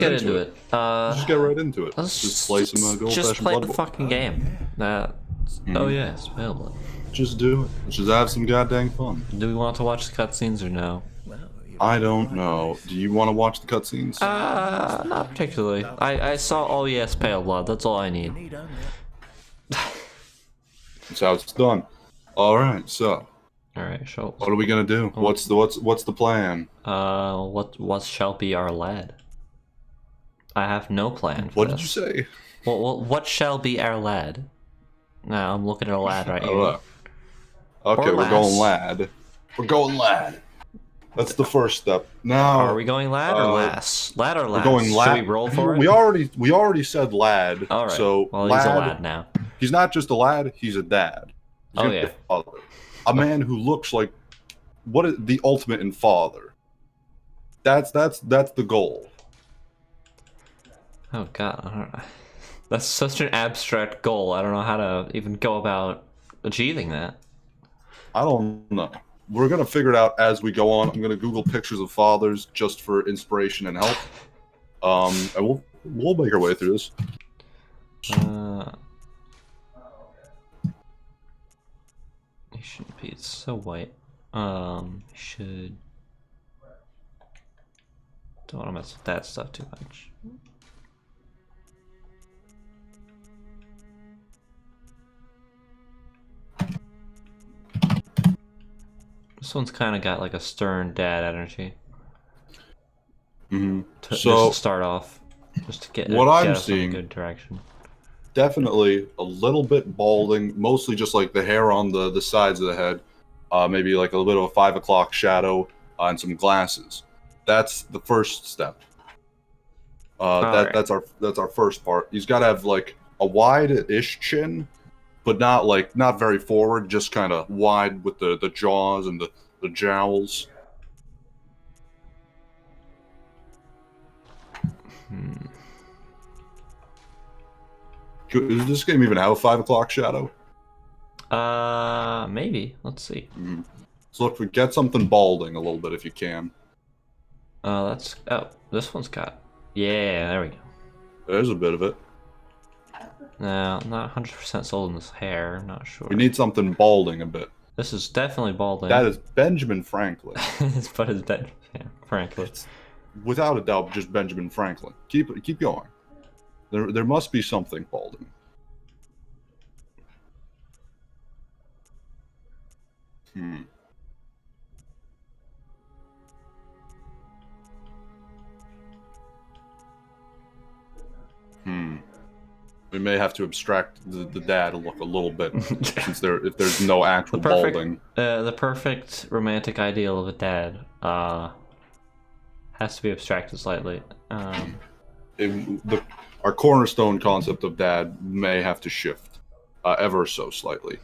get into it. Let's just get right into it. Let's Just play some good just old-fashioned play the Bloodborne. fucking game. Oh yeah, it's available. Just do it. Let's just have some goddamn fun. Do we want to watch the cutscenes or no? I don't know. Do you want to watch the cutscenes? Not particularly. I saw oh yes, pale blood. That's all I need. That's how it's done. All right. So, All right, show. what are we gonna do? What's the plan? What shall be our lad? I have no plan for What this. did you say? What shall be our lad? Now I'm looking at a lad right here. Okay, Or we're going lass. lad. We're going lad. That's the first step. Now, Are we going lad or lass? Lad or lass? we're going lad. Should we roll for it? We already said lad. All right. So well, lad, he's a lad now. He's not just a lad. He's a dad. He's Oh, gonna be yeah. a father. A man who looks like what is the ultimate in father. That's the goal. Oh god, I don't know. That's such an abstract goal. I don't know how to even go about achieving that. I don't know. We're gonna figure it out as we go on. I'm gonna Google pictures of fathers just for inspiration and help. And we'll make our way through this. He shouldn't be. It's so white. Should don't want to mess with that stuff too much. This one's kind of got like a stern dad energy. Just to start off, just to get what get I'm us in a seeing, good direction. definitely a little bit balding, mostly just like the hair on the sides of the head, maybe like a little bit of a 5 o'clock shadow, and some glasses. That's the first step. That's our first part. He's got to have like a wide-ish chin, but not very forward, just kind of wide with the jaws and the jowls. Does this game even have a 5 o'clock shadow? Maybe. Let's see. So look, we get something balding a little bit if you can. This one's got. Yeah, there we go. There's a bit of it. No, not 100% sold in this hair. Not sure. We need something balding a bit. This is definitely balding. That is Benjamin Franklin. But it's Ben. Yeah, Franklin. It's without a doubt just Benjamin Franklin. Keep going. There must be something balding. We may have to abstract the dad look a little bit, since if there's no actual balding. The perfect romantic ideal of a dad has to be abstracted slightly. Our cornerstone concept of dad may have to shift ever so slightly,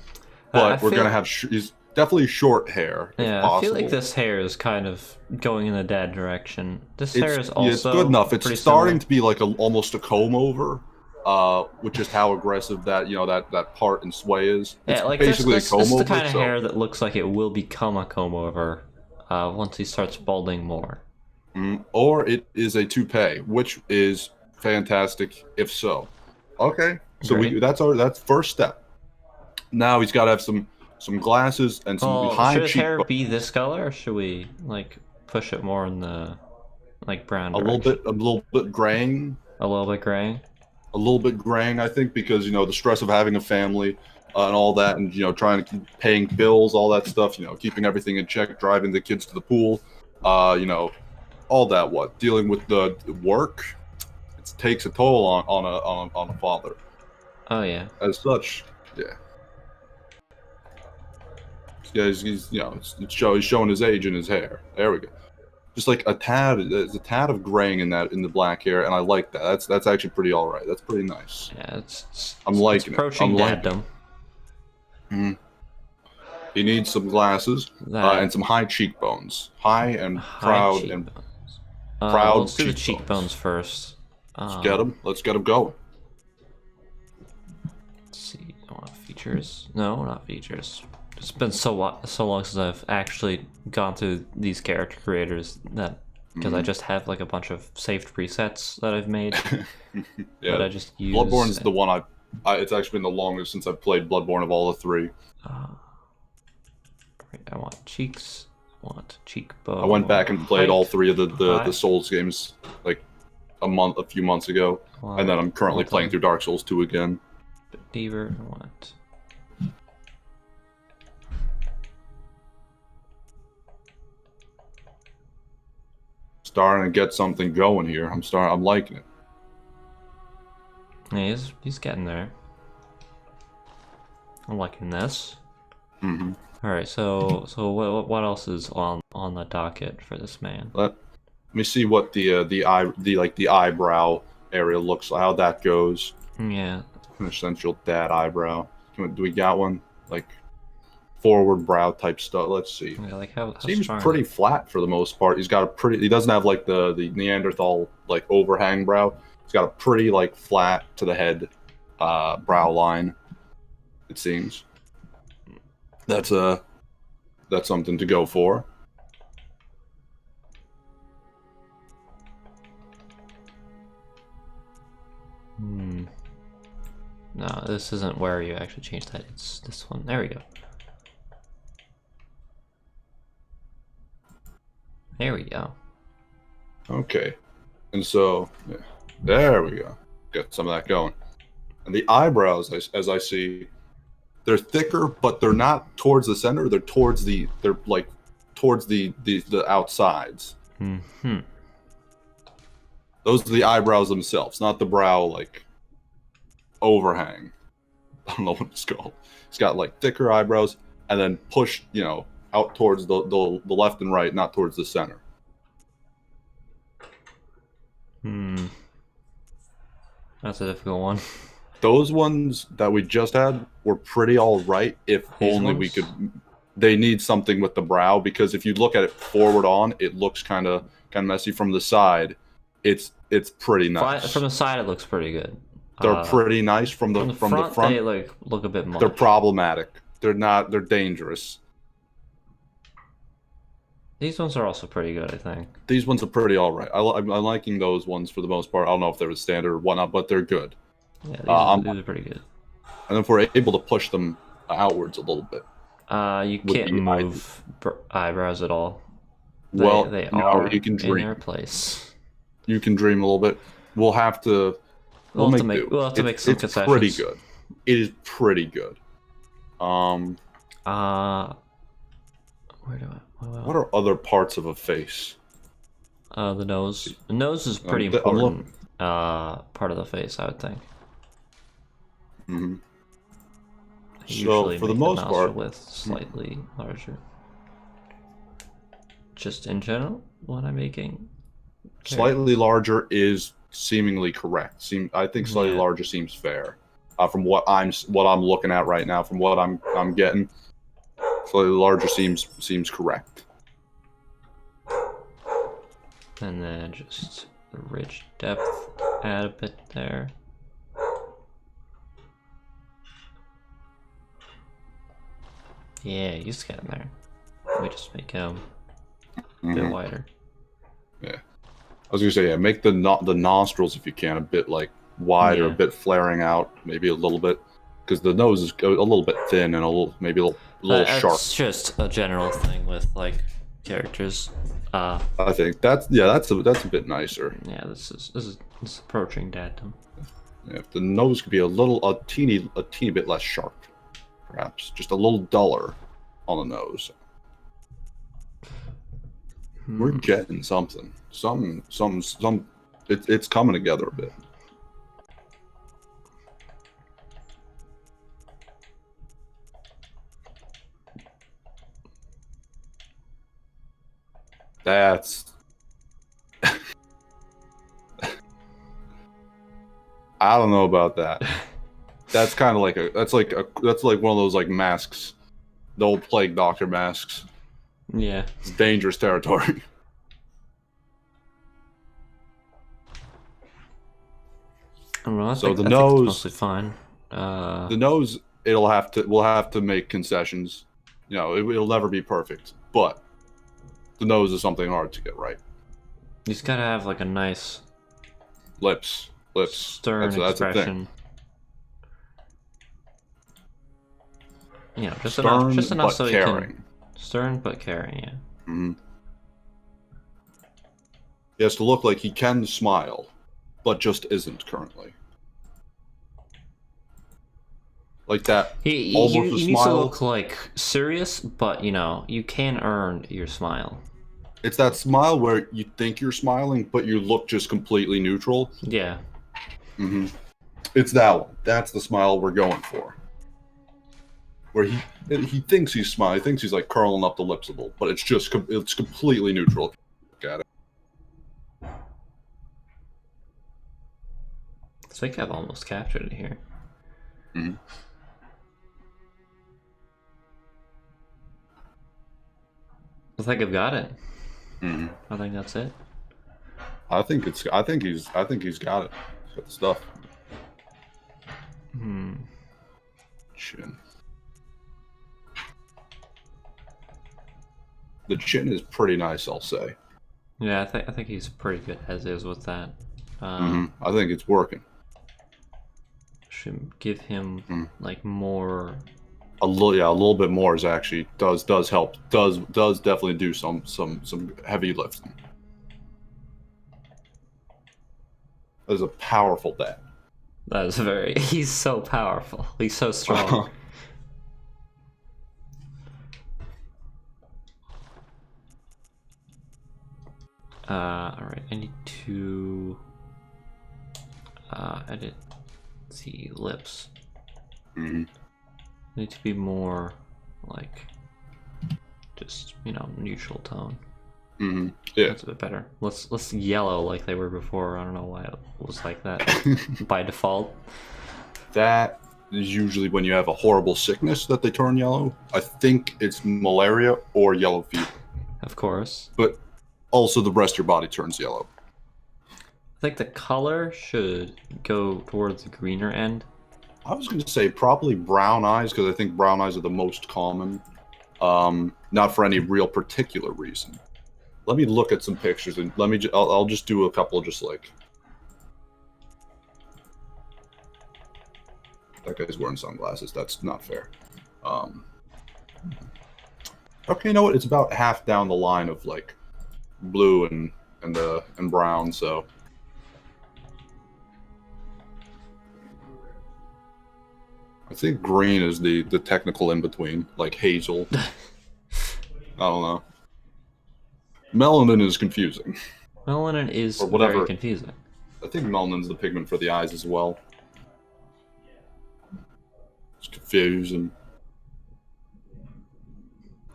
but we're gonna have he's definitely short hair. Yeah, possible. I feel like this hair is kind of going in the dad direction. This hair is also it's good enough. It's pretty starting similar. to be like almost a comb over, which is how aggressive that that part and sway is. It's Yeah, like basically this a comb is over. the kind of hair that looks like it will become a comb over once he starts balding more. Or it is a toupee, which is fantastic if so. Okay, so that's first step. Now he's got to have some glasses and some high should his hair cheekbones. be this color, or should we like push it more in the like brown a direction? little bit graying. A little bit gray. A little bit graying, I think, because the stress of having a family and all that, and trying to keep paying bills, all that stuff. Keeping everything in check, driving the kids to the pool, all that. Dealing with the work, it takes a toll on a father. Oh yeah. As such, yeah. Yeah, he's showing his age in his hair. There we go. Just like there's a tad of graying in the black hair, and I like that. That's actually pretty all right. That's pretty nice. Yeah, I'm liking it. Approaching daddom. He needs some glasses and some high cheekbones, high and proud and proud. Let's do the cheekbones first. Let's get them going. Let's see. I want features. No, not features. It's been so long since I've actually gone through these character creators that because I just have like a bunch of saved presets that I've made Yeah, that I just use. Bloodborne's the one it's actually been the longest since I've played Bloodborne of all the three. Right, I want cheeks. I want cheekbone. I went back and played all three of the height. Souls games like a few months ago, and then I'm currently playing through Dark Souls 2 again. Deaver, I want. Starting to get something going here. I'm liking it. Yeah, he's getting there. I'm liking this. Mm-hmm. All right, so what else is on the docket for this man? Let me see what the eyebrow area looks like. How that goes. Yeah. Quintessential dad eyebrow. Do we got one? Like forward brow type stuff. Let's see. Yeah, like how Seems strong pretty flat for the most part. He's got a pretty. He doesn't have like the Neanderthal like overhang brow. He's got a pretty like flat to the head brow line. It seems. That's something to go for. No, this isn't where you actually change that. It's this one. There we go. There we go. Okay. And so, yeah, there we go. Get some of that going. And the eyebrows, as I see, they're thicker, but they're not towards the center. They're towards the outsides. Mm-hmm. Those are the eyebrows themselves, not the brow like overhang. I don't know what it's called. It's got like thicker eyebrows and then pushed, out towards the left and right, not towards the center. That's a difficult one. Those ones that we just had were pretty all right if only we could. They need something with the brow, because if you look at it forward on, it looks kind of messy. From the side, it's pretty nice. From the side, it looks pretty good. They're pretty nice. From the front, they look a bit much. They're problematic. They're not. They're dangerous. These ones are also pretty good, I think. These ones are pretty all right. I'm liking those ones for the most part. I don't know if they're standard or whatnot, but they're good. Yeah, these are pretty good. And if we're able to push them outwards a little bit. You can't move eyebrows at all. They are you can dream. In their place. You can dream a little bit. We'll have to. We'll have to make some concessions. It's pretty good. It is pretty good. What are other parts of a face? The nose. The nose is pretty important. Part of the face, I would think. Mm-hmm. So for the most part, width slightly larger. Just in general, what I'm making. Slightly larger is seemingly correct. I think slightly larger seems fair. From what I'm looking at right now, from what I'm getting, slightly larger seems correct. And then just the ridge depth, add a bit there. Yeah, he's getting there. We just make him a bit wider. Yeah, I was gonna say, make the nostrils, if you can, a bit like wider, a bit flaring out, maybe a little bit, because the nose is a little bit thin and maybe a little sharp. It's just a general thing with like characters. I think that's a bit nicer. Yeah, this is approaching daddom. Yeah, if the nose could be a teeny bit less sharp, perhaps just a little duller on the nose. We're getting something. It's coming together a bit. That's I don't know about that. That's kind of like that's like one of those like masks, the old plague doctor masks. Yeah, it's dangerous territory. I don't know. So the nose, mostly fine. The nose, we'll have to make concessions. It'll never be perfect, but the nose is something hard to get right. He's gotta have like a nice Lips. stern That's a thing. expression. You know, just Stern, enough but so he caring. can stern but caring. Yeah. Mm-hmm. He has to look like he can smile, but just isn't currently. Like that. He Almost a needs to smile. look like serious, but you know, you can earn your smile. It's that smile where you think you're smiling, but you look just completely neutral. Yeah. Mm-hmm. It's that one. That's the smile we're going for. Where he thinks he's smiling, he thinks he's like curling up the lips a little, but it's completely neutral. Look at it. I think I've almost captured it here. Mm-hmm. I think I've got it. Mm-hmm. I think that's it. I think he's got it. He's got the stuff. Chin. The chin is pretty nice, I'll say. Yeah, I think he's pretty good as is with that. I think it's working. Should give him like more. A little bit more is actually does help. Does definitely do some heavy lifting. That is a powerful dad. That is very. He's so powerful. He's so strong. Alright, I need to edit the lips. Need to be more like just, you know, neutral tone. Yeah. That's a bit better. Let's yellow like they were before. I don't know why it was like that by default. That is usually when you have a horrible sickness that they turn yellow. I think it's malaria or yellow fever. Of course. But also the rest of your body turns yellow. I think the color should go towards the greener end. I was going to say probably brown eyes because I think brown eyes are the most common. Not for any real particular reason. Let me look at some pictures and I'll just do a couple just like. That guy's wearing sunglasses. That's not fair. Okay, you know what? It's about half down the line of like blue and brown. So I think green is the technical in between, like hazel. I don't know. Melanin is confusing. Melanin is Or whatever. very confusing. I think melanin's the pigment for the eyes as well. It's confusing.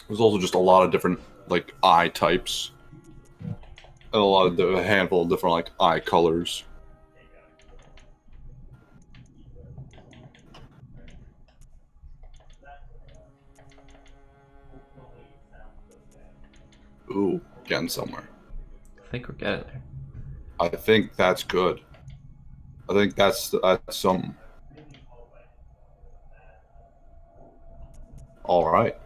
There's also just a lot of different like eye types, and a handful of different like eye colors. Ooh, getting somewhere. I think we're getting there. I think that's good. I think that's some. All right.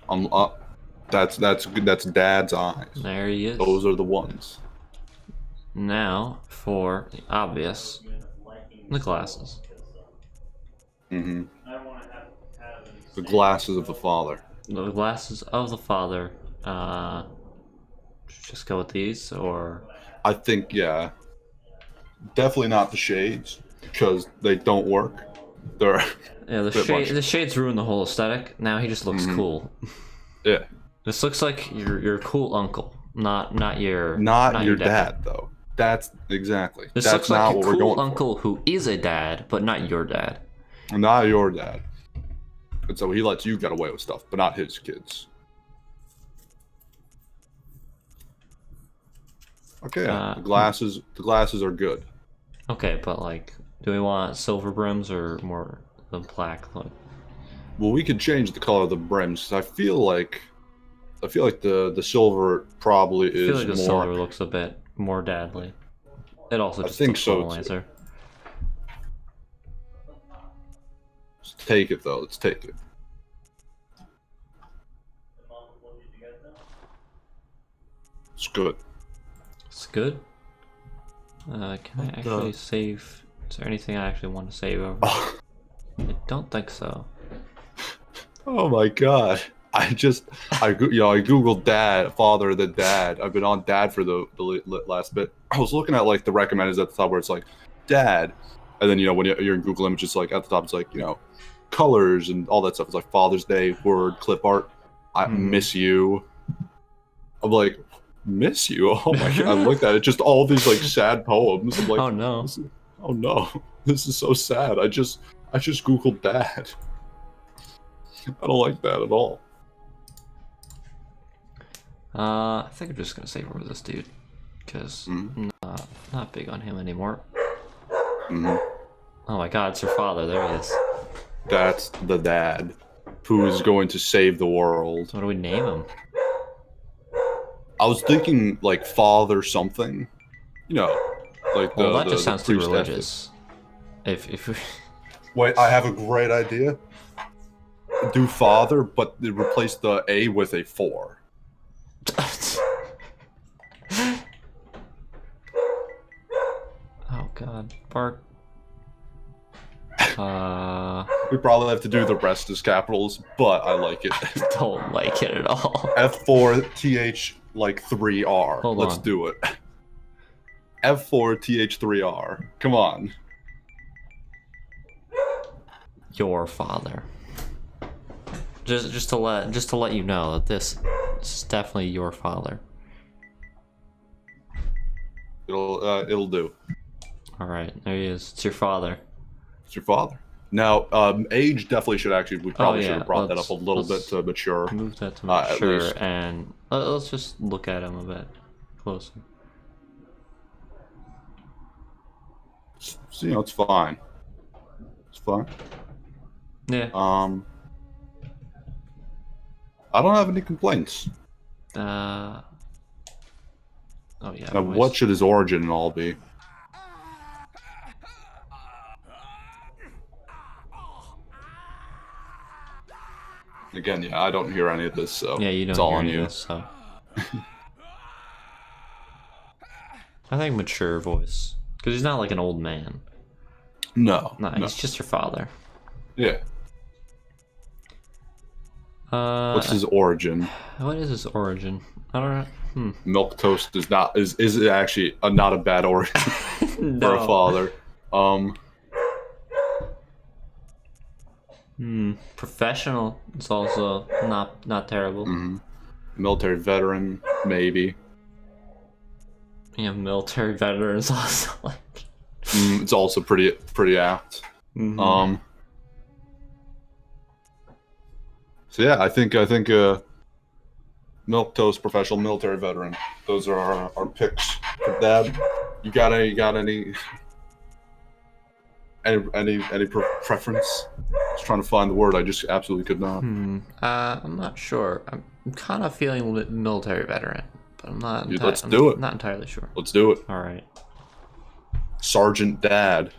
I'm up. That's good. That's Dad's eyes. There he is. Those are the ones. Now for the obvious, the glasses. The glasses of the father. The glasses of the father. Just go with these, or I think yeah. Definitely not the shades because they don't work. They're yeah. The shades ruin the whole aesthetic. Now he just looks cool. Yeah. This looks like your cool uncle, not your dad though. That's exactly. This That's looks like not a what we're cool going uncle who is a dad, but not your dad. for. Not your dad. And so he lets you get away with stuff, but not his kids. Okay, the glasses are good. Okay, but like, do we want silver brims or more the black look? Well, we could change the color of the brims. I feel like the silver probably is I feel like the more. silver looks a bit more dadly. It also just think looks so, a little nicer. Let's take it though. Let's take it. It's good. It's good. Can I actually save? Is there anything I actually want to save over? I don't think so. Oh my god. I googled dad, father, then dad. I've been on dad for the last bit. I was looking at like the recommended at the top where it's like dad, and then when you're in Google Images, like at the top it's like colors and all that stuff. It's like Father's Day, word, clip art. I miss you. I'm like, miss you? Oh my god! I looked at it, just all these like sad poems. I'm like, Oh no. Oh no, this is so sad. I just googled dad. I don't like that at all. I think I'm just gonna save over this dude, because I'm not big on him anymore. Oh my god, it's your father. There he is. That's the dad who is going to save the world. What do we name him? I was thinking like father something, like well, that just sounds too religious. If we... Wait, I have a great idea. Do father, but replace the A with a 4. Oh god, Bark. We probably have to do the rest as capitals, but I like it. I don't like it at all. F4TH like 3R. Hold Let's on. do it. F4TH3R. Come on. Your father. Just to let you know that this is definitely your father. It'll do. All right, there he is. It's your father. It's your father. Now, age definitely should we probably should have brought that up a little bit to mature. Move that to mature, least. and let's just look at him a bit closer. So, it's fine. It's fine. Yeah. I don't have any complaints. Oh yeah. Now, what should his origin all be? Again, yeah, I don't hear any of this, so yeah, you don't it's all hear on any you. of this, so. I think mature voice, because he's not like an old man. No, He's just your father. Yeah. What's his origin? What is his origin? I don't know. Milk toast is actually not a bad origin No. for a father. Professional is also not terrible. Military veteran, maybe. Yeah, military veteran is also like. It's also pretty apt. So yeah, I think milk toast, professional, military veteran. Those are our picks for dad. You got any preference? I was trying to find the word. I just absolutely could not. I'm not sure. I'm kind of feeling a little bit military veteran, but I'm not. Let's do it. Not entirely sure. Let's do it. All right. Sergeant Dad.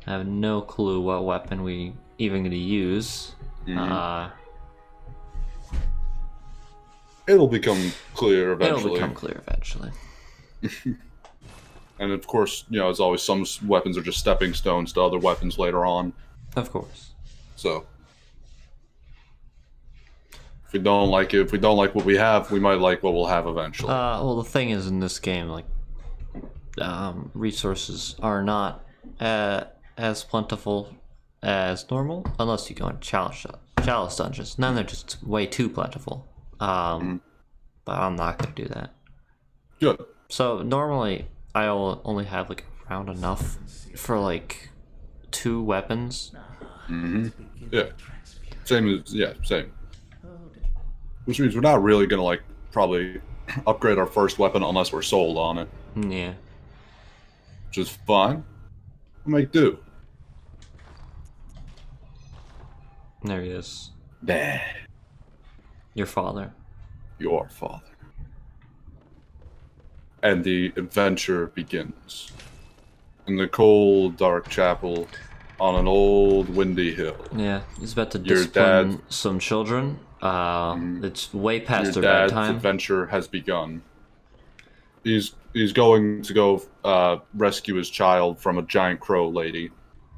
I have no clue what weapon we even gonna use. It'll become clear eventually. It'll become clear eventually. And of course, as always, some weapons are just stepping stones to other weapons later on. Of course. So, if we don't like what we have, we might like what we'll have eventually. Well, the thing is, in this game, like, resources are not as plentiful as normal, unless you go into chalice dungeons. Then they're just way too plentiful. But I'm not gonna do that. Good. So normally I'll only have like around enough for like 2 weapons. Yeah. Same. Which means we're not really gonna like probably upgrade our first weapon unless we're sold on it. Yeah. Which is fine. We'll make do. There he is. Dad. Your father. Your father. And the adventure begins. In the cold, dark chapel on an old, windy hill. Yeah, he's about to Your discipline some children. It's way past Your their dad's bedtime. adventure has begun. he's going to go rescue his child from a giant crow lady,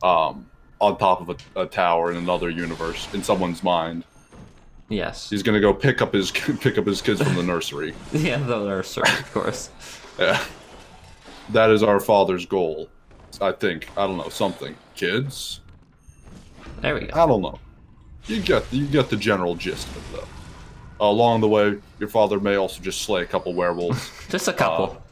on top of a tower in another universe in someone's mind. Yes. He's gonna go pick up his kids from the nursery. Yeah, the nursery, of course. Yeah, that is our father's goal. I think. I don't know, something. Kids? There we go. I don't know. You get the general gist of it, though. Along the way, your father may also just slay a couple werewolves. Just a couple.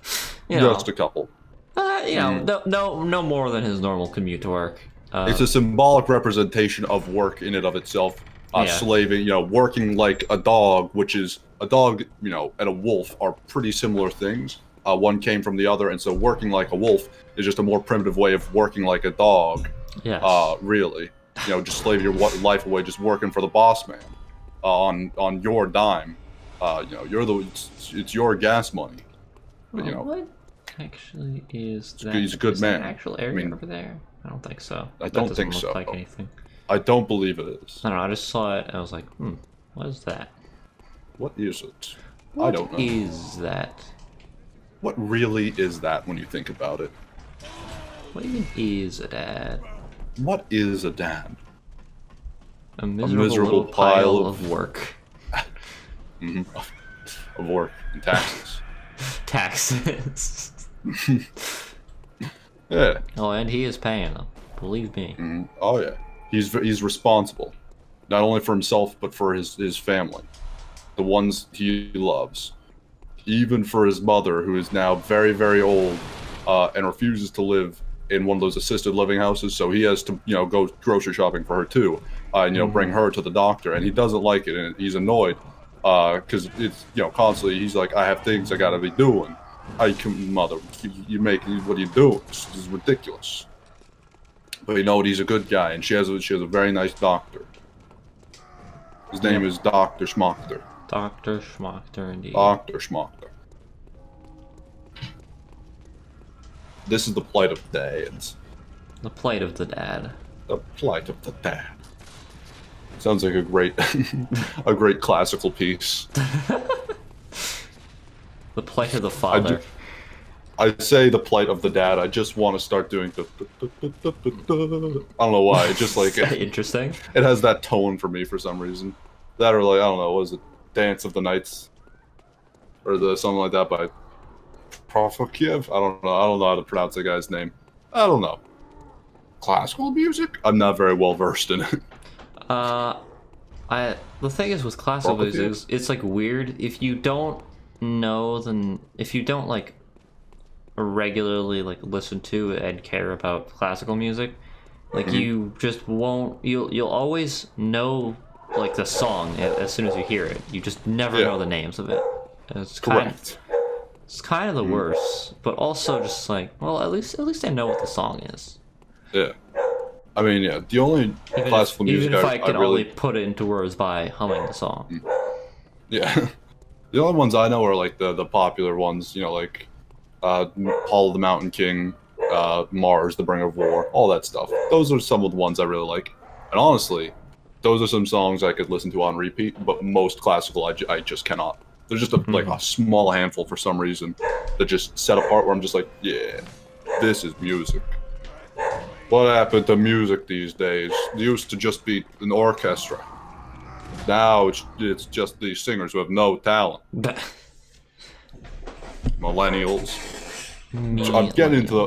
Just a couple. No more than his normal commute to work. It's a symbolic representation of work in and of itself. Slaving, working like a dog, which is a dog, and a wolf are pretty similar things. One came from the other, and so working like a wolf is just a more primitive way of working like a dog. Yes. Really. Just slave your life away, just working for the boss man, on your dime. It's your gas money. But, what actually is that? He's a good is man. There an actual area over there? I don't think so. I don't think so. Like anything. I don't believe it is. I don't know. I just saw it and I was like, what is that? What is it? What I don't know. What is that? What really is that when you think about it? What even is a dad? What is a dad? A miserable pile of work. Of work and taxes. Taxes. Yeah. Oh, and he is paying them. Believe me. Oh yeah. He's responsible, not only for himself but for his family, the ones he loves, even for his mother, who is now very, very old, and refuses to live in one of those assisted living houses. So he has to go grocery shopping for her too, and bring her to the doctor, and he doesn't like it, and he's annoyed because it's constantly he's like, I have things I gotta be doing. How you can, mother? What are you doing? This is ridiculous. But he's a good guy, and she has a very nice doctor. His name is Dr. Schmachter. Dr. Schmachter, indeed. Dr. Schmachter. This is the plight of dads. The plight of the dad. The plight of the dad. Sounds like a great, a great classical piece. The plight of the father. I say the plight of the dad. I just want to start doing the. I don't know why. It just like interesting. It has that tone for me for some reason. That or like I don't know. What is it? Dance of the Nights, or something like that by Prokofiev. I don't know. I don't know how to pronounce that guy's name. I don't know. Classical music? I'm not very well versed in it. The thing is with classical music, it's like weird if you don't know, then if you don't like regularly like listen to and care about classical music, like you just won't. You'll always know like the song as soon as you hear it. You just never know the names of it. It's correct. It's kind of the worst, but also just like, well, at least I know what the song is. Yeah. I mean, yeah, the only classical music even if I can only put it into words by humming the song. Yeah. The only ones I know are like the popular ones, like Hall of the Mountain King, Mars, The Bringer of War, all that stuff. Those are some of the ones I really like. And honestly, those are some songs I could listen to on repeat, but most classical I just cannot. There's just like a small handful for some reason that just set apart where I'm just like, yeah, this is music. What happened to music these days? It used to just be an orchestra. Now it's just these singers who have no talent. Millennials. I'm getting into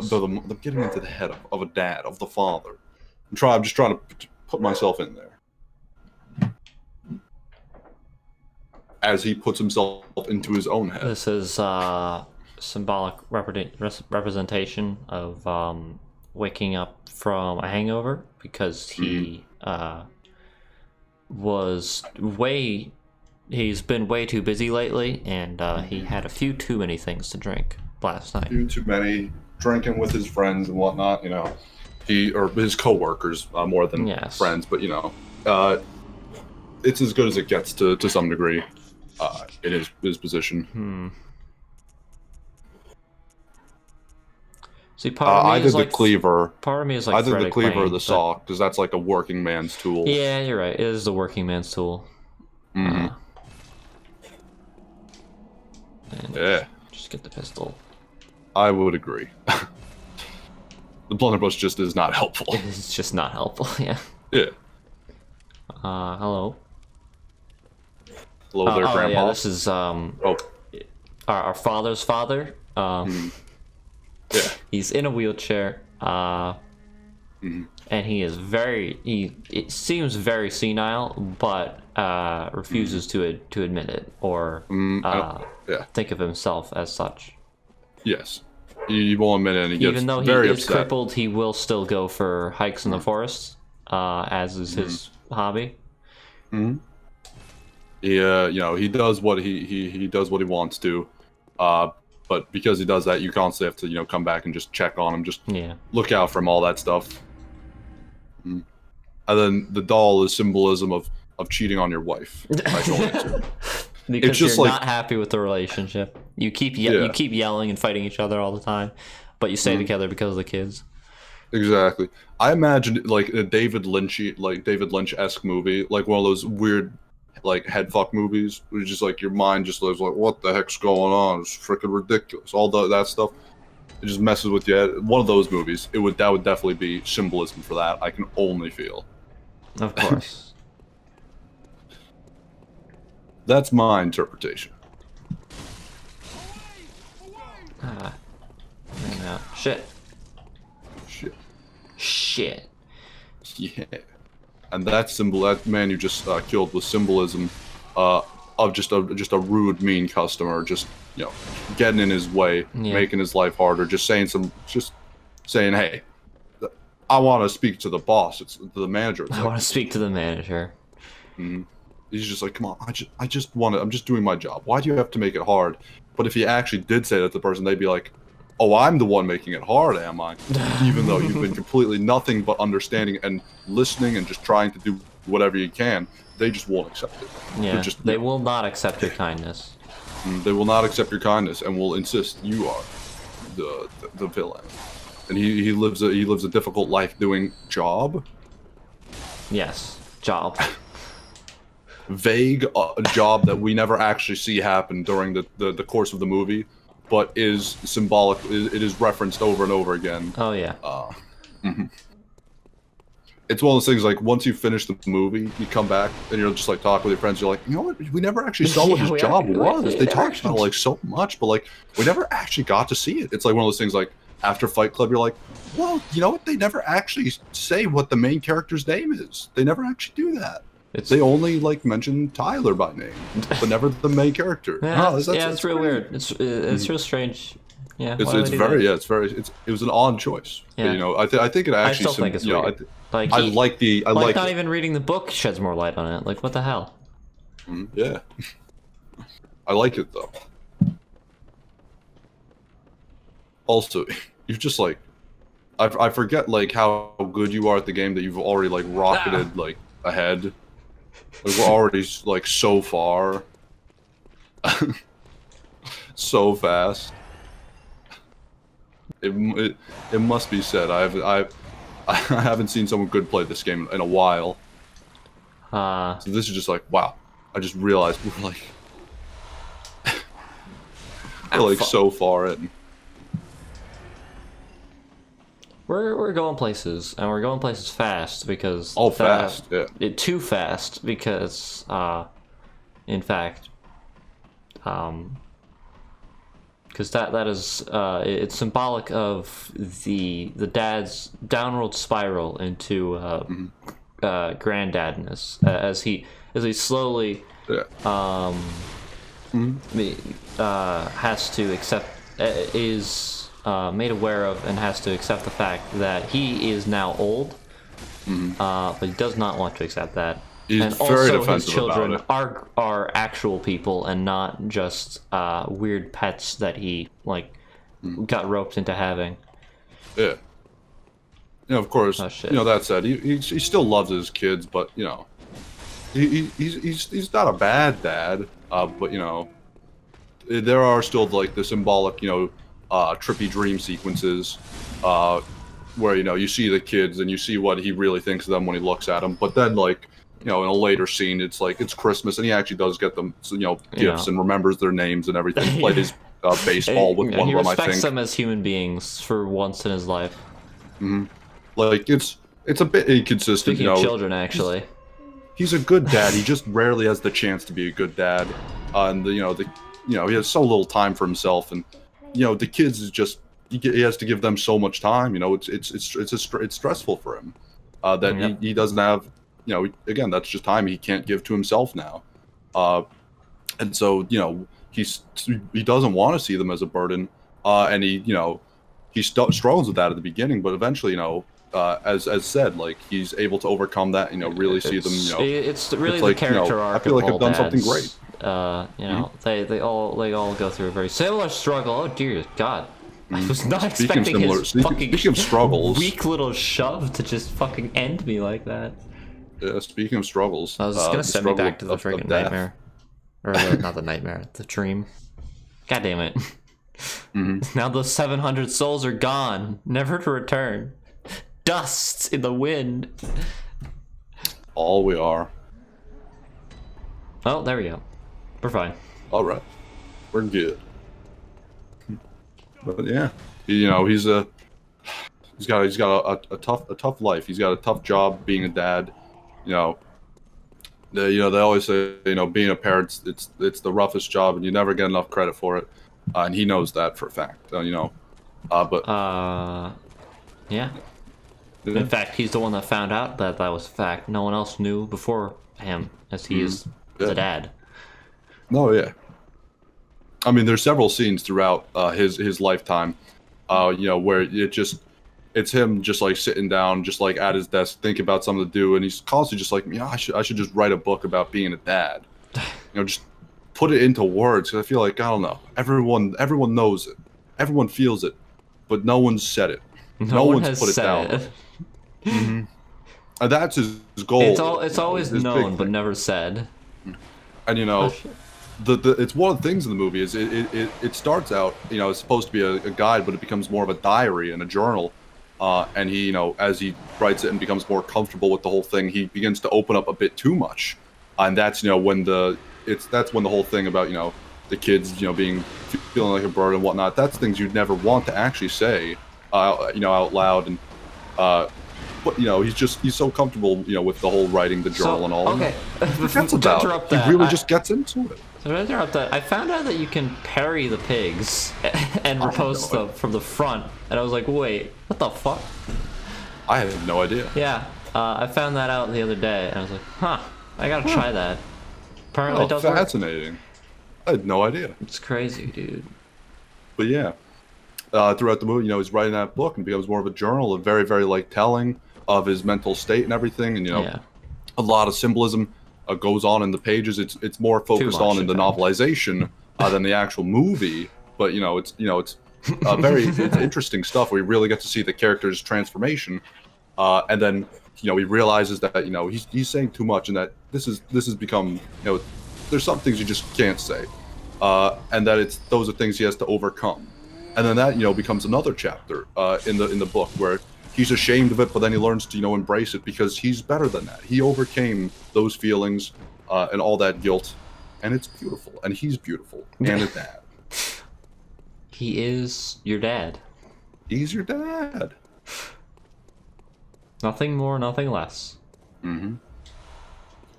the head of a dad, of the father. I'm just trying to put myself in there. As he puts himself into his own head. This is symbolic representation of waking up from a hangover because he he's been way too busy lately, and he had a few too many things to drink last night. Too many, drinking with his friends and whatnot, he or his co-workers more than friends, but it's as good as it gets to some degree in his position. See, part of me either is the like cleaver. Part of me is like either the cleaver or the but... saw, because that's like a working man's tool. Yeah, you're right. It is the working man's tool. Yeah. Just Just get the pistol. I would agree. The blunderbuss just is not helpful. It's just not helpful. Yeah. Yeah. Hello. Hello there, Grandpa. Yeah, this is our father's father. Yeah. He's in a wheelchair. And he is it seems very senile, but refuses to admit it or think of himself as such. Yes. He won't admit it, and he gets even though he very is upset. crippled, he will still go for hikes in the forest, as is his hobby. He does what he does what he wants to, but because he does that, you constantly have to come back and just check on him, just look out for him, all that stuff. And then the doll is symbolism of cheating on your wife. Because just you're like, not happy with the relationship. You keep yelling and fighting each other all the time, but you stay together because of the kids. Exactly. I imagine like a David Lynch-esque movie, like one of those weird like head fuck movies where just like your mind just lives like, what the heck's going on? It's freaking ridiculous. All that stuff. It just messes with you. One of those movies. That would definitely be symbolism for that. I can only feel. Of course. That's my interpretation. Shit. Yeah. And that man you just killed was symbolism of just a rude, mean customer, just getting in his way, making his life harder, just saying, hey, I want to speak to the boss. It's to the manager. I want to speak to the manager. He's just like, come on, I just want to. I'm just doing my job. Why do you have to make it hard? But if he actually did say that to the person, they'd be like, oh, I'm the one making it hard, am I? Even though you've been completely nothing but understanding and listening and just trying to do whatever you can, they just won't accept it. Yeah, they will not accept your kindness. They will not accept your kindness and will insist you are the villain. And he lives a difficult life doing job. Yes, job. Vague job that we never actually see happen during the course of the movie, but is symbolic. It is referenced over and over again. Oh yeah. It's one of those things like once you finish the movie, you come back and you're just like talk with your friends. You're like, you know what? We never actually saw what his job was. They talked about like so much, but like we never actually got to see it. It's like one of those things like after Fight Club, you're like, well, you know what? They never actually say what the main character's name is. They never actually do that. They only like mention Tyler by name, but never the main character. Yeah, it's real weird. It's real strange. Yeah, it was an odd choice. Yeah. But, I think it actually. I still think it's weird. I like not even reading the book sheds more light on it. Like, what the hell? Yeah. I like it though. Also, you're just like, I forget like how good you are at the game that you've already like rocketed like ahead. Like, we're already like so far, so fast. It must be said. I haven't seen someone good play this game in a while. So this is just like, wow. I just realized we're like so far in. We're going places, and we're going places fast because fast, yeah. Too fast because, in fact, because that is it's symbolic of the dad's downward spiral into granddadness as he slowly has to accept made aware of and has to accept the fact that he is now old, but he does not want to accept that. He's and very also his defensive children about it. are actual people and not just weird pets that he got roped into having. Yeah. Of course. That said, he still loves his kids, but he's not a bad dad. But there are still like the symbolic trippy dream sequences where you see the kids and you see what he really thinks of them when he looks at them, but then in a later scene it's like it's Christmas and he actually does get them gifts and remembers their names and everything. baseball with one he of them, I respects think. them as human beings for once in his life. Like, it's a bit inconsistent, Speaking you of know. children, actually. He's a good dad. He just rarely has the chance to be a good dad. And, he has so little time for himself. And, the kids is just, he has to give them so much time. It's stressful for him. That Yep. he doesn't have, again, that's just time he can't give to himself now. And so, he doesn't want to see them as a burden. And he struggles with that at the beginning, but eventually, as said, like, he's able to overcome that, really see them, It's really it's the like, character I arc feel of like all I've done something dads. great. They all go through a very similar struggle. Oh dear God. I was not Speaking of expecting similar, his fucking speaking of struggles, weak little shove to just fucking end me like that. speaking of struggles, I was just gonna the send me struggle back to the of friggin' death. nightmare. Or not the nightmare, the dream. God damn it. Now those 700 souls are gone, never to return. Dust in the wind. All we are. Oh, there we go. We're fine. All right, we're good. But yeah, he's got a tough life. He's got a tough job being a dad. They always say, being a parent, it's the roughest job, and you never get enough credit for it. And he knows that for a fact. But Yeah. In fact, he's the one that found out that that was a fact. No one else knew before him, as he is the dad. No, yeah. I mean, there's several scenes throughout his lifetime, where it's him just like sitting down, just like at his desk, thinking about something to do, and he's constantly just like, I should just write a book about being a dad, just put it into words. Because I feel like, I don't know, everyone knows it, everyone feels it, but no one's said it, no one one's has put it said down. it. And that's his goal. It's always his known big but thing. never said. And it's one of the things in the movie is it starts out, it's supposed to be a guide, but it becomes more of a diary and a journal. And he, as he writes it and becomes more comfortable with the whole thing, he begins to open up a bit too much. And that's, when that's when the whole thing about, the kids, feeling like a burden and whatnot, that's things you'd never want to actually say, out loud. And, but, he's so comfortable, with the whole writing, the journal and all. Okay. He forgets about it. He really just gets into it. So to interrupt that, I found out that you can parry the pigs and repost them from the front, and I was like, wait, what the fuck? I had no idea. Yeah, I found that out the other day, and I was like, huh, I gotta try that. Apparently it does work. Fascinating. I had no idea. It's crazy, dude. But yeah, throughout the movie, he's writing that book and becomes more of a journal, and very, very like telling of his mental state and everything, and a lot of symbolism goes on in the pages. It's more focused on in the novelization than the actual movie. But it's it's interesting stuff. We really get to see the character's transformation, and then he realizes that he's saying too much, and that this has become there's some things you just can't say, and that those are things he has to overcome, and then that becomes another chapter in the book where he's ashamed of it, but then he learns to embrace it because he's better than that. He overcame those feelings and all that guilt, and it's beautiful, and he's beautiful and a dad. He is your dad. He's your dad. Nothing more, nothing less.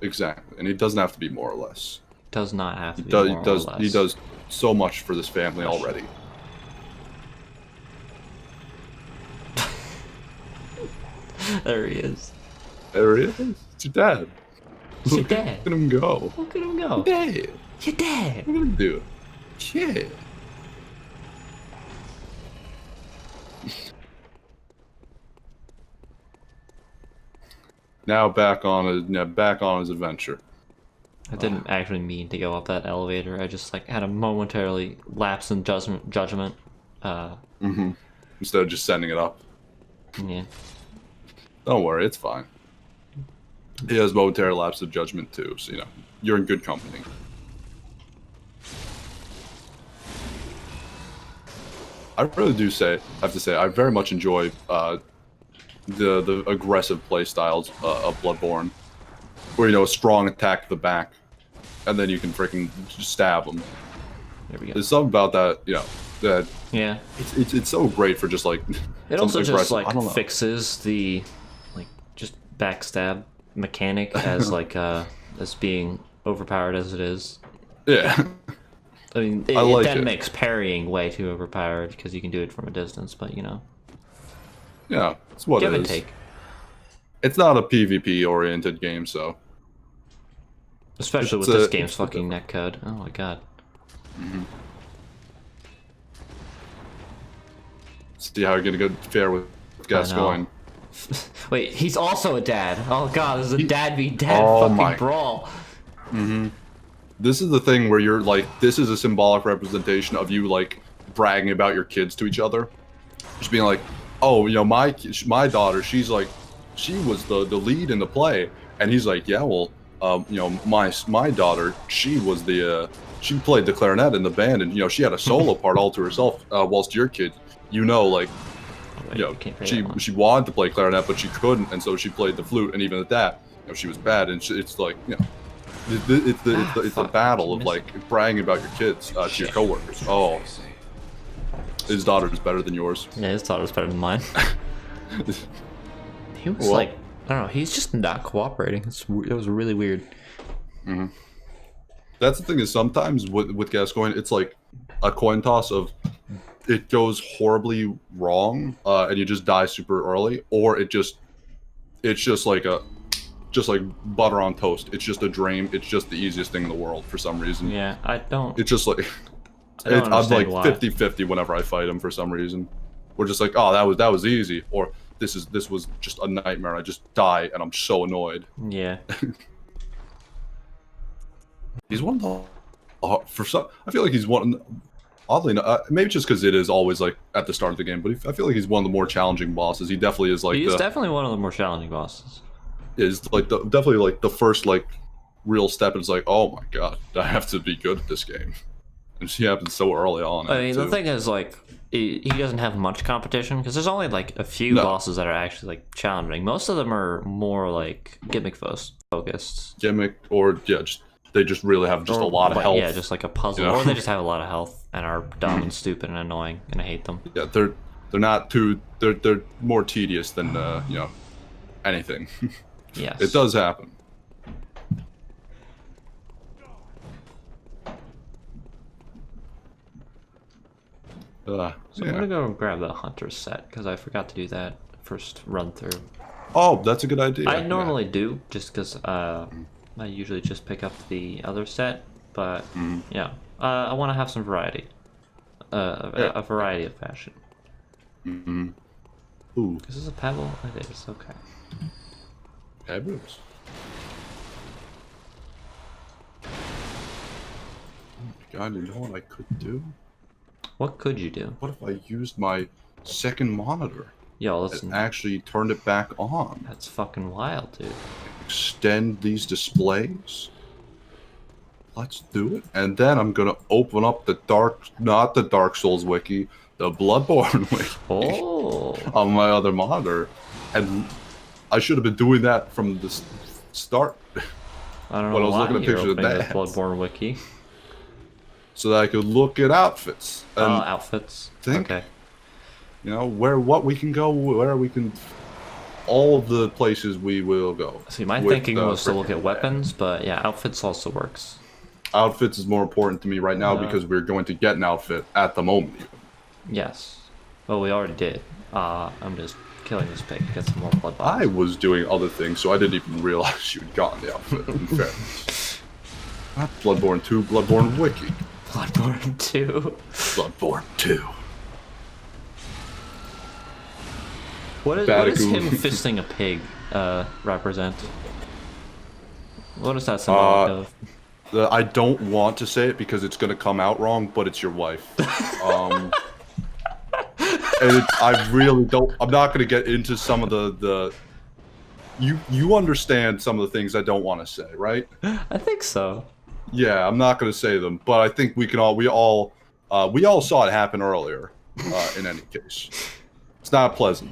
Exactly, and he doesn't have to be more or less. Does not have to be more or less. He does so much for this family already. There he is. There he is. It's your dad. It's your dad. Look at him go. Look at him go. Dad. Your dad. Look at him do it. Yeah. Now back on his adventure. I didn't actually mean to go up that elevator. I just like had a momentarily lapse in judgment. Instead of just sending it up. Yeah. Don't worry, it's fine. He has momentary lapse of judgment too, so you're in good company. I really do have to say, I very much enjoy the aggressive play styles of Bloodborne, where a strong attack to the back, and then you can freaking stab them. There we go. There's something about that, that Yeah. it's so great for just like. It also just like I don't know. fixes the like just backstab mechanic as like as being overpowered as it is. Yeah. I mean, I like it then it. makes parrying way too overpowered because you can do it from a distance, but you know, Yeah, it's what give it and is. take. It's not a PvP oriented game, so. Especially It's with this a- game's it's fucking different. netcode. Oh my god. See how you're gonna go fare with Gascoigne. Wait, he's also a dad. Oh god, this is a dad v dad Oh fucking my- brawl. This is the thing where you're like, this is a symbolic representation of you like bragging about your kids to each other, just being like, oh, my daughter, she's like, she was the lead in the play, and he's like, yeah, well, my daughter, she was she played the clarinet in the band, and she had a solo part all to herself, whilst your kid, like. Wait, you can't play that one. She wanted to play clarinet, but she couldn't, and so she played the flute. And even at that, she was bad. And it's like, it's the Fuck, battle you of missed like bragging about your kids to your Shit. coworkers. Oh, his daughter is better than yours. Yeah, his daughter's better than mine. He was Well- like, I don't know, he's just not cooperating. It was really weird. That's the thing is sometimes with Gascoigne, it's like a coin toss of it goes horribly wrong, and you just die super early, or it's just like butter on toast. It's just a dream. It's just the easiest thing in the world for some reason. Yeah, I don't. It's just like I don't I'm understand like why. 50-50 whenever I fight him for some reason. We're just like, oh, that was easy, or this was just a nightmare. I just die and I'm so annoyed. Yeah. He's one of the for some. I feel like he's one. Oddly enough, maybe just because it is always like at the start of the game, but I feel like he's one of the more challenging bosses. He definitely is like He's definitely one of the more challenging bosses. definitely like the first like real step. It's like, oh my god, I have to be good at this game, and she happens so early on. I mean, the too. thing is, like, he doesn't have much competition because there's only like a few No. bosses that are actually like challenging. Most of them are more like gimmick focused. Gimmick, or they just really have just a lot of Like, health. Yeah, just like a puzzle, you know? or they just have a lot of health and are dumb and stupid and annoying, and I hate them. Yeah, they're not too. They're more tedious than anything. Yes. It does happen. So yeah. I'm gonna go grab the hunter set because I forgot to do that first run through. Oh, that's a good idea. I normally do just because I usually just pick up the other set, but yeah, I want to have some variety, a variety of fashion. Ooh, Is this a pebble? It is. Okay. pebbles. Oh my god, you know what I could do? What could you do? What if I used my second monitor Yo, and listen, actually turned it back on? that's fucking wild, dude. Extend these displays. Let's do it. And then I'm gonna open up not the Dark Souls wiki, the Bloodborne wiki Oh, on my other monitor. And I should have been doing that from the start, I don't know When I was why looking at you're pictures of opening the that. Bloodborne wiki. so that I could look at outfits and Outfits. think- Okay. what we can go, where we can, all of the places we will go. See, my with, thinking was to look frickin' at weapons, but yeah, outfits also works. Outfits is more important to me right now because we're going to get an outfit at the moment. Even. Yes. Well, we already did. I'm just killing this pig to get some more blood bottles. I was doing other things, so I didn't even realize you had gotten the outfit. In fairness, not Bloodborne 2, Bloodborne Wiki, Bloodborne 2. Bloodborne 2. What is Badagoon. him fisting a pig represent? What is that symbolic of? I don't want to say it because it's going to come out wrong, but it's your wife. And I really don't. I'm not going to get into some of the. You understand some of the things I don't want to say, right? I think so. Yeah, I'm not going to say them, but I think we all saw it happen earlier. In any case, it's not pleasant.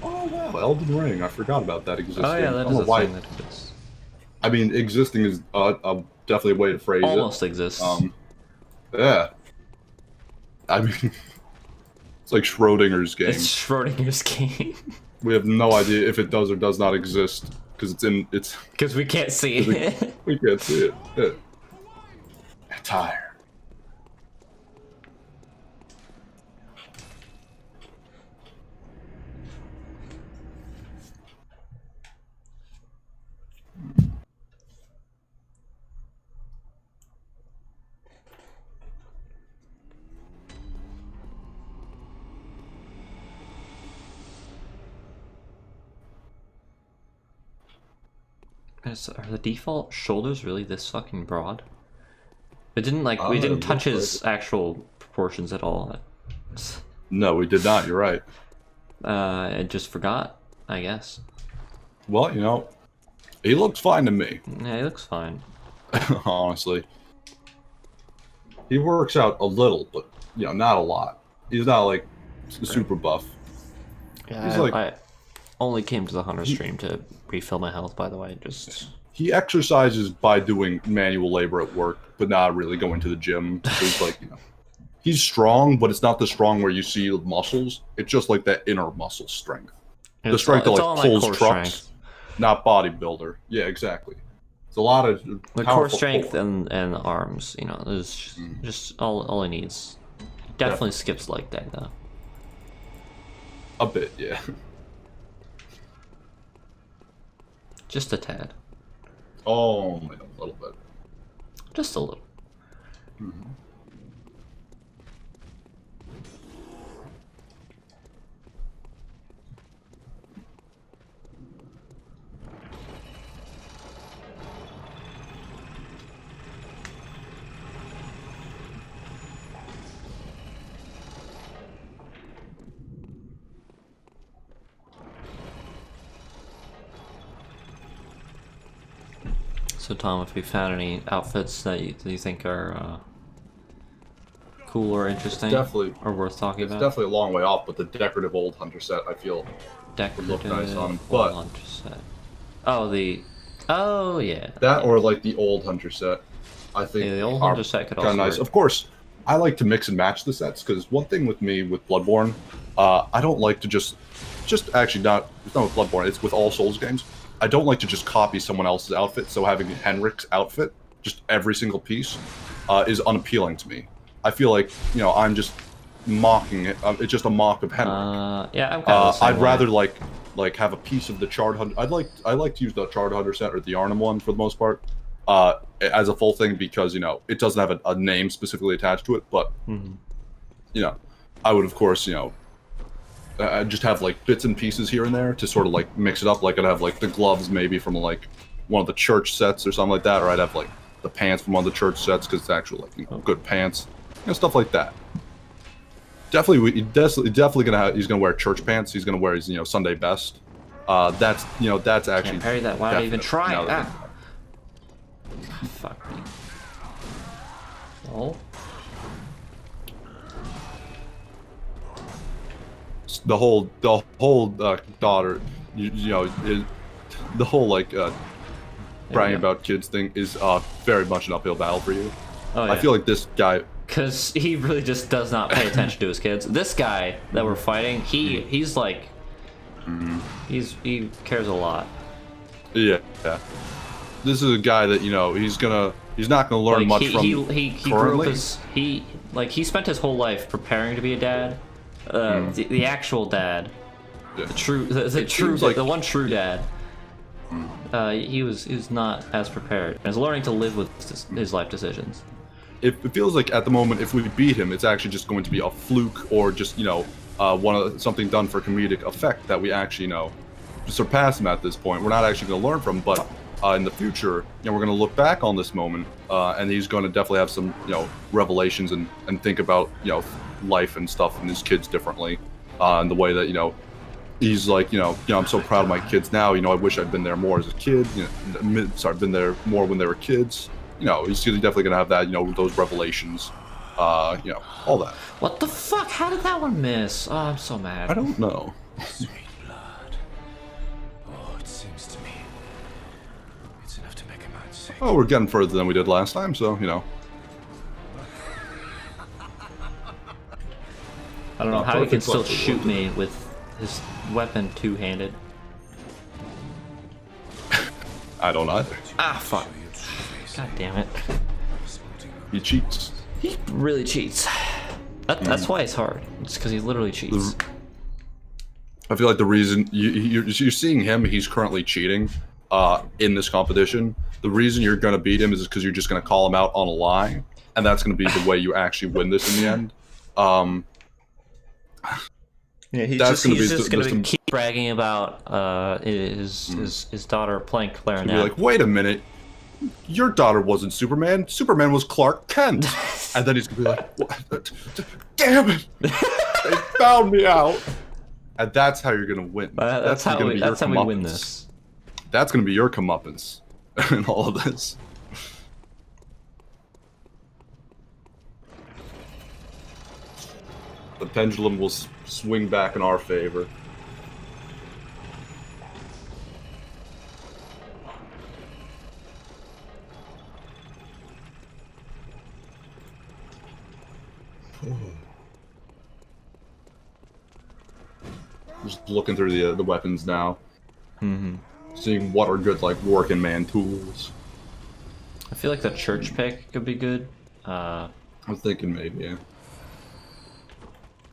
Oh wow, Elden Ring! I forgot about that existing. Oh yeah, that I is don't a know why. thing that it is. I mean, existing is definitely a way to phrase Almost it. exists. Yeah. I mean, it's like Schrodinger's game. It's Schrodinger's game. We have no idea if it does or does not exist because it's Because we can't see it. we can't see it. Yeah. Tired. Are the default shoulders really this fucking broad? It didn't like we didn't touch his actual proportions at all. No, we did not. You're right. I just forgot, I guess. Well, you know, he looks fine to me. Yeah, he looks fine. Honestly, he works out a little, but you know, not a lot. He's not like super buff. Yeah, He's like I only came to the hunter stream to refill my health. By the way, just he exercises by doing manual labor at work, but not really going to the gym. So he's like, you know, he's strong, but it's not the strong where you see the muscles. It's just like that inner muscle strength. The strength that like pulls trucks, not bodybuilder. Yeah, exactly. It's a lot of the core strength and arms. You know, there's just all he needs. Definitely skips leg day though. A bit, yeah. Just a tad. Only a little bit. Just a little. Mm-hmm. So Tom, if you found any outfits that you think are cool or interesting, Definitely, or worth talking about? It's definitely a long way off, but the decorative old hunter set I feel would look nice on. But hunter set. Oh yeah. That or like the old hunter set, I think. Yeah, the old hunter set could also nice. work. Of course, I like to mix and match the sets because one thing with me with Bloodborne, I don't like to just actually not. It's not with Bloodborne. It's with all Souls games. I don't like to just copy someone else's outfit, so having Henrik's outfit, just every single piece, is unappealing to me. I feel like, you know, I'm just mocking it. It's just a mock of Henrik. Yeah, I'm kind of the same I'd way. rather like have a piece of the Charred Hunter. I like to use the Charred Hunter set or the Arnhem one for the most part, as a full thing because, you know, it doesn't have a name specifically attached to it. But you know, I would of course, you know, just have like bits and pieces here and there to sort of like mix it up. Like I'd have like the gloves maybe from like one of the church sets or something like that, or I'd have like the pants from one of the church sets because it's actually like, you know, good pants, you know, stuff like that. Definitely he's gonna wear church pants. He's gonna wear his, you know, Sunday best. That's, you know, that's actually. Can't parry that. Why did I even try? No, Fuck me. Oh. The whole daughter, you know, the whole like bragging about kids thing is very much an uphill battle for you. Oh, yeah. I feel like this guy, because he really just does not pay attention to his kids. This guy that we're fighting, he's like, he cares a lot. yeah. This is a guy that, you know, he's not gonna learn much from. He grew up as he spent his whole life preparing to be a dad. The actual dad, Yeah. the one true dad. He was not as prepared and is learning to live with his life decisions. It feels like at the moment, if we beat him, it's actually just going to be a fluke or just, you know, something done for comedic effect that we actually, you know, surpass him at this point. We're not actually going to learn from him, but in the future, you know, we're going to look back on this moment, and he's going to definitely have some, you know, revelations and think about, you know, life and stuff and his kids differently, and the way that, you know, he's like, you know, I'm so proud of my kids now. You know, I wish I'd been there more as a kid. You know, been there more when they were kids. You know, he's definitely gonna have that. You know, those revelations. You know, all that. What the fuck? How did that one miss? Oh, I'm so mad. I don't know. Sweet blood. Oh, it seems to me it's enough to make Oh, we're getting further than we did last time, so, you know. I don't know how he can perfect still flexible. shoot me with his weapon two-handed. I don't either. Ah, fuck. God damn it. He cheats. He really cheats. That's why it's hard. It's because he literally cheats. I feel like the reason you're seeing him, he's currently cheating in this competition. The reason you're going to beat him is because you're just going to call him out on a lie, and that's going to be the way you actually win this in the end. Yeah, he's That's just gonna keep bragging about his daughter playing clarinet. Be like, wait a minute, your daughter wasn't Superman. Superman was Clark Kent. And then he's gonna be like, what? Damn it, they found me out. And that's how you're gonna win. That's how we win this. That's gonna be your comeuppance in all of this. The pendulum will swing back in our favor. Just looking through the weapons now. Seeing what are good, like, working man tools. I feel like the church pick could be good. I'm thinking maybe, yeah.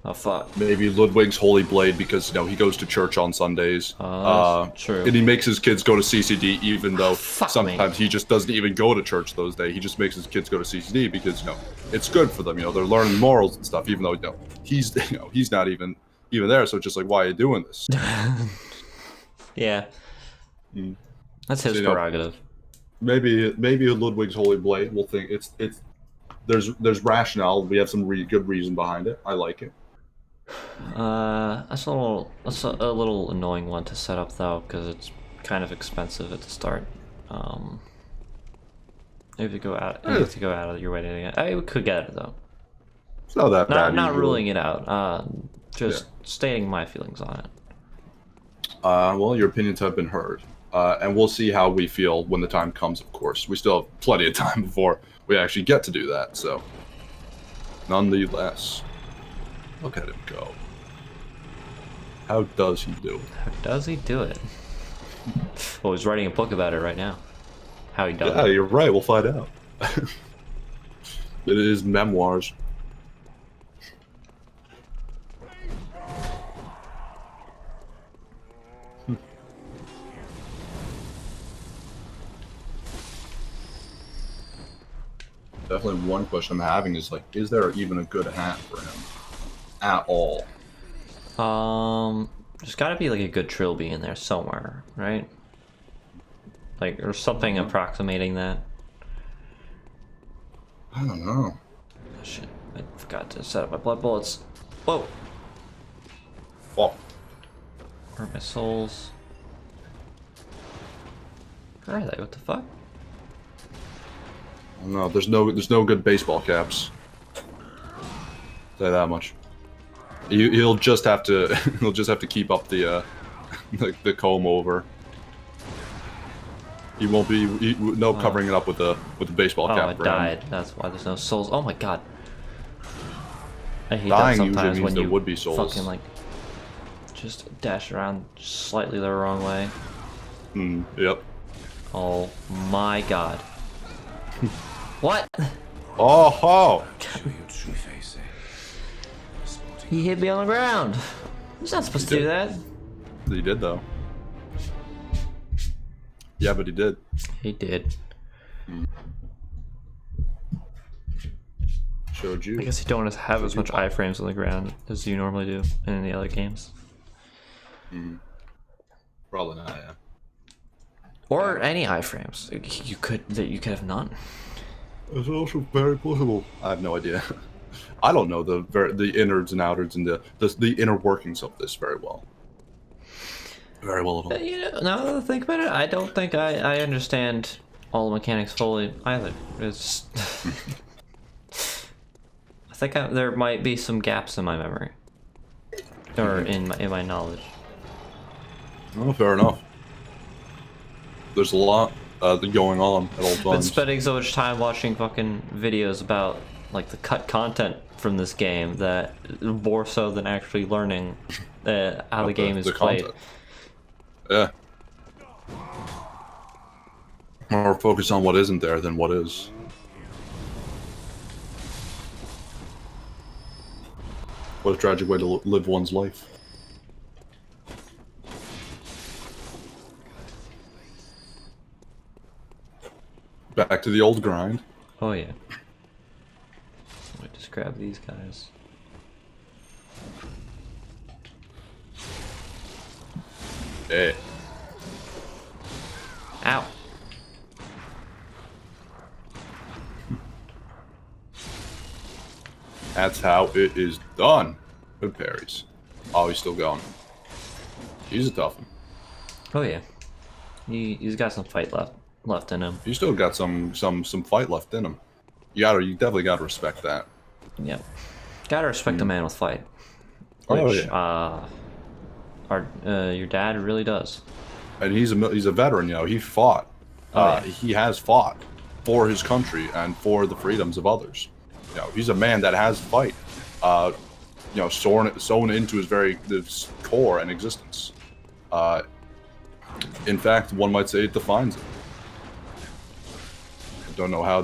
Oh fuck. Maybe Ludwig's Holy Blade because, you know, he goes to church on Sundays. True. And he makes his kids go to CCD even though Fuck sometimes he just doesn't even go to church those days. He just makes his kids go to CCD because, you know, it's good for them. You know, they're learning morals and stuff, even though, you know, he's not even there. So it's just like, why are you doing this? Yeah. That's his So, you know, prerogative. Maybe Ludwig's Holy Blade. We'll think there's rationale. We have some good reason behind it. I like it. That's a little annoying one to set up though, because it's kind of expensive at the start. You have to go out of your way to get it. I could get it though. It's not that bad. Not ruling it out. Just stating my feelings on it. Well, your opinions have been heard. And we'll see how we feel when the time comes, of course. We still have plenty of time before we actually get to do that, so. Nonetheless. Look at him go. How does he do it? How does he do it? Well, he's writing a book about it right now. How he does Yeah, it. you're right. We'll find out. It is memoirs. Definitely one question I'm having is, like, is there even a good hat for him? At all. There's gotta be like a good trilby in there somewhere, right? Like, or something approximating that. I don't know. Oh, shit, I forgot to set up my blood bullets. Whoa! Well, Where are my souls? Where are they? What the fuck? I don't know. There's no good baseball caps. Say that much. He'll just have to keep up the the comb over. He won't be covering it up with the baseball cap. Oh, I died. That's why there's no souls. Oh my god. I hate Dying that usually sometimes means when there you would be souls. fucking like just dash around slightly the wrong way. Yep. Oh my god. What? Oh ho! He hit me on the ground. He's not supposed to do that. He did though. Yeah, but he did. He did. Showed you. I guess you don't have as much iframes on the ground as you normally do in any other games. Probably not. Yeah. Or any iframes. You could have none. It's also very possible. I have no idea. I don't know the innards and outwards and the inner workings of this very well. Very well at all. You know, now that I think about it, I don't think I understand all the mechanics fully either. It's I think there might be some gaps in my memory, or in my knowledge. Oh, fair enough. There's a lot. going on at all Been times. spending so much time watching fucking videos about like the cut content from this game that more so than actually learning how the game is played. Content. Yeah. More focus on what isn't there than what is. What a tragic way to live one's life. Back to the old grind. Oh yeah. Let me just grab these guys. Hey. Ow. That's how it is done. Good parries. Oh, he's still going. He's a tough one. Oh yeah. He's got some fight left in him. He's still got some fight left in him. You definitely gotta respect that. Yep. Gotta respect a man with fight. Oh, Which, yeah. your dad really does. And he's a veteran, you know. He fought. Oh, yeah. He has fought for his country and for the freedoms of others. You know, he's a man that has fight. You know, sewn into his core and existence. In fact, one might say it defines it. I don't know how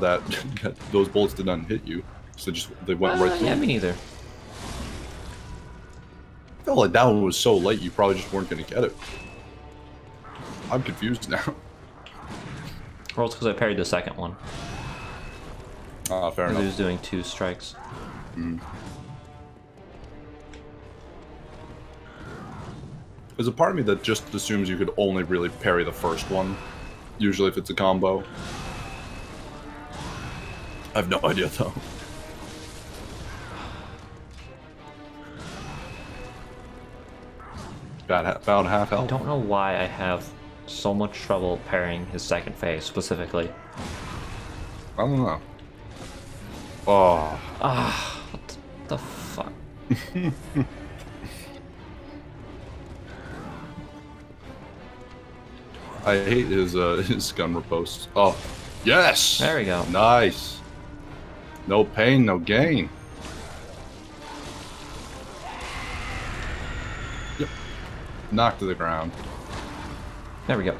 those bullets did not hit you. So they went right through. Yeah, me neither. I felt like that one was so late, you probably just weren't going to get it. I'm confused now. Or it's because I parried the second one. Fair He enough. was doing 2 strikes. There's a part of me that just assumes you could only really parry the first one. Usually if it's a combo. I have no idea though. About half I health. don't know why I have so much trouble parrying his second phase specifically. I don't know. Oh. What the fuck? I hate his gun riposte. Oh. Yes! There we go. Nice. No pain, no gain. Yep. Knocked to the ground. There we go.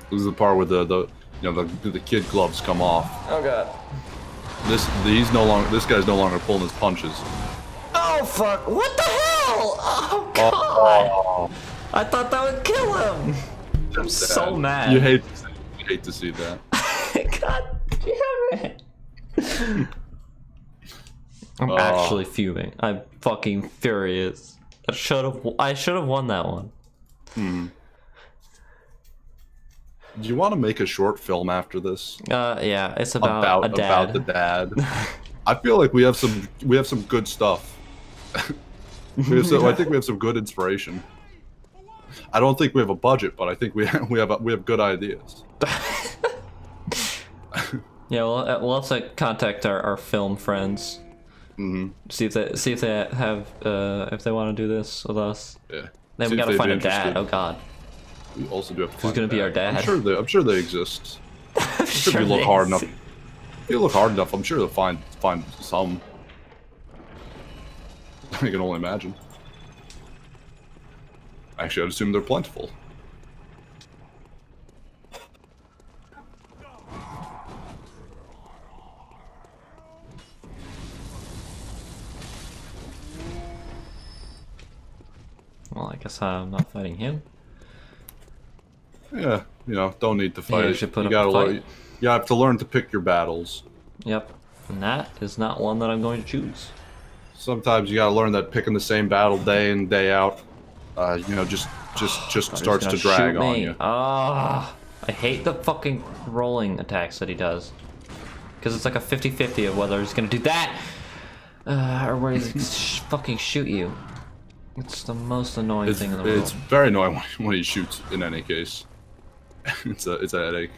This is the part where the kid gloves come off. Oh god. This guy's no longer pulling his punches. Oh fuck! What the hell? Oh god! Oh, I thought that would kill him. I'm so mad. You hate to see that. God damn it! I'm actually fuming. I'm fucking furious. I should have won that one. Do you want to make a short film after this? Yeah, it's about a dad. About the dad. I feel like we have some good stuff. I think we have some good inspiration. I don't think we have a budget, but I think we have good ideas. Yeah, we'll have to contact our film friends. See if they have if they want to do this with us. Yeah. Then we gotta find a dad. Oh god. We also do have to Who's find gonna be our dad? I'm sure they exist. I'm sure if you look hard enough. If you look hard enough, I'm sure they'll find some. I can only imagine. Actually, I'd assume they're plentiful. Well, I guess I'm not fighting him. Yeah, don't need to fight. you should put you up a fight. You have to learn to pick your battles. Yep. And that is not one that I'm going to choose. Sometimes you gotta learn that picking the same battle day in day out, just starts to drag on you. Ah, I hate the fucking rolling attacks that he does. Because it's like a 50-50 of whether he's gonna do that or whether he's gonna fucking shoot you. It's the most annoying thing in the world. It's very annoying when he shoots. In any case, it's a headache.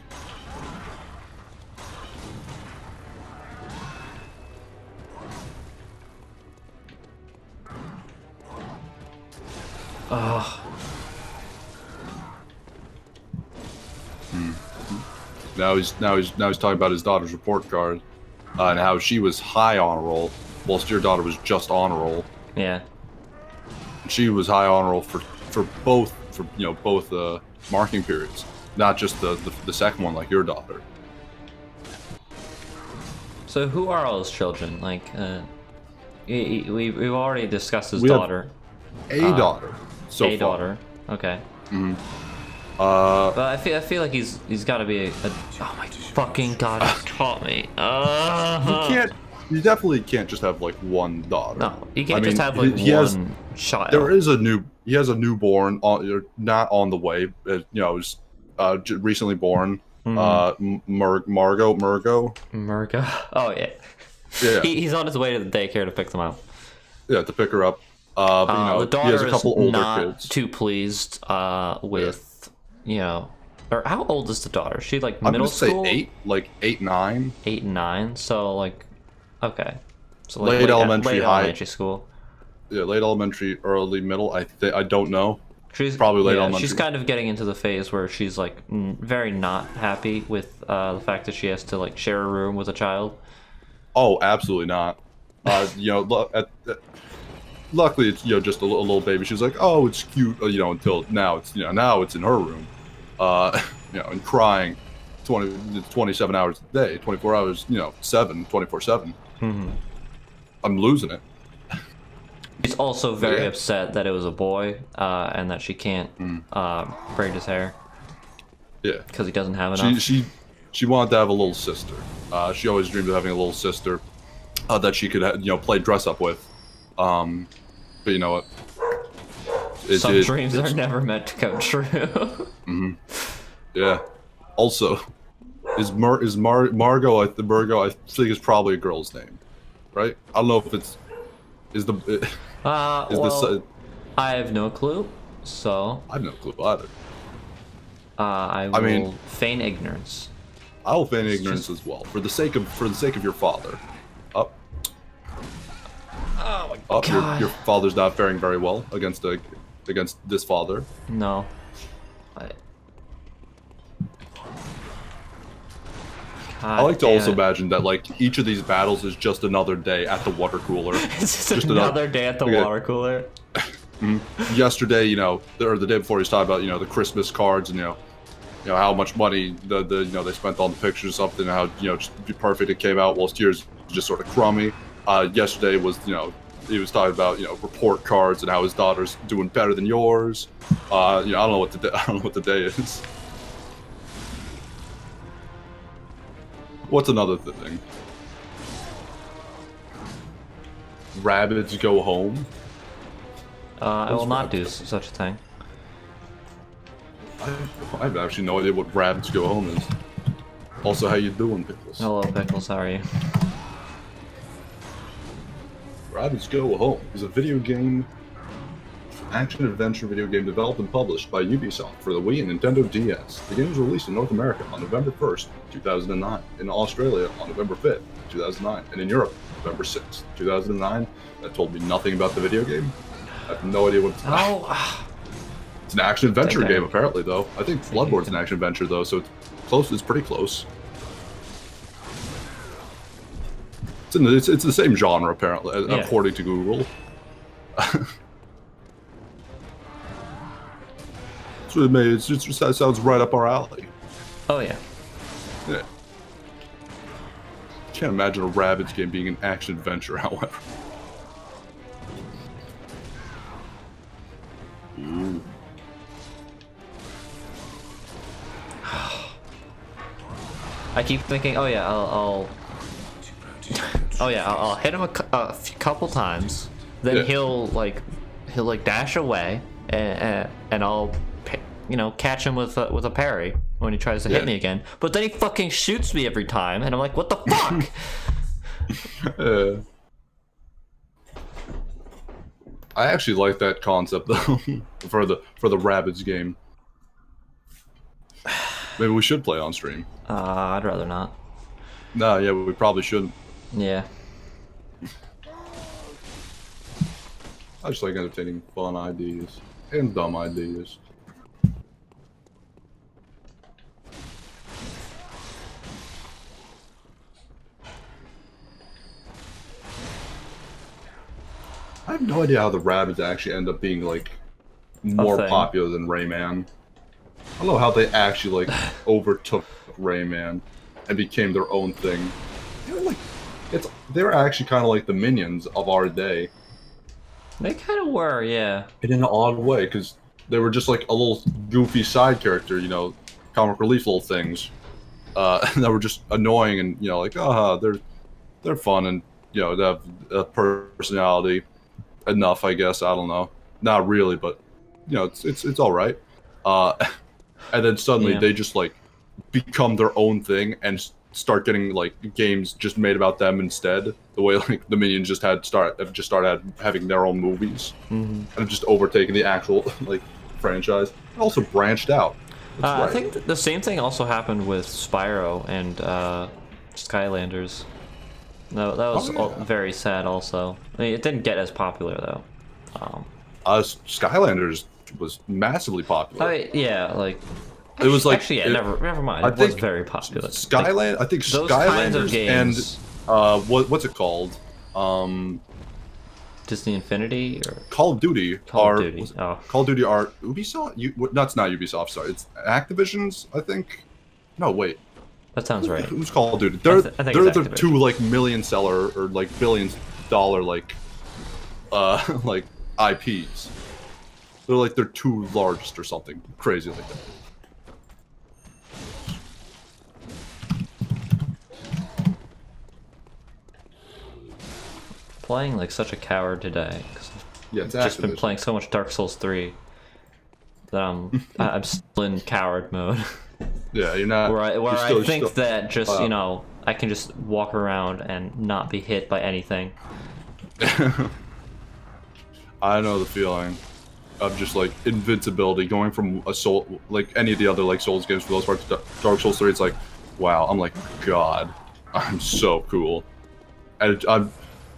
Ugh. Now he's talking about his daughter's report card, and how she was high honor roll, whilst your daughter was just honor roll. Yeah. She was high honor roll for both marking periods, not just the second one like your daughter. So who are all his children? Like, we've already discussed his daughter. A daughter. So a far. daughter. Okay. Mm-hmm. But I feel like he's got to be a. Oh my fucking god! He caught me. You definitely can't just have like one daughter. No, you can't just have like one child. He has a newborn not on the way. Recently born. Murgo. Oh yeah. Yeah. He's on his way to the daycare to pick them up. Yeah, to pick her up. The daughter he has a couple is older not kids. too pleased with or how old is the daughter? She like middle school? Say 8, 9. 8 and 9. So like, okay. So like late elementary, elementary school. Yeah, late elementary, early middle. I don't know. She's probably late elementary. She's kind of getting into the phase where she's like very not happy with the fact that she has to like share a room with a child. Oh, absolutely not. Luckily it's just a little baby. She's like, oh, it's cute. Until now it's in her room, and crying 27 hours a day, 24 hours, 24/7. Mm-hmm. I'm losing it. She's also very upset that it was a boy, and that she can't braid his hair. Yeah, because he doesn't have enough. She wanted to have a little sister. She always dreamed of having a little sister that she could play dress up with. But you know what? Some dreams are never meant to come true. Mm-hmm. Yeah. Also, Margot? I think is probably a girl's name, right? I don't know if it's I have no clue. So I have no clue either. I will feign ignorance. I will feign ignorance as well, for the sake of your father. Oh my god! Your father's not faring very well against this father. No. I like to also imagine that like each of these battles is just another day at the water cooler. It's just another day at the water cooler. Yesterday, or the day before, he was talking about the Christmas cards and how much money they spent on the pictures or something, and how just perfect it came out, whilst yours was just sort of crummy. Yesterday was he was talking about report cards and how his daughter's doing better than yours. I don't know what the day is. What's another thing? Rabbids go home. I will not do such a thing. I have actually no idea what Rabbids go home is. Also, how you doing, Pickles? Hello, Pickles. How are you? Rabbids Go Home is a video game, action-adventure video game developed and published by Ubisoft for the Wii and Nintendo DS. The game was released in North America on November 1st, 2009, in Australia on November 5th, 2009, and in Europe, November 6th, 2009. That told me nothing about the video game. I have no idea what it's about. Oh. It's an action-adventure game, apparently, though. I think Bloodborne's an action-adventure, though, so it's close. It's pretty close. It's the same genre, apparently, according to Google. So that sounds right up our alley. Oh yeah. Yeah. Can't imagine a Rabbids game being an action adventure, however. Ooh. I keep thinking, oh yeah, I'll hit him a couple times, then he'll dash away, and I'll catch him with a parry when he tries to hit me again. But then he fucking shoots me every time, and I'm like, what the fuck? I actually like that concept though for the Rabbids game. Maybe we should play on stream. I'd rather not. No, yeah, we probably shouldn't. Yeah. I just like entertaining fun ideas and dumb ideas. I have no idea how the Rabbids actually end up being like A more thing. popular than Rayman. I don't know how they actually like overtook Rayman and became their own thing. They're like, they're actually kind of like the minions of our day They kind of were, yeah. in an odd way because they were just like a little goofy side character, you know, comic relief little things that were just annoying and you know like they're fun and you know they have a personality enough, I guess. I don't know, not really, but you know it's all right. Uh, and then suddenly Yeah. they just like become their own thing and start getting like games just made about them instead. The way like the minions just started having their own movies and have just overtaken the actual like franchise. It also branched out. That's I right. think the same thing also happened with Spyro and Skylanders. No, that was Yeah. very sad. Also, I mean, it didn't get as popular though. Skylanders was massively popular. Yeah, like It was like actually, yeah, never mind. I It was think very popular. Like, Skyland. I think those kinds of Skylanders games, and what's it called? Um, Disney Infinity or Call of Duty Call are of Duty. Oh, Call of Duty are Ubisoft. That's not Ubisoft. Sorry, it's Activision's. I think. No, wait. that sounds right. Who's Call of Duty? I They're think they're it's the Activision. two like million seller or like $billion like like IPs. They're like their two largest or something crazy like that. Playing like such a coward today because Yeah, it's I've just been Activision. playing so much Dark Souls 3 that I'm still in coward mode. Yeah, you're not. where you're I think still- that just you know I can just walk around and not be hit by anything. I know the feeling of just like invincibility going from a soul like any of the other like Souls games for those parts. Dark Souls 3, it's like, wow, I'm like God, I'm so cool, and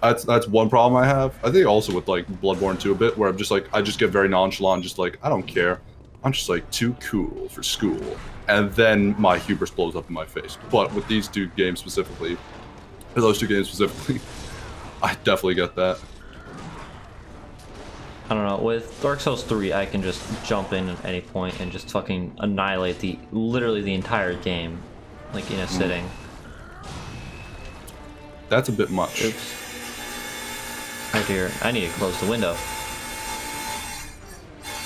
that's one problem I have. I think also with like Bloodborne 2 a bit, where I'm just like I just get very nonchalant, just like I don't care. I'm just like too cool for school, and then my hubris blows up in my face. But with these two games specifically, or those two games specifically, I definitely get that. I don't know. With Dark Souls 3, I can just jump in at any point and just fucking annihilate literally the entire game, like in a sitting. That's a bit much. Oops. Oh dear, I need to close the window.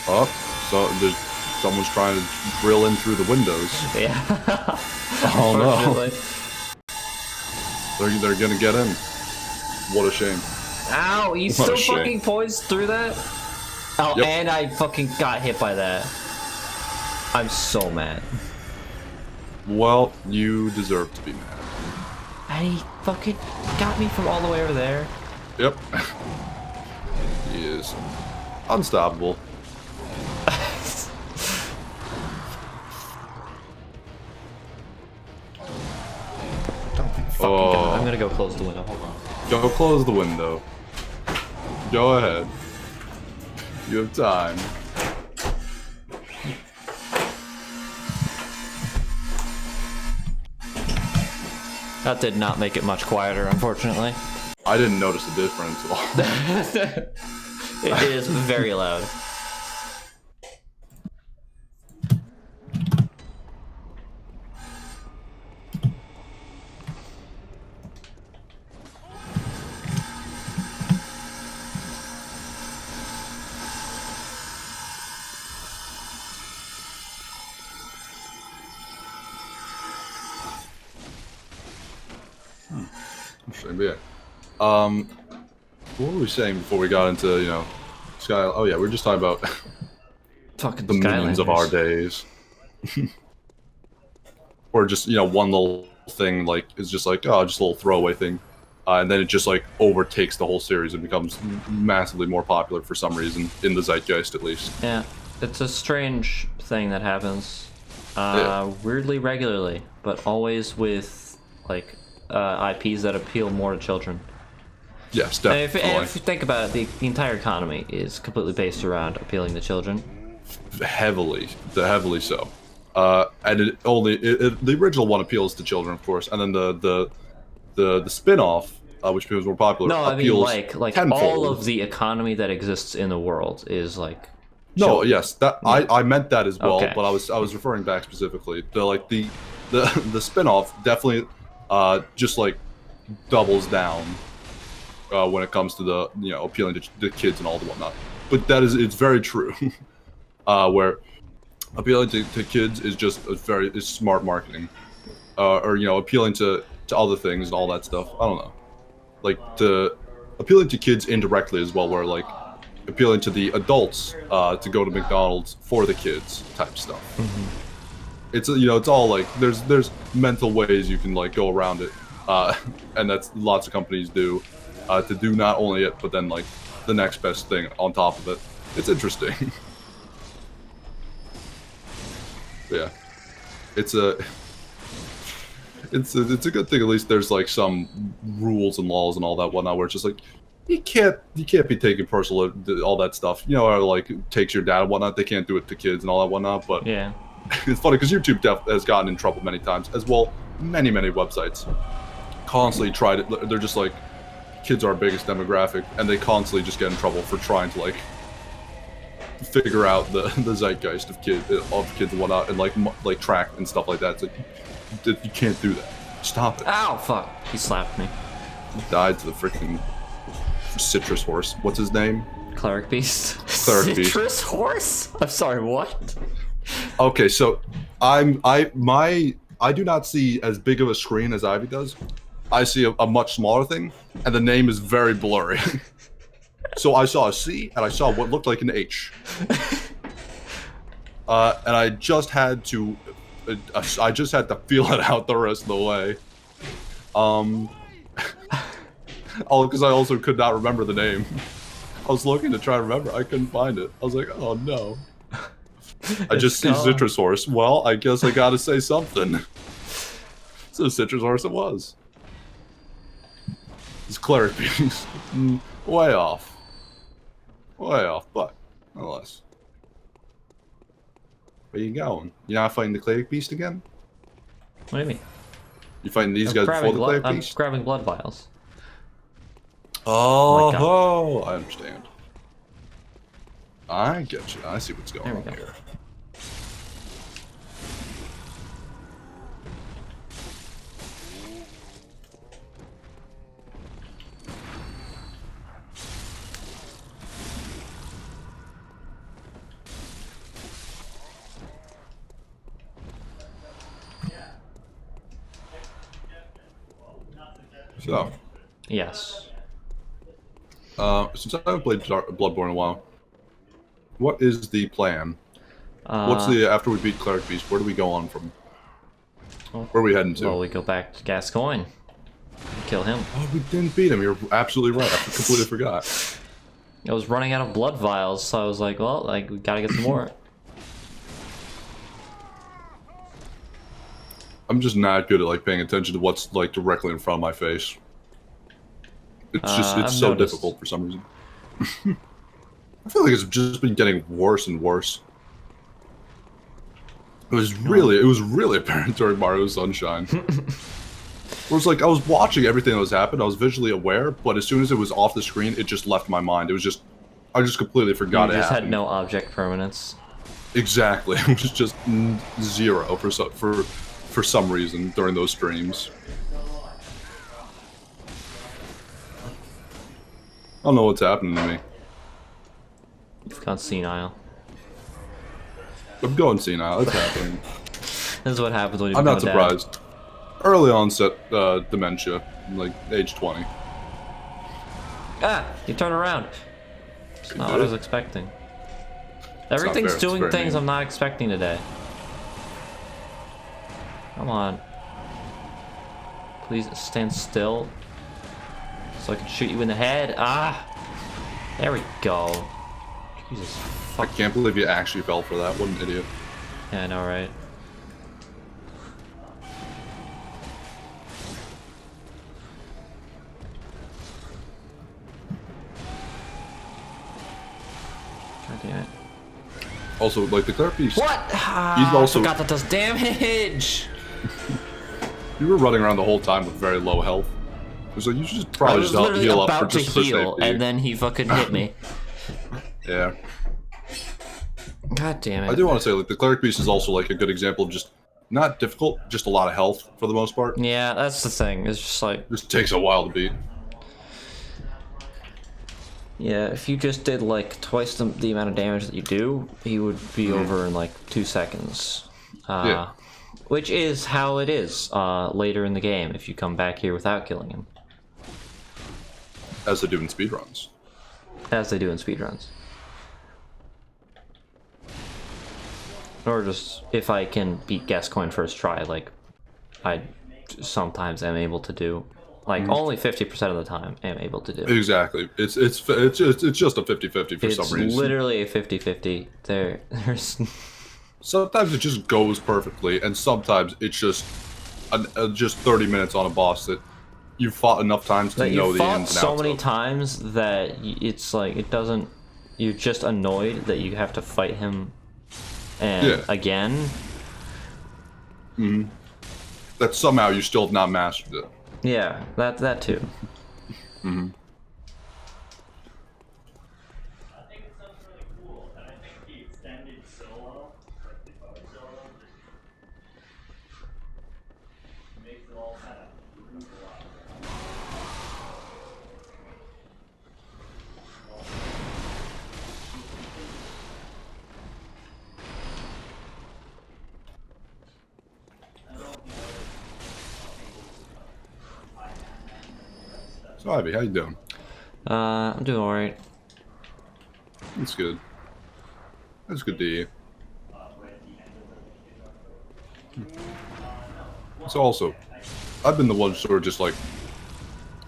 Oh, so someone's trying to drill in through the windows. Yeah. Oh no, Unfortunately. they're gonna get in. What a shame. Ow, you What still a shame. fucking poised through that? Oh, Yep. and I fucking got hit by that. I'm so mad. Well, you deserve to be mad. And he fucking got me from all the way over there. Yep. He is unstoppable. Fucking God. I'm gonna go close the window. Hold on. Go close the window. Go ahead. You have time. That did not make it much quieter, unfortunately. I didn't notice the difference at all. It is very loud. Interesting, but yeah. What were we saying before we got into, you know, Sky? Oh yeah, we were just talking about Fucking the minions of our days. Or just, you know, one little thing, like, is just like, oh, just a little throwaway thing. And then it just, like, overtakes the whole series and becomes massively more popular for some reason, in the zeitgeist at least. Yeah, it's a strange thing that happens. Weirdly regularly, but always with, like, IPs that appeal more to children. Yes, And definitely. if you think about it, the entire economy is completely based around appealing to children. Heavily so. And the original one appeals to children, of course, and then the spin-off which becomes more popular. No, I mean appeals like tenfold. all of the economy that exists in the world is like. No, yes, that I meant that as well, Okay. but I was referring back specifically. The spin-off definitely just like doubles down when it comes to the appealing to the kids and all the whatnot. But it's very true. Where appealing to kids is just is smart marketing, or appealing to other things and all that stuff. I don't know, like appealing to kids indirectly as well, where like appealing to the adults to go to McDonald's for the kids type stuff. It's it's all like there's mental ways you can like go around it, and that's lots of companies do to do not only it but then like the next best thing on top of it. It's interesting. Yeah, it's a good thing. At least there's like some rules and laws and all that whatnot where it's just like you can't be taking personal all that stuff. Or like takes your dad and whatnot. They can't do it to kids and all that whatnot. But Yeah. it's funny because YouTube has gotten in trouble many times as well. Many websites constantly try to. They're just like kids are our biggest demographic, and they constantly just get in trouble for trying to like figure out the zeitgeist of kids and whatnot, and like track and stuff like that. It's like you can't do that. Stop it. Ow! Fuck! He slapped me. He died to the freaking citrus horse. What's his name? Cleric beast. Cleric beast. Citrus horse? I'm sorry. What? Okay, so I do not see as big of a screen as Ivy does. I see a much smaller thing, and the name is very blurry. So I saw a C, and I saw what looked like an H. And I just had to feel it out the rest of the way. Oh, because I also could not remember the name. I was looking to try to remember. I couldn't find it. I was like, oh no. I just see citrus horse. Well, I guess I gotta say something. So citrus horse it was. It's cleric beast. Way off. Way off, but nonetheless. Where you going? You're not fighting the cleric beast again? What do you mean? You fighting these guys before the cleric I'm beast? grabbing blood vials. Oh, I understand. I get you. I see what's going on here. So, Yes. since I haven't played Bloodborne in a while, what is the plan? What's the after we beat Cleric Beast? Where do we go on from? Where are we heading to? Well, we go back to Gascoigne. Kill him. Oh, we didn't beat him. You're absolutely right. I completely forgot. I was running out of blood vials, so I was like, well, like we gotta get some more. I'm just not good at like paying attention to what's like directly in front of my face. It's just it's so difficult for some reason. I feel like it's just been getting worse and worse. It was really apparent during Mario Sunshine. It was like I was watching everything that was happening. I was visually aware, but as soon as it was off the screen, it just left my mind. It was just I just completely forgot it happened. You just had no object permanence. Exactly. It was just zero for some reason during those streams. I don't know what's happening to me. You've gone senile. I'm going senile. It's happening. This is what happens when you I'm become not surprised. Early onset dementia, like age 20. Ah! You turn around. It's not what I was expecting. Everything's doing things I'm not expecting today. Come on. Please stand still. So I can shoot you in the head. Ah! There we go. Jesus fuck. I can't believe you actually fell for that. What an idiot. Yeah, I know, right? God damn it. Also, like the Cleric Beast. What? He's also. I forgot that does damage! You were running around the whole time with very low health. was like, you should I probably was just literally heal up for about to just for heal, safety. and then he fucking hit me. Yeah. God damn it. I do want to say, like, the cleric beast is also like a good example of just not difficult, just a lot of health for the most part. Yeah, that's the thing. It's just like, Just takes a while to beat. yeah, if you just did like twice the amount of damage that you do, he would be over in like 2 seconds. Yeah. Which is how it is later in the game if you come back here without killing him. As they do in speedruns. As they do in speedruns. Or just, if I can beat Gascoigne first try, like I sometimes am able to do. Like, only 50% of the time am able to do. Exactly. It's just a 50-50 for some reason. It's literally a 50-50. There's... Sometimes it just goes perfectly, and sometimes it's just just 30 minutes on a boss that you've fought enough times to know the ins and outs so many of. times that it's like, it doesn't... You're just annoyed that you have to fight him and again. That somehow you still have not mastered it. Yeah, that too. So Ivy, how you doing? I'm doing alright. That's good. That's good to hear. So also, I've been the one sort of just like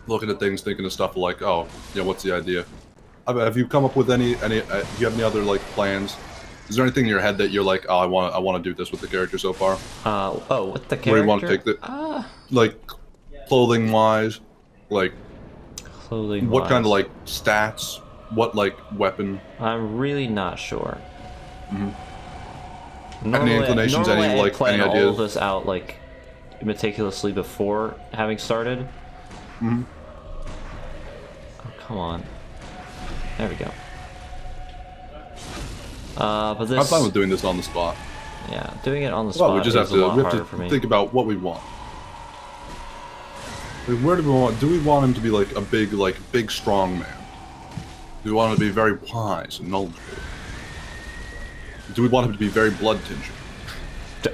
looking at things, thinking of stuff like, oh, yeah, what's the idea? Have you come up with any? Do you have any other like plans? Is there anything in your head that you're like, oh, I want to do this with the character so far? Oh, with the character? Where you want to take the, like, clothing wise, like, Clothing what kind of like stats? What like weapon? I'm really not sure. Any inclinations? Normally Any I like plan any all of ideas? this out like meticulously before having started. Oh, come on. There we go. But this... I'm fine with doing this on the spot. Yeah, doing it on the Well, spot we just have is a lot to harder for me. think about what we want. Like, where do we want? Do we want him to be like a big strong man? Do we want him to be very wise and knowledgeable? Do we want him to be very blood tinged?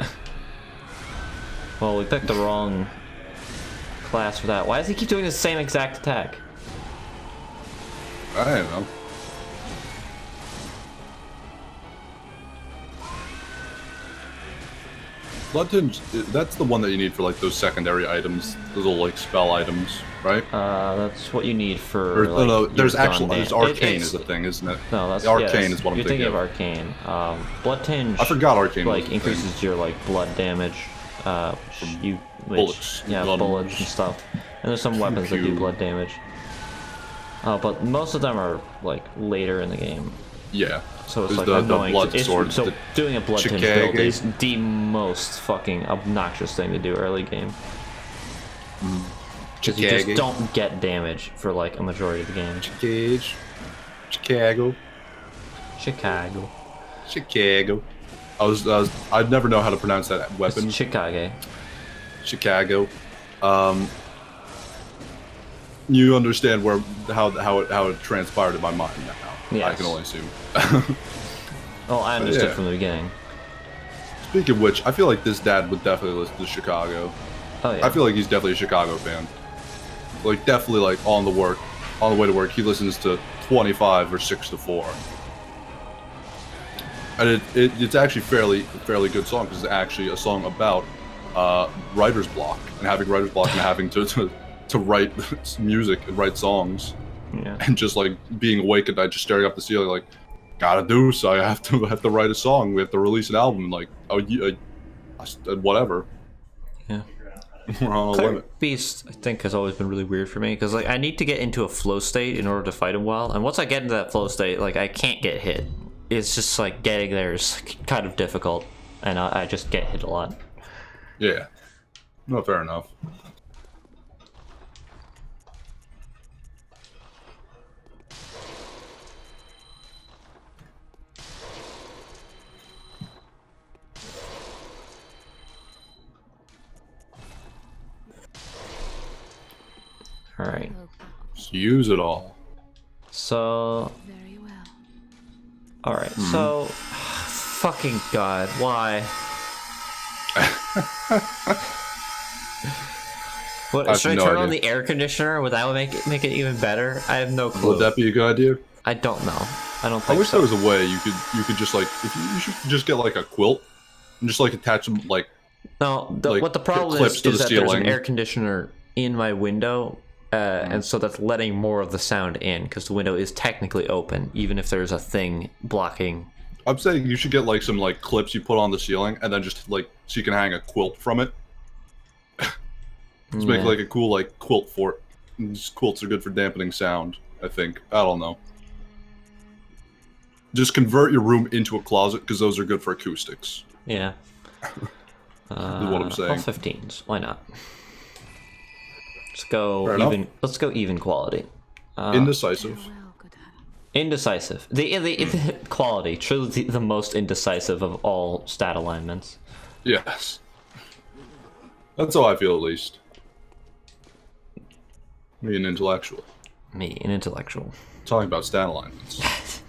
Well, we picked the wrong class for that. Why does he keep doing the same exact attack? I don't know. Blood tinge, that's the one that you need for like those secondary items, those little like spell items, right? That's what you need for. Or, like, no, there's your actual, gun there's damage. arcane is the thing, isn't it? No, that's the arcane yes, is what I'm you're thinking of arcane. Blood tinge. I forgot arcane was Like the thing. increases your like blood damage. Bullets. Yeah, Blood bullets wounds. and stuff. And there's some weapons that do Pew. blood damage. But most of them are like later in the game. Yeah. So it's There's like the annoying. blood sword. So doing a blood tinge Chickage. build is the most fucking obnoxious thing to do early game. Because you just Chickage. don't get damage for like a majority of the game. Cage. Chicago. Chicago. Chicago. I'd never know how to pronounce that weapon. It's Chicago. Chicago. You understand how it transpired in my mind now. Yes. I can only assume. Oh, I understood Yeah. from the beginning. Speaking of which, I feel like this dad would definitely listen to Chicago. Oh yeah. I feel like he's definitely a Chicago fan. Like definitely like on the way to work, he listens to 25 or 6 to 4. And it's actually fairly good song because it's actually a song about writer's block and having writer's block and having to write music and write songs. Yeah. And just like being awake at night, just staring up the ceiling, like, gotta do so. I have to write a song. We have to release an album. Like, whatever. Yeah. We're on a limit. Cleric Beast, I think, has always been really weird for me because like I need to get into a flow state in order to fight him well, and once I get into that flow state, like I can't get hit. It's just like getting there is kind of difficult, and I just get hit a lot. Yeah. No, fair enough. All right. Just use it all. So. Very well. All right. So. Fucking God, why? What? Should I turn on the air conditioner? Would that make it even better? I have no clue. Would that be a good idea? I don't know. I don't think I wish so. there was a way you could just like you should just get like a quilt and just like attach them like. No, like, what the problem clips is to the that there's an ceiling. air conditioner in my window, and so that's letting more of the sound in because the window is technically open, even if there's a thing blocking. I'm saying you should get like some like clips you put on the ceiling and then just like so you can hang a quilt from it. Just make like a cool like quilt fort. Just quilts are good for dampening sound, I think. I don't know. Just convert your room into a closet because those are good for acoustics. Yeah. Is what I'm saying. All 15s. Why not? Let's go Fair even. enough. Let's go even quality. Indecisive. Well, good Hedera. Indecisive. The quality. Truly the most indecisive of all stat alignments. Yes. That's how I feel, at least. Me, an intellectual. Me, an intellectual. Talking about stat alignments.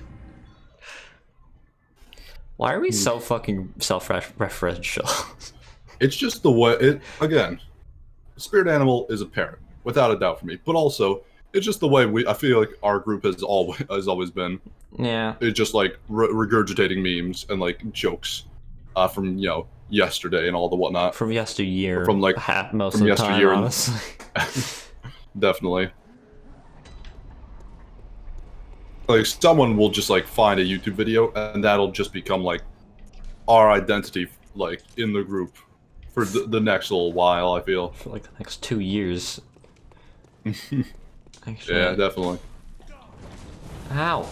Why are we so fucking self-referential? It's just the way it. Again, spirit animal is a parent, without a doubt for me. But also, it's just the way I feel like our group has always been. Yeah. It's just like regurgitating memes and like jokes, from yesterday and all the whatnot. From yesteryear. From like most from of the time, yesteryear and- honestly. Definitely. Like someone will just like find a YouTube video and that'll just become like our identity, like in the group for the next little while. I feel. For like the next 2 years. Actually. Yeah, definitely. Ow.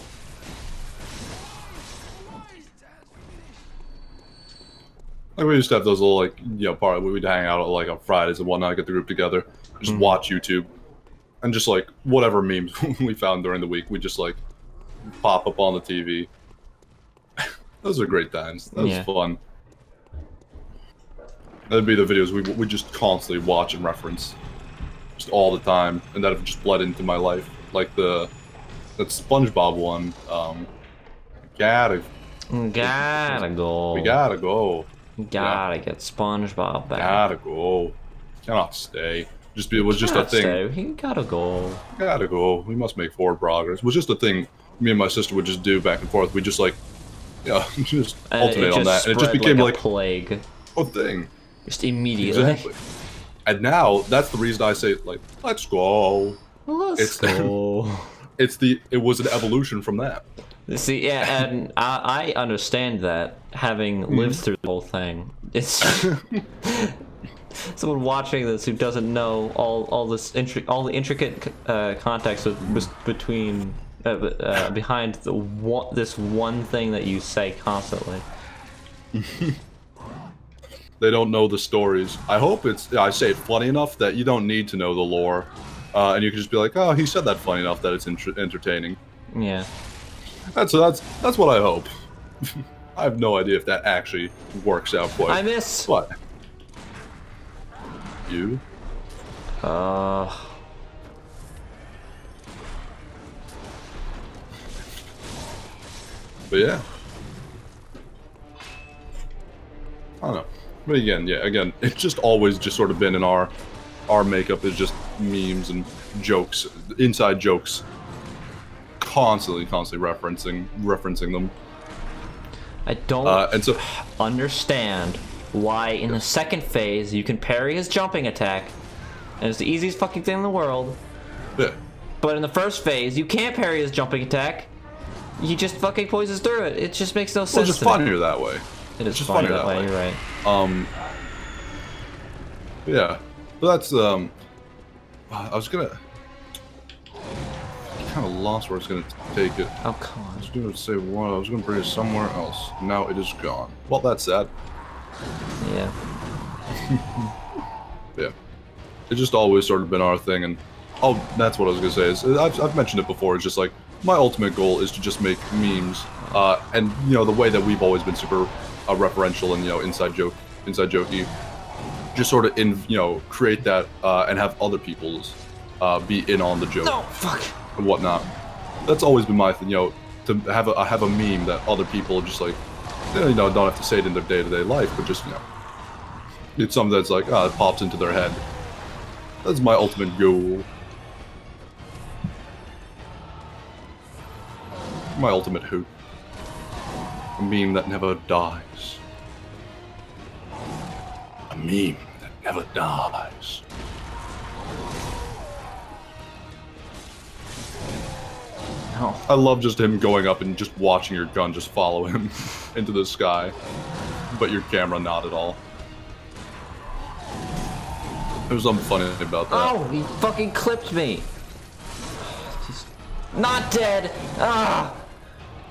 Like we used to have those little like part we'd hang out like on Fridays and whatnot, get the group together, just watch YouTube, and just like whatever memes we found during the week, we just like pop up on the TV. Those are great times. That was fun. That'd be the videos we just constantly watch and reference, just all the time, and that have just bled into my life. Like that SpongeBob one. Gotta go. We gotta go. Gotta get SpongeBob back. Gotta go. Cannot stay. It was just a thing. Stay. He gotta go. Gotta go. We must make forward progress. It was just a thing me and my sister would just do back and forth. We just like, just alternate on that, and it just became like a plague. a thing. Just immediately. Exactly. And now that's the reason I say like, let's go. Let's go. It was an evolution from that. See, yeah, and I understand that, having lived through the whole thing. It's someone watching this who doesn't know all the intricate context between behind this one thing that you say constantly. They don't know the stories. I hope I say it funny enough that you don't need to know the lore, and you can just be like, oh, he said that funny enough that it's entertaining. Yeah. That's what I hope. I have no idea if that actually works out quite. I miss. What? You? But yeah. I don't know. But again, it's just always just sort of been in our makeup is just memes and jokes, inside jokes. Constantly referencing them. I don't understand why in the second phase you can parry his jumping attack, and it's the easiest fucking thing in the world. Yeah. But in the first phase, you can't parry his jumping attack. He just fucking poisons through it. It just makes no sense. Well, it's just to me. funnier that way. It is just funnier funnier that way. that way. You're right. Yeah. But that's I was gonna. Kind of lost where it's gonna take it. Oh come on. I was gonna say one. I was gonna bring it somewhere else. Now it is gone. Well, that's sad. Yeah. Yeah. It's just always sort of been our thing, and that's what I was gonna say. Is I've mentioned it before. It's just like my ultimate goal is to just make memes, and the way that we've always been super referential and inside jokey, just sort of create that and have other people's be in on the joke No, fuck. and whatnot. That's always been my thing, to have a meme that other people just like, don't have to say it in their day-to-day life, but just, it's something that's like, it pops into their head. That's my ultimate goal. My ultimate hope. A meme that never dies. A meme that never dies. No. I love just him going up and just watching your gun just follow him into the sky. But your camera not at all. There's something funny about that. Oh, he fucking clipped me. He's not dead. Ah.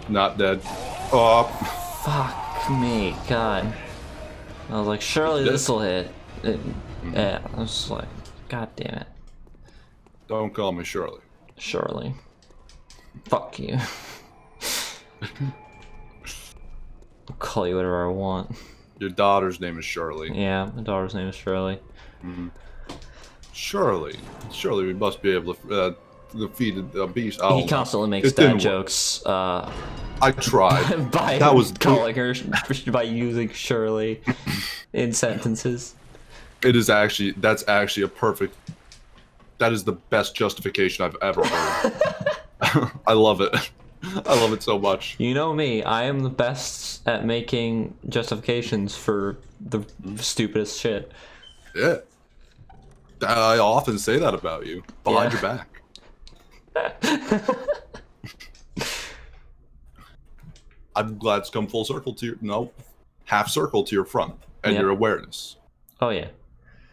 Not dead. Oh. Fuck me, God. I was like, surely this'll hit. Yeah, I was just like, God damn it. Don't call me Shirley. Surely. Fuck you. I'll call you whatever I want. Your daughter's name is Shirley. Yeah, my daughter's name is Shirley. Surely, we must be able to defeat a beast. He constantly makes dad jokes. I tried. by that was calling her by using Shirley in sentences. That's actually a perfect. That is the best justification I've ever heard. I love it. I love it so much. You know me, I am the best at making justifications for the stupidest shit. Yeah. I often say that about you, behind your back. I'm glad it's come full circle to your, half circle to your front and your awareness. Oh yeah.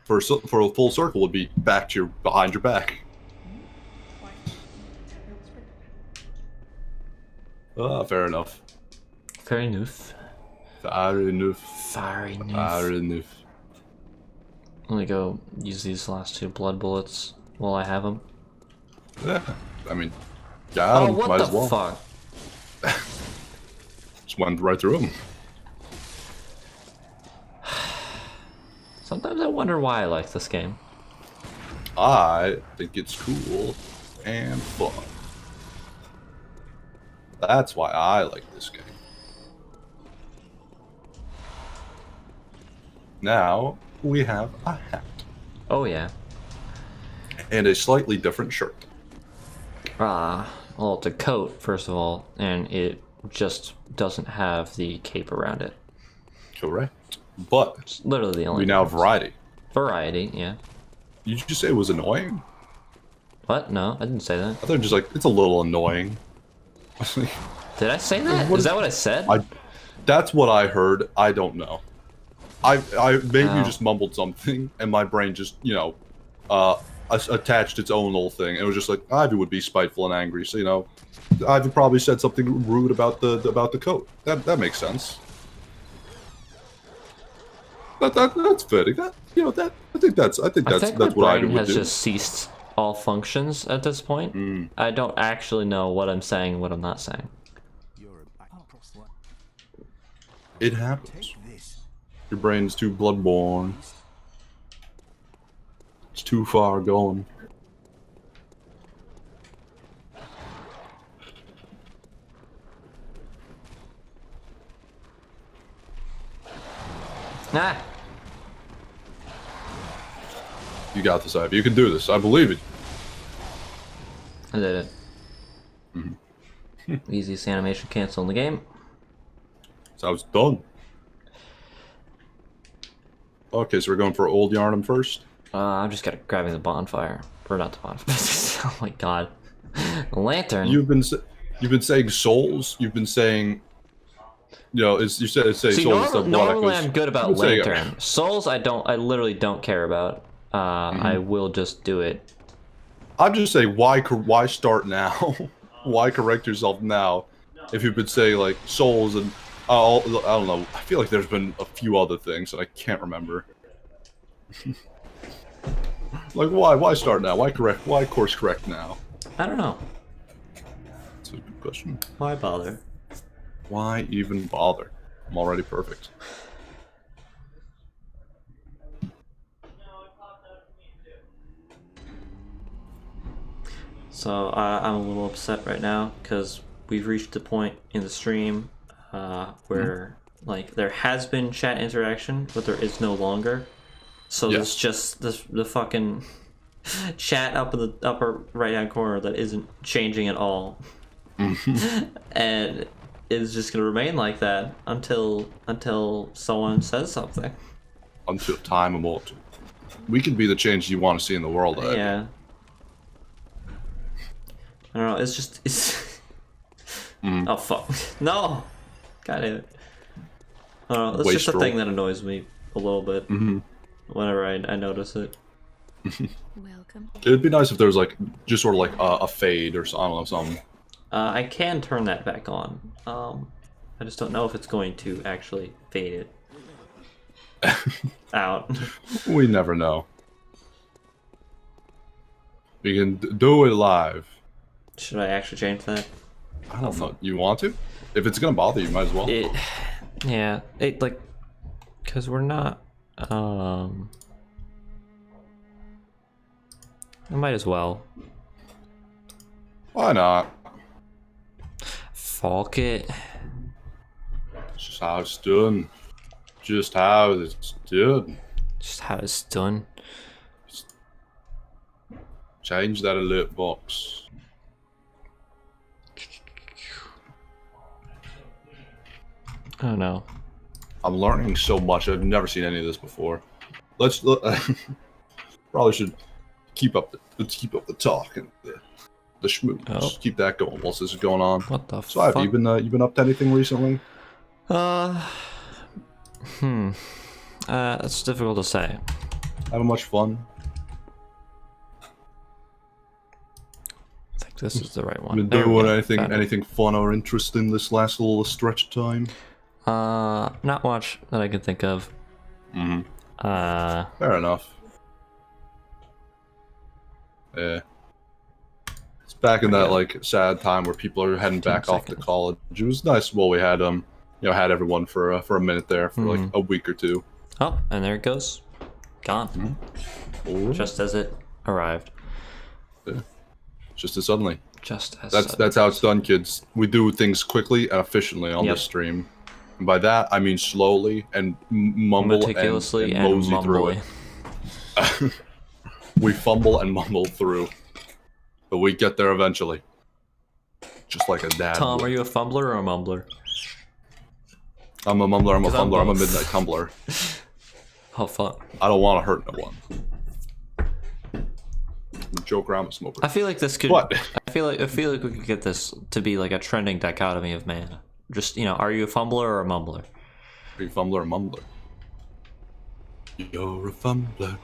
For a full circle would be back to behind your back. Fair enough. Fair enough. Fair enough. Fair enough. Fair enough. Let me go use these last 2 blood bullets while I have them. Yeah, I mean, got him, might as well. Fuck? Just went right through him. Sometimes I wonder why I like this game. I think it's cool and fun. That's why I like this game. Now, we have a hat. Oh yeah. And a slightly different shirt. Well, it's a coat, first of all, and it just doesn't have the cape around it. Correct. But it's literally the only we now have variety. Variety, yeah. Did you just say it was annoying? What? No, I didn't say that. I thought just like, it's a little annoying. Did I say that? Is that what I said? That's what I heard. I don't know. I maybe you just mumbled something, and my brain just, attached its own little thing. It was just like, Ivy would be spiteful and angry, so, Ivy probably said something rude about the coat. That makes sense. That's fitting. I think that's what Ivy would do. My brain has just ceased all functions at this point. I don't actually know what I'm saying and what I'm not saying. It happens. Your brain's too Bloodborne. It's too far going. Ah! You got this, Ivy. You can do this. I believe it. I did it. Easiest animation cancel in the game. So I was done. Okay, so we're going for old Yarnum first? I'm just grabbing the bonfire. Or not the bonfire. Oh my god. The lantern. You've been saying souls. You've been saying, you say souls. Normally I'm good about lantern. Souls I literally don't care about. I will just do it. I'm just saying, why start now? Why correct yourself now? If you've been saying like souls and I don't know. I feel like there's been a few other things that I can't remember. Like why start now? Why course correct now? I don't know. That's a good question. Why bother? Why even bother? I'm already perfect. So I'm a little upset right now because we've reached the point in the stream where like there has been chat interaction, but there is no longer. So Yes. there's just the fucking chat up in the upper right hand corner that isn't changing at all, and it's just gonna remain like that until someone says something. Until time immortal. We can be the change you want to see in the world. Yeah. I don't know. It's. Oh fuck! No. God damn it. I don't know. That's just a thing that annoys me a little bit whenever I notice it. Welcome. It'd be nice if there was like just sort of like a fade or I don't know, something. I can turn that back on. I just don't know if it's going to actually fade it out. We never know. We can do it live. Should I actually change that? I don't know. You want to? If it's gonna bother you, might as well. Yeah. It like, cause we're not. I might as well. Why not? Fuck it. It's just how it's done. Just how it's done. Just how it's done. Change that alert box. I don't know. I'm learning so much. I've never seen any of this before. Let's probably should let's keep up the talk and the schmooze. Oh. Keep that going whilst this is going on. What the So fuck? have you been up to anything recently? That's difficult to say. Having much fun? I think this is the right one. Been There we doing go. anything Found it. anything fun or interesting this last little stretch of time? Not much that I can think of. Fair enough. Yeah. It's back in that like sad time where people are heading back off to seconds. college. It was nice while we had had everyone for a minute there for like a week or two. Oh, and there it goes. Gone. Just as it arrived. Yeah. Just as suddenly. Just as That's how it's done, kids. We do things quickly and efficiently on this stream. And by that I mean slowly and mumble meticulously and mosey mumbly. through it. We fumble and mumble through, but we get there eventually. Just like a dad. Tom, would. are you a fumbler or a mumbler? I'm a mumbler. I'm a 'Cause I'm fumbler. I'm a both. midnight tumbler. Oh fuck. I don't want to hurt no one. I'm a joker. I'm a smoker. I feel like this could. What? I feel like we could get this to be like a trending dichotomy of man. Just are you a fumbler or a mumbler? Are you fumbler or mumbler? You're a fumbler,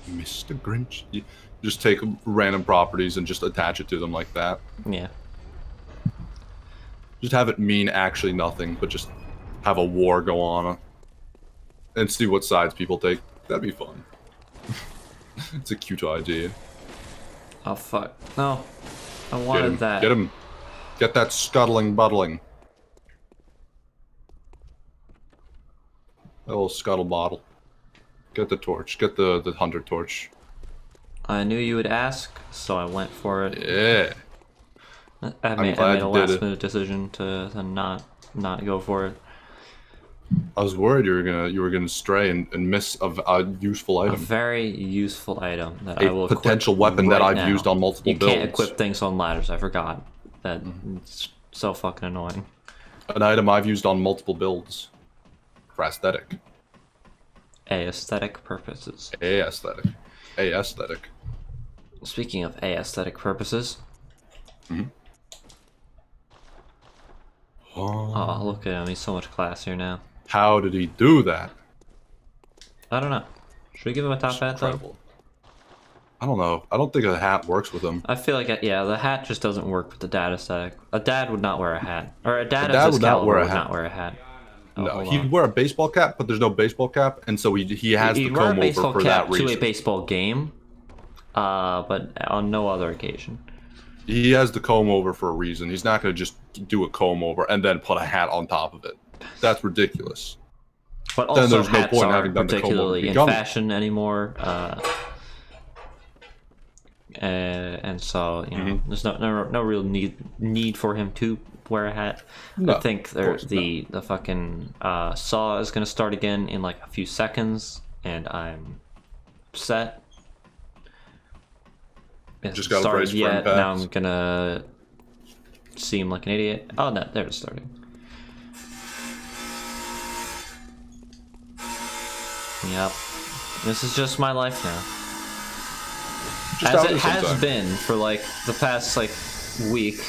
Mr. Grinch. You just take random properties and just attach it to them like that. Yeah. Just have it mean actually nothing, but just have a war go on and see what sides people take. That'd be fun. It's a cute idea. Oh fuck. No. I Get wanted him. that. Get him. Get that scuttling buttling. A little scuttle bottle. Get the torch. Get the hunter torch. I knew you would ask, so I went for it. Yeah. I made glad a you did last it. minute decision to not go for it. I was worried you were gonna stray and miss a useful A item. very useful item that I will A potential equip weapon that right I've now. used on multiple You builds. can't equip things on ladders. I forgot. That it's so fucking annoying. An item I've used on multiple builds. For aesthetic. Aesthetic purposes. Aesthetic. Aesthetic. Speaking of aesthetic purposes. Oh, look at him. He's so much classier now. How did he do that? I don't know. Should we give him a top hat though? Incredible. I don't know. I don't think a hat works with him. I feel like the hat just doesn't work with the dad aesthetic. A dad would not wear a hat, or a dad, A dad of this would not caliber wear a would hat. not wear a hat. Oh, No, hold he'd on. wear a baseball cap, but there's no baseball cap, and so he has He'd the wear a comb over baseball for cap that to a reason. baseball game, but on no other occasion. He has the comb over for a reason. He's not going to just do a comb over and then put a hat on top of it. That's ridiculous. But Then also there's no hats point in aren't having done the comb over particularly in become- fashion anymore. and so there's no real need for him to wear a hat. No, I think the fucking saw is gonna start again in like a few seconds, and I'm set. Just got to brace for yet. impact. Now I'm gonna seem like an idiot. Oh no, there it's starting. Yep. This is just my life now. As it has been for like the past like week.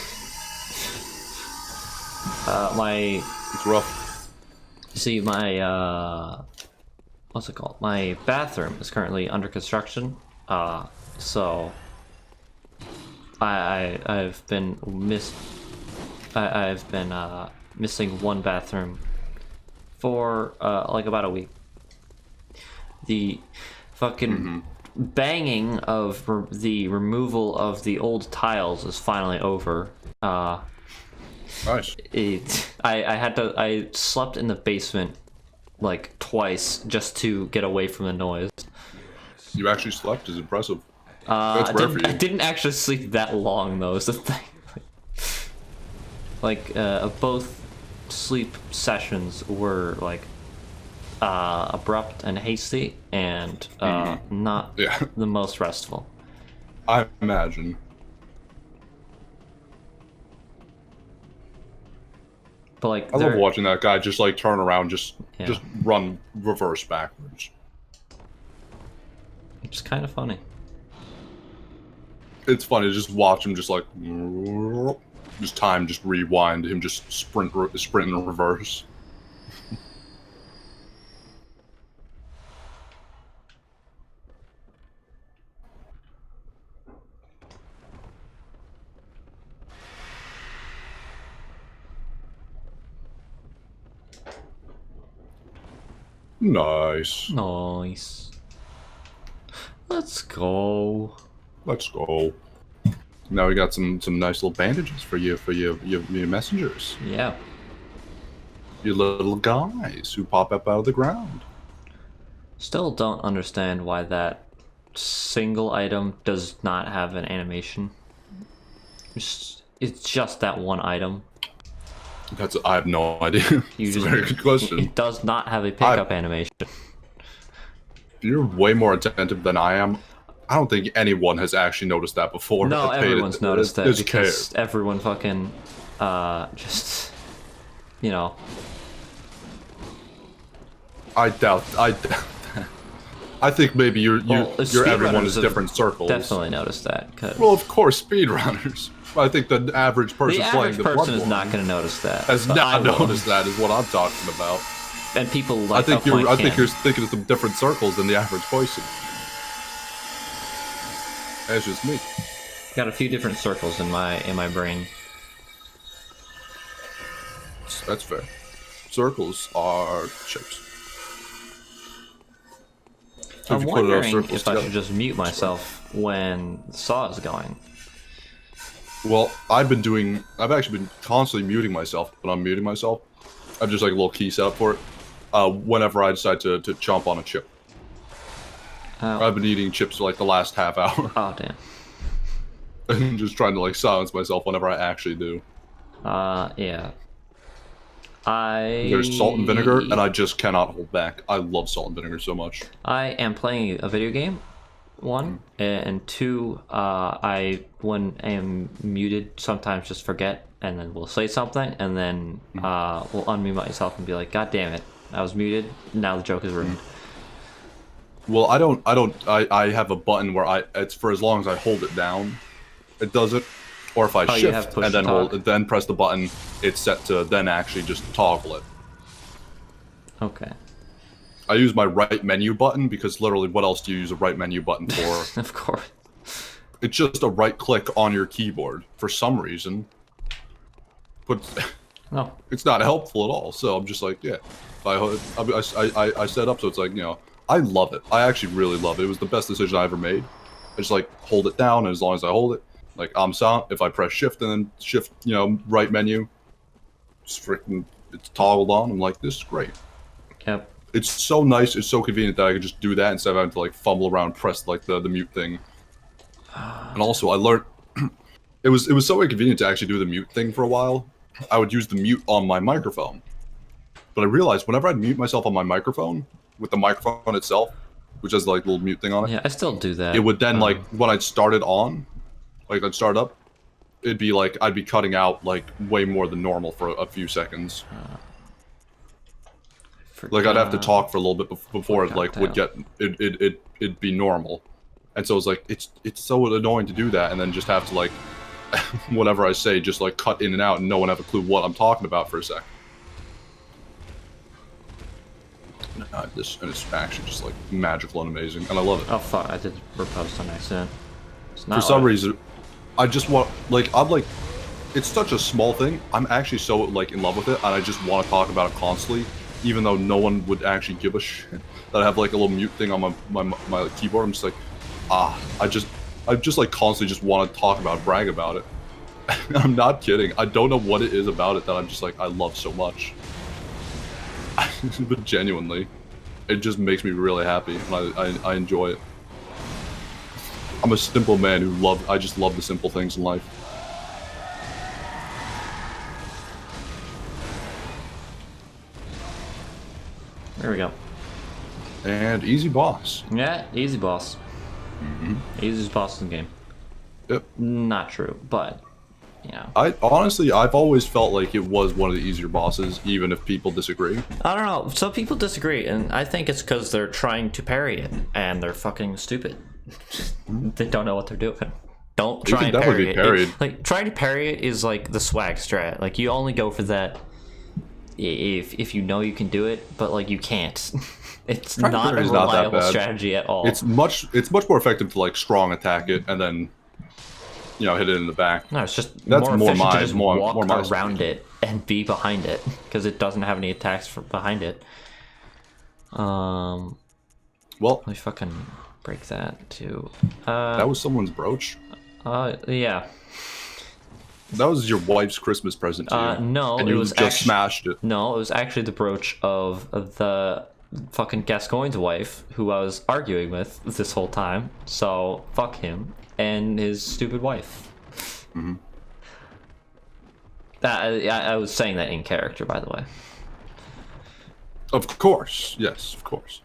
It's rough. See, my what's it called? My bathroom is currently under construction. So I've been missing one bathroom for like about a week. The fucking banging of the removal of the old tiles is finally over. Nice. I slept in the basement like twice just to get away from the noise. You actually slept is impressive. That's rare for you. I didn't actually sleep that long though, is the thing. Like both sleep sessions were like abrupt and hasty and not the most restful. I imagine. But like I love watching that guy just like turn around, just run reverse backwards. It's kind of funny. It's funny to just watch him just like just rewind, him just sprint in reverse. Nice. Nice. Let's go. Let's go. Now we got some nice little bandages for your messengers. Yeah. Your little guys who pop up out of the ground. Still don't understand why that single item does not have an animation. It's just that one item. I have no idea. It's a very good question. It does not have a pickup animation. You're way more attentive than I am. I don't think anyone has actually noticed that before. No, everyone's noticed that because everyone fucking just I doubt that. I think maybe your everyone is different circles. Definitely noticed that. Well, of course, speedrunners. I think the average person playing the Bloodborne is not going to notice that. Has not noticed that is what I'm talking about. And people like I think you're thinking of some different circles than the average person. That's just me. Got a few different circles in my brain. That's fair. Circles are shapes. So I'm wondering if I should just mute myself when the saw is going. Well, I've actually been constantly muting myself when I'm muting myself. I've just like a little key set up for it. Whenever I decide to chomp on a chip. Oh. I've been eating chips for like the last half hour. Oh damn. And just trying to like silence myself whenever I actually do. Yeah. There's salt and vinegar, and I just cannot hold back. I love salt and vinegar so much. I am playing a video game, one, and two, when I am muted, sometimes just forget, and then we'll say something, and then we'll unmute myself and be like, God damn it, I was muted, now the joke is ruined. Well, I have a button where it's for as long as I hold it down, it does it. Or if I shift and then press the button, it's set to then actually just toggle it. Okay. I use my right menu button because literally what else do you use a right menu button for? Of course. It's just a right click on your keyboard for some reason. But no, it's not helpful at all. So I'm just like, yeah. I set up so it's like, I love it. I actually really love it. It was the best decision I ever made. I just like hold it down, and as long as I hold it, like I'm silent. If I press shift and then shift, right menu, it's toggled on. I'm like, this is great. Yep. It's so nice. It's so convenient that I could just do that instead of having to like fumble around, press like the mute thing. And also, I learned it was so inconvenient to actually do the mute thing for a while. I would use the mute on my microphone, but I realized whenever I'd mute myself on my microphone with the microphone itself, which has like a little mute thing on it, Yeah, I still do that. it would then like when I'd start it on, like I'd start up, it'd be like I'd be cutting out like way more than normal for a few seconds. Like I'd have to talk for a little bit before it like would get it'd be normal, and so it's like it's so annoying to do that and then just have to like whatever I say just like cut in and out and no one have a clue what I'm talking about for a sec. It's actually just like magical and amazing, and I love it. Oh fuck! I did riposte on accident. For some reason, I just want I'm like, it's such a small thing. I'm actually so like in love with it, and I just want to talk about it constantly, even though no one would actually give a shit. That I have like a little mute thing on my keyboard. I'm just like, I just like constantly just want to talk about, brag about it. I'm not kidding. I don't know what it is about it that I'm just like I love so much. But genuinely, it just makes me really happy, and I enjoy it. I'm a simple man who I just love the simple things in life. There we go. And easy boss. Yeah, easy boss. Easiest boss in the game. Yep. Not true, but yeah. I've always felt like it was one of the easier bosses, even if people disagree. I don't know. Some people disagree, and I think it's because they're trying to parry it, and they're fucking stupid. They don't know what they're doing. Don't try and parry it. Like trying to parry it is like the swag strat. Like you only go for that if you know you can do it, but like you can't. It's not a reliable strategy at all. It's much more effective to like strong attack it and then hit it in the back. No, it's just that's more efficient to just more walk around it and be behind it because it doesn't have any attacks behind it. Well, let me fucking break that too. That was someone's brooch. Yeah. That was your wife's Christmas present to you. No, and it was just smashed it. No, it was actually the brooch of the fucking Gascoigne's wife, who I was arguing with this whole time. So fuck him and his stupid wife. I was saying that in character, by the way. Of course, yes, of course.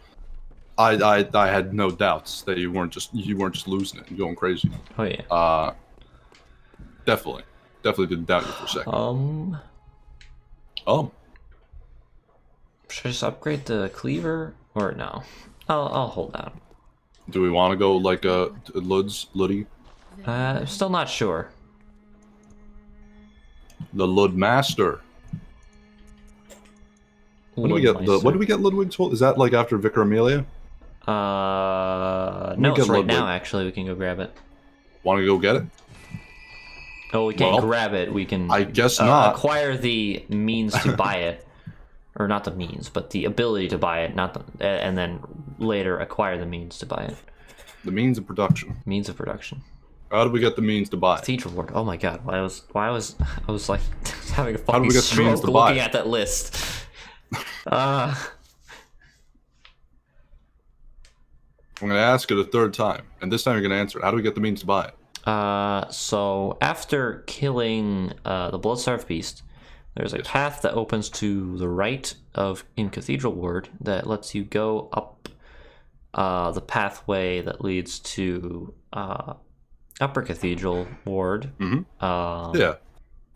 I had no doubts that you weren't just losing it and going crazy. Oh yeah. Definitely didn't doubt you for a second. Should I just upgrade the cleaver or no? I'll hold out. Do we want to go like Luddy? Still not sure. The Lud Master. When do we get Ludwig's Hold? Is that like after Vicar Amelia? No, it's right now. Actually, we can go grab it. Want to go get it? Oh, we can't grab it. We can. I guess not. Acquire the means to buy it, or not the means, but the ability to buy it. And then later acquire the means to buy it. The means of production. Means of production. How do we get the means to buy it? Cathedral Ward. Oh my god! I was like having a fucking stroke looking at that list. I'm gonna ask it a third time, and this time you're gonna answer it. How do we get the means to buy it? So after killing the Blood-Starved Beast, there's a path that opens to the right in Cathedral Ward that lets you go up the pathway that leads to Upper Cathedral Ward. Yeah,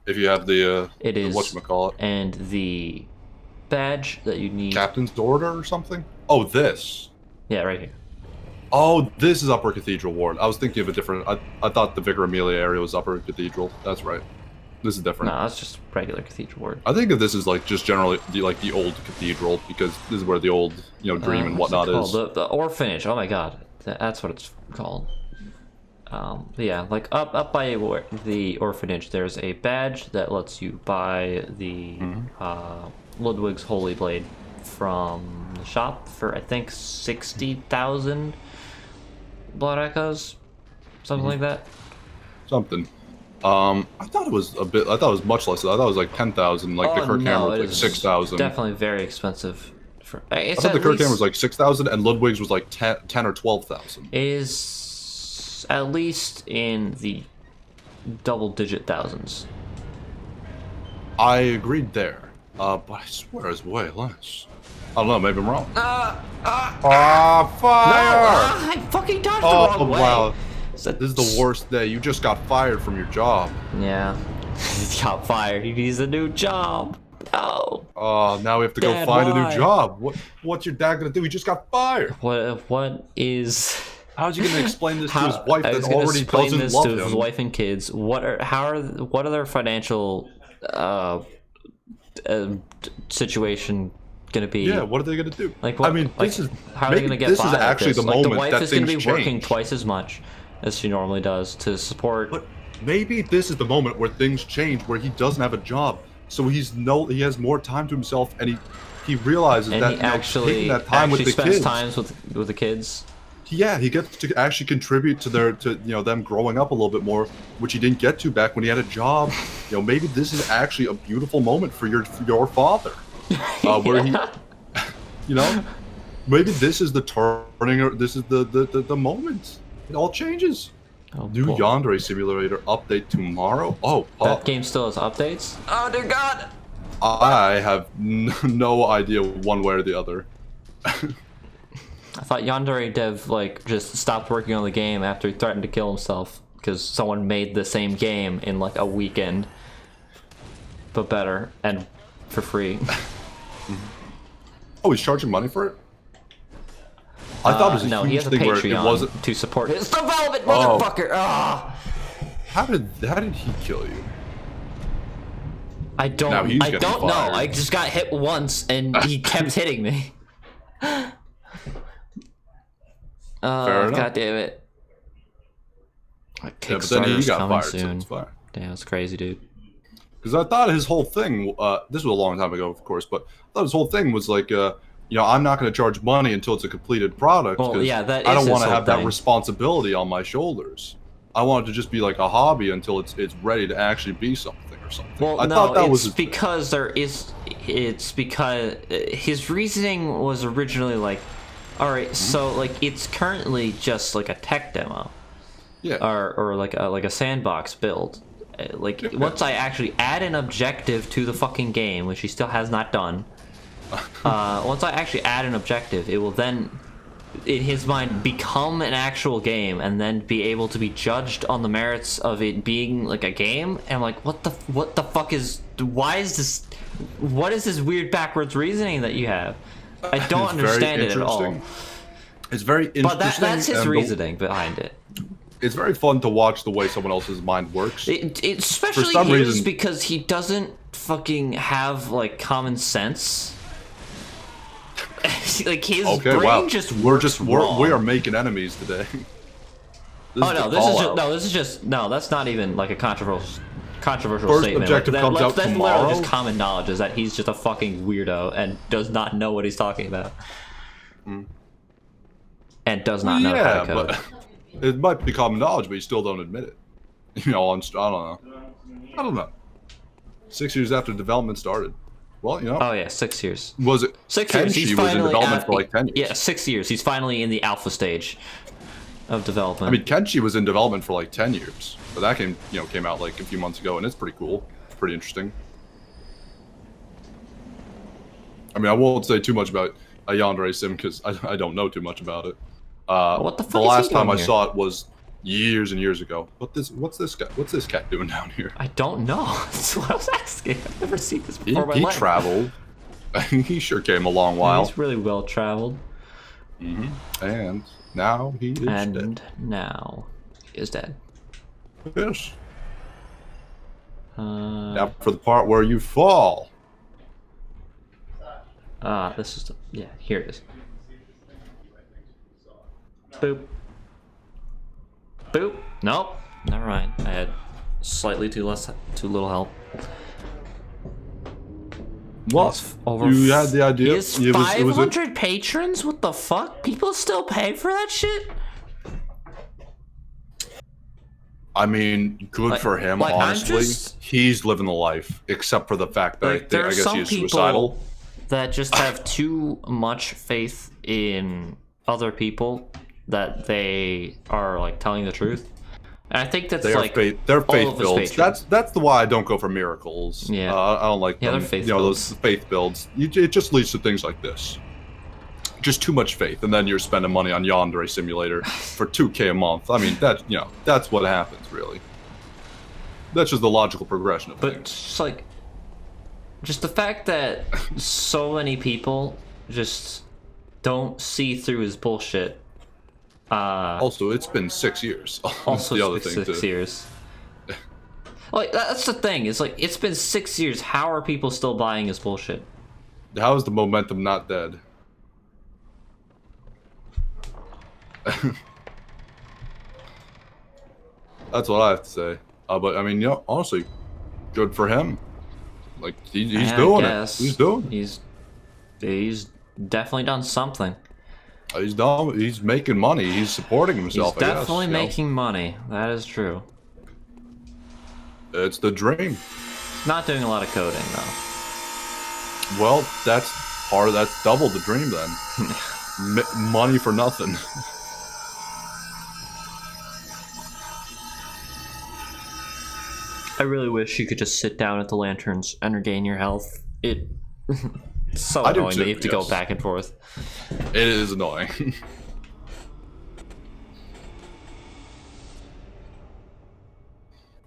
if you have the whatchamacallit. And the badge that you need. Captain's Order or something? Oh, this. Yeah, right here. Oh, this is Upper Cathedral Ward. I was thinking of a different. I thought the Vicar Amelia area was Upper Cathedral. That's right. This is different. No, that's just regular Cathedral Ward. I think of this as like just generally the old cathedral because this is where the old dream and whatnot is. The orphanage. Oh my god, that's what it's called. Yeah, like up by the orphanage, there's a badge that lets you buy the Ludwig's Holy Blade from the shop for I think 60,000 blood echoes, something like that. Something. I thought it was a bit. I thought it was much less. I thought it was like 10,000. Like the Kirk Hammer was like 6,000. Definitely very expensive. I thought the Kirk Hammer was like 6,000, and Ludwig's was like 10 or 12,000. Is at least in the double-digit thousands. I agreed there, but I swear it's way less. I don't know, maybe I'm wrong. Fire! I fucking dodged the wrong way. Wow. This is the worst day. You just got fired from your job. Yeah. He got fired. He needs a new job. No. Oh, now we have to go Dad, find a why? new job. What's your dad gonna do? He just got fired. What is... How's he gonna explain this to his wife I that was gonna already explain doesn't this love to him? his wife and kids. What are their financial situation gonna be? Yeah, what are they gonna do? Like, what, I mean, like, this is how are they gonna get this by is with actually this? the Like, moment the wife that is gonna things be working change. twice as much as she normally does to support. But maybe this is the moment where things change, where he doesn't have a job, so he has more time to himself, and he realizes and that he taking that time with the spends kids, times with the kids. yeah, he gets to actually contribute to them growing up a little bit more, which he didn't get to back when he had a job. Maybe this is actually a beautiful moment for your father, where he, maybe this is the turning, or this is the moment. It all changes. Oh, New boy. Yandere Simulator update tomorrow. Oh, That game still has updates? Oh dear God! I have no idea one way or the other. I thought Yandere dev just stopped working on the game after he threatened to kill himself because someone made the same game in like a weekend, but better and for free. Oh, he's charging money for it? I thought it was a no, huge he has a thing where it Patreon wasn't. to support his development, Oh. motherfucker. Ah. How did he kill you? I Now don't he's getting know. fired. I just got hit once and he kept hitting me. Fair Oh, enough. God damn it. Yeah, but then he Kickstarter's got coming fired, so soon. it's fine. Damn, it's crazy, dude. Because I thought his whole thing, this was a long time ago, of course, but I thought his whole thing was like, I'm not going to charge money until it's a completed product. Well, 'cause yeah, that I is don't his want to whole have that thing. responsibility on my shoulders. I want it to just be like a hobby until it's ready to actually be something or something. Well, I no, thought that it's was his thing. because it's because his reasoning was originally like, all right, so like it's currently just like a tech demo, Yeah. or like a sandbox build. Like once I actually add an objective to the fucking game, which he still has not done. Once I actually add an objective, it will then, in his mind, become an actual game, and then be able to be judged on the merits of it being like a game. And I'm like, what the fuck is? Why is this? What is this weird backwards reasoning that you have? I don't It's very understand it at all. interesting. It's very interesting. But that's his and reasoning behind it. It's very fun to watch the way someone else's mind works. It especially some his reason- because he doesn't fucking have like common sense. Like his Okay, brain wow. just works wrong. We are making enemies today. Oh no, this is just no. That's not even like a controversial First statement. objective comes out that's tomorrow? literally just common knowledge is that he's just a fucking weirdo and does not know what he's talking about, and does not know how to code. but it might be common knowledge, but you still don't admit it. I don't know. I don't know. 6 years after development started. Well, Oh yeah, 6 years. was it 6 Kenshi years. He's was in finally development at, for like 10 years. Yeah, 6 years. He's finally in the alpha stage of development. I mean, Kenshi was in development for like 10 years, but that came out like a few months ago, and it's pretty cool. It's pretty interesting. I mean, I won't say too much about a Yandere Sim because I don't know too much about it. What the fuck The is he last time doing I here? saw it was years and years ago. What's this cat doing down here? I don't know. That's what I was asking. I've never seen this He, before in my he life. traveled. He sure came a long while. He's really well traveled. And now he is And dead. now he is dead. Yes. Uh, Now for the part where you fall. this is yeah. Here it is. Boop. Boop. Nope. Never mind. I had slightly too little help. What? Over You had the idea? He has It was- it was a- 500 patrons? What the fuck? People still pay for that shit? I mean, good for him, like, I'm honestly. just- He's living the life, except for the fact that Like, I there are guess some he's people suicidal. that just have too much faith in other people that they are like telling the truth. And I think that's They're like they're all faith of his builds. patrons. That's the why I don't go for miracles. Yeah. I don't like Yeah, them. they're faith those builds. faith builds. It just leads to things like this. Just too much faith, and then you're spending money on Yandere Simulator for 2K a month. I mean, that's what happens, really. That's just the logical progression of But things. just like, just the fact that so many people just don't see through his bullshit. Also, it's been 6 years. Also, the other it's thing been 6 too. years. Like that's the thing. It's like it's been 6 years. How are people still buying his bullshit? How is the momentum not dead? That's what I have to say. But I mean, honestly, good for him. Like he's Yeah, I doing it. guess. He's doing. He's definitely done something. He's done. He's making money. He's supporting He's himself. definitely I guess, making money. That is true. It's the dream. Not doing a lot of coding though. Well, that's double the dream then. Money for nothing. I really wish you could just sit down at the lanterns and regain your health. It's so I do annoying too, that you have to go yes. back and forth. It is annoying.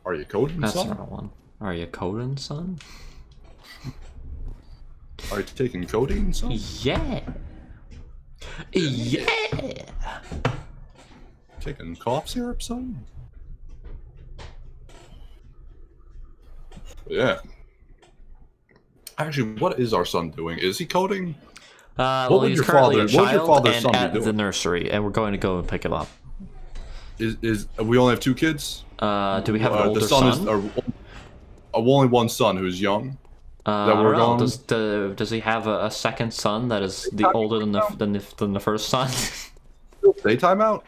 Are you coding, That's the son? wrong one. Are you coding, son? Are you taking codeine, son? Yeah. Yeah. Taking cough syrup, son? Yeah. Actually, what is our son doing? Is he coding? Well, would he's your currently father- a what would your child father's and son be at the doing? nursery, and we're going to go and pick him up. Is we only have 2 kids? Do we have an older the son? son? Only one son who's young. I we're don't know. going- Does he have a second son that is older than the first son? Daytime out?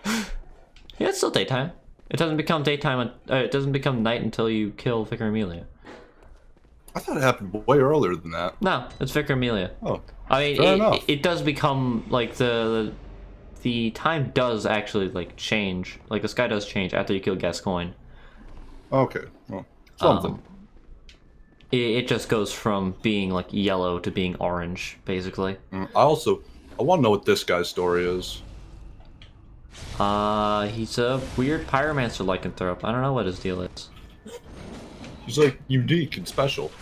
Yeah, it's still daytime. It doesn't become daytime. It doesn't become night until you kill Vicar Amelia. I thought it happened way earlier than that. No, it's Vicar Amelia. Oh, I mean, fair enough. it does become like the time does actually like change. Like the sky does change after you kill Gascoigne. Okay. Well, something. It just goes from being like yellow to being orange, basically. I want to know what this guy's story is. He's a weird pyromancer lycanthrope. I don't know what his deal is. He's like unique and special.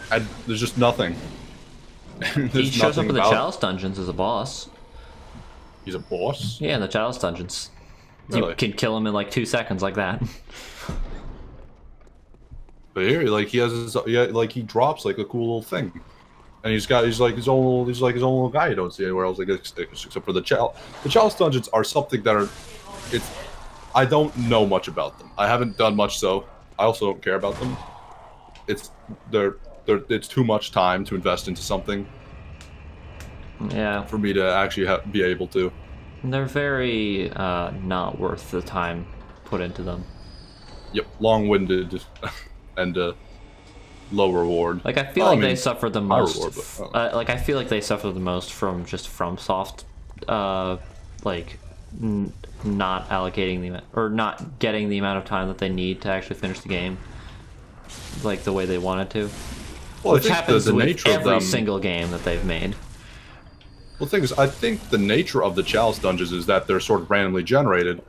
There's just nothing. He shows up in the Chalice dungeons as a boss. He's a boss. Yeah, in the Chalice dungeons. Really? You can kill him in like 2 seconds like that. But here, like he has he drops like a cool little thing, and he's like his own little guy you don't see anywhere else, like except for the Chalice. The Chalice dungeons are something that are, I don't know much about them. I haven't done much, so I also don't care about them. It's too much time to invest into something Yeah, for me to actually be able to. they're very not worth the time put into them. Yep, long-winded and low reward. Like I feel Well, like I mean, they suffer the high most. reward, but, Like I feel like they suffer the most from just FromSoft, like not allocating the or not getting the amount of time that they need to actually finish the game, like the way they wanted to. Well, Which I think happens the with nature of every them. single game that they've made. Well, the thing is, I think the nature of the Chalice dungeons is that they're sort of randomly generated,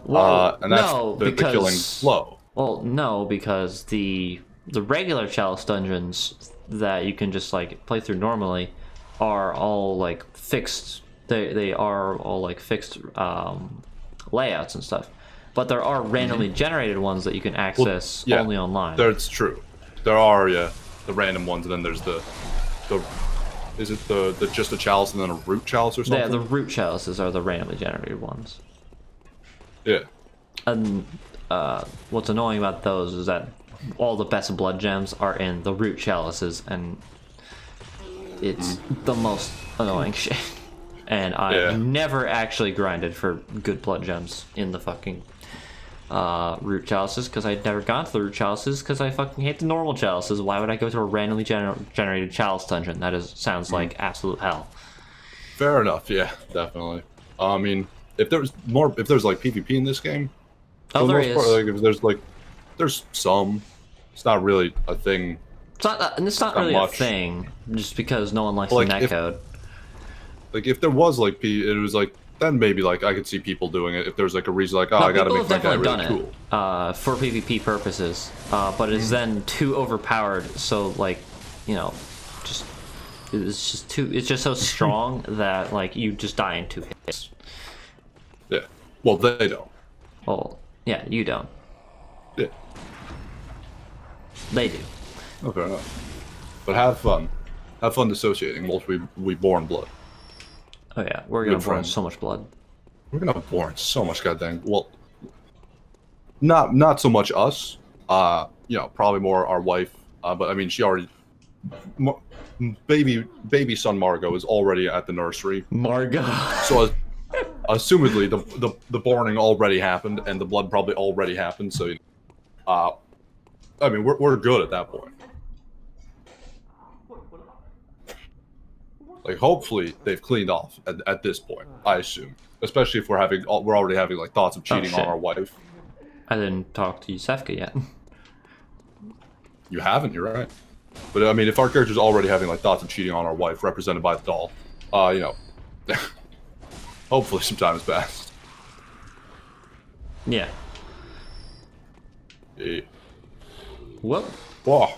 Well, and that's no, the killing flow. Well, no, because the regular Chalice dungeons that you can just like play through normally are all like fixed. They are all like fixed layouts and stuff. But there are randomly generated ones that you can access Yeah, only online. That's true. There are the random ones, and then there's the is it the just a chalice and then a root chalice or something? Yeah, the root chalices are the randomly generated ones. Yeah. And what's annoying about those is that all the best blood gems are in the root chalices, and it's the most annoying shit. And I've never actually grinded for good blood gems in the fucking root chalices, because I'd never gone to the root chalices because I fucking hate the normal chalices. Why would I go to a randomly generated chalice dungeon? That sounds like absolute hell. Fair enough. Yeah, definitely. I mean, if there's like PvP in this game, Oh, for the there most part, is. there's some. It's not really a thing. It's not Not really much. a thing, just because no one likes Like, the if- netcode. Like if there was like it was like then maybe like I could see people doing it if there's like a reason like, oh, No, I gotta people make have my guy definitely really done cool. it for PvP purposes, but it's then too overpowered. So like, you know, just it's just so strong that like you just die in 2 hits. Yeah. Well, they don't. Well, yeah, you don't. Yeah. They do. Oh, fair enough. But have fun. Have fun dissociating whilst we born blood. Oh yeah, we're gonna Good burn friend. so much blood. We're gonna born so much goddamn. Well, not so much us. You know, probably more our wife. But I mean, she already. Baby son Margot is already at the nursery. Margot. So, assumedly, the borning already happened, and the blood probably already happened. So, I mean, we're good at that point. Like, hopefully, they've cleaned off at this point. I assume, especially if we're already having like thoughts of cheating on shit. our wife. I didn't talk to Yusefka yet. You haven't. You're right. But I mean, if our character's already having like thoughts of cheating on our wife, represented by the doll, you know, hopefully some time has passed. Yeah. Yeah. Whoop. Whoa.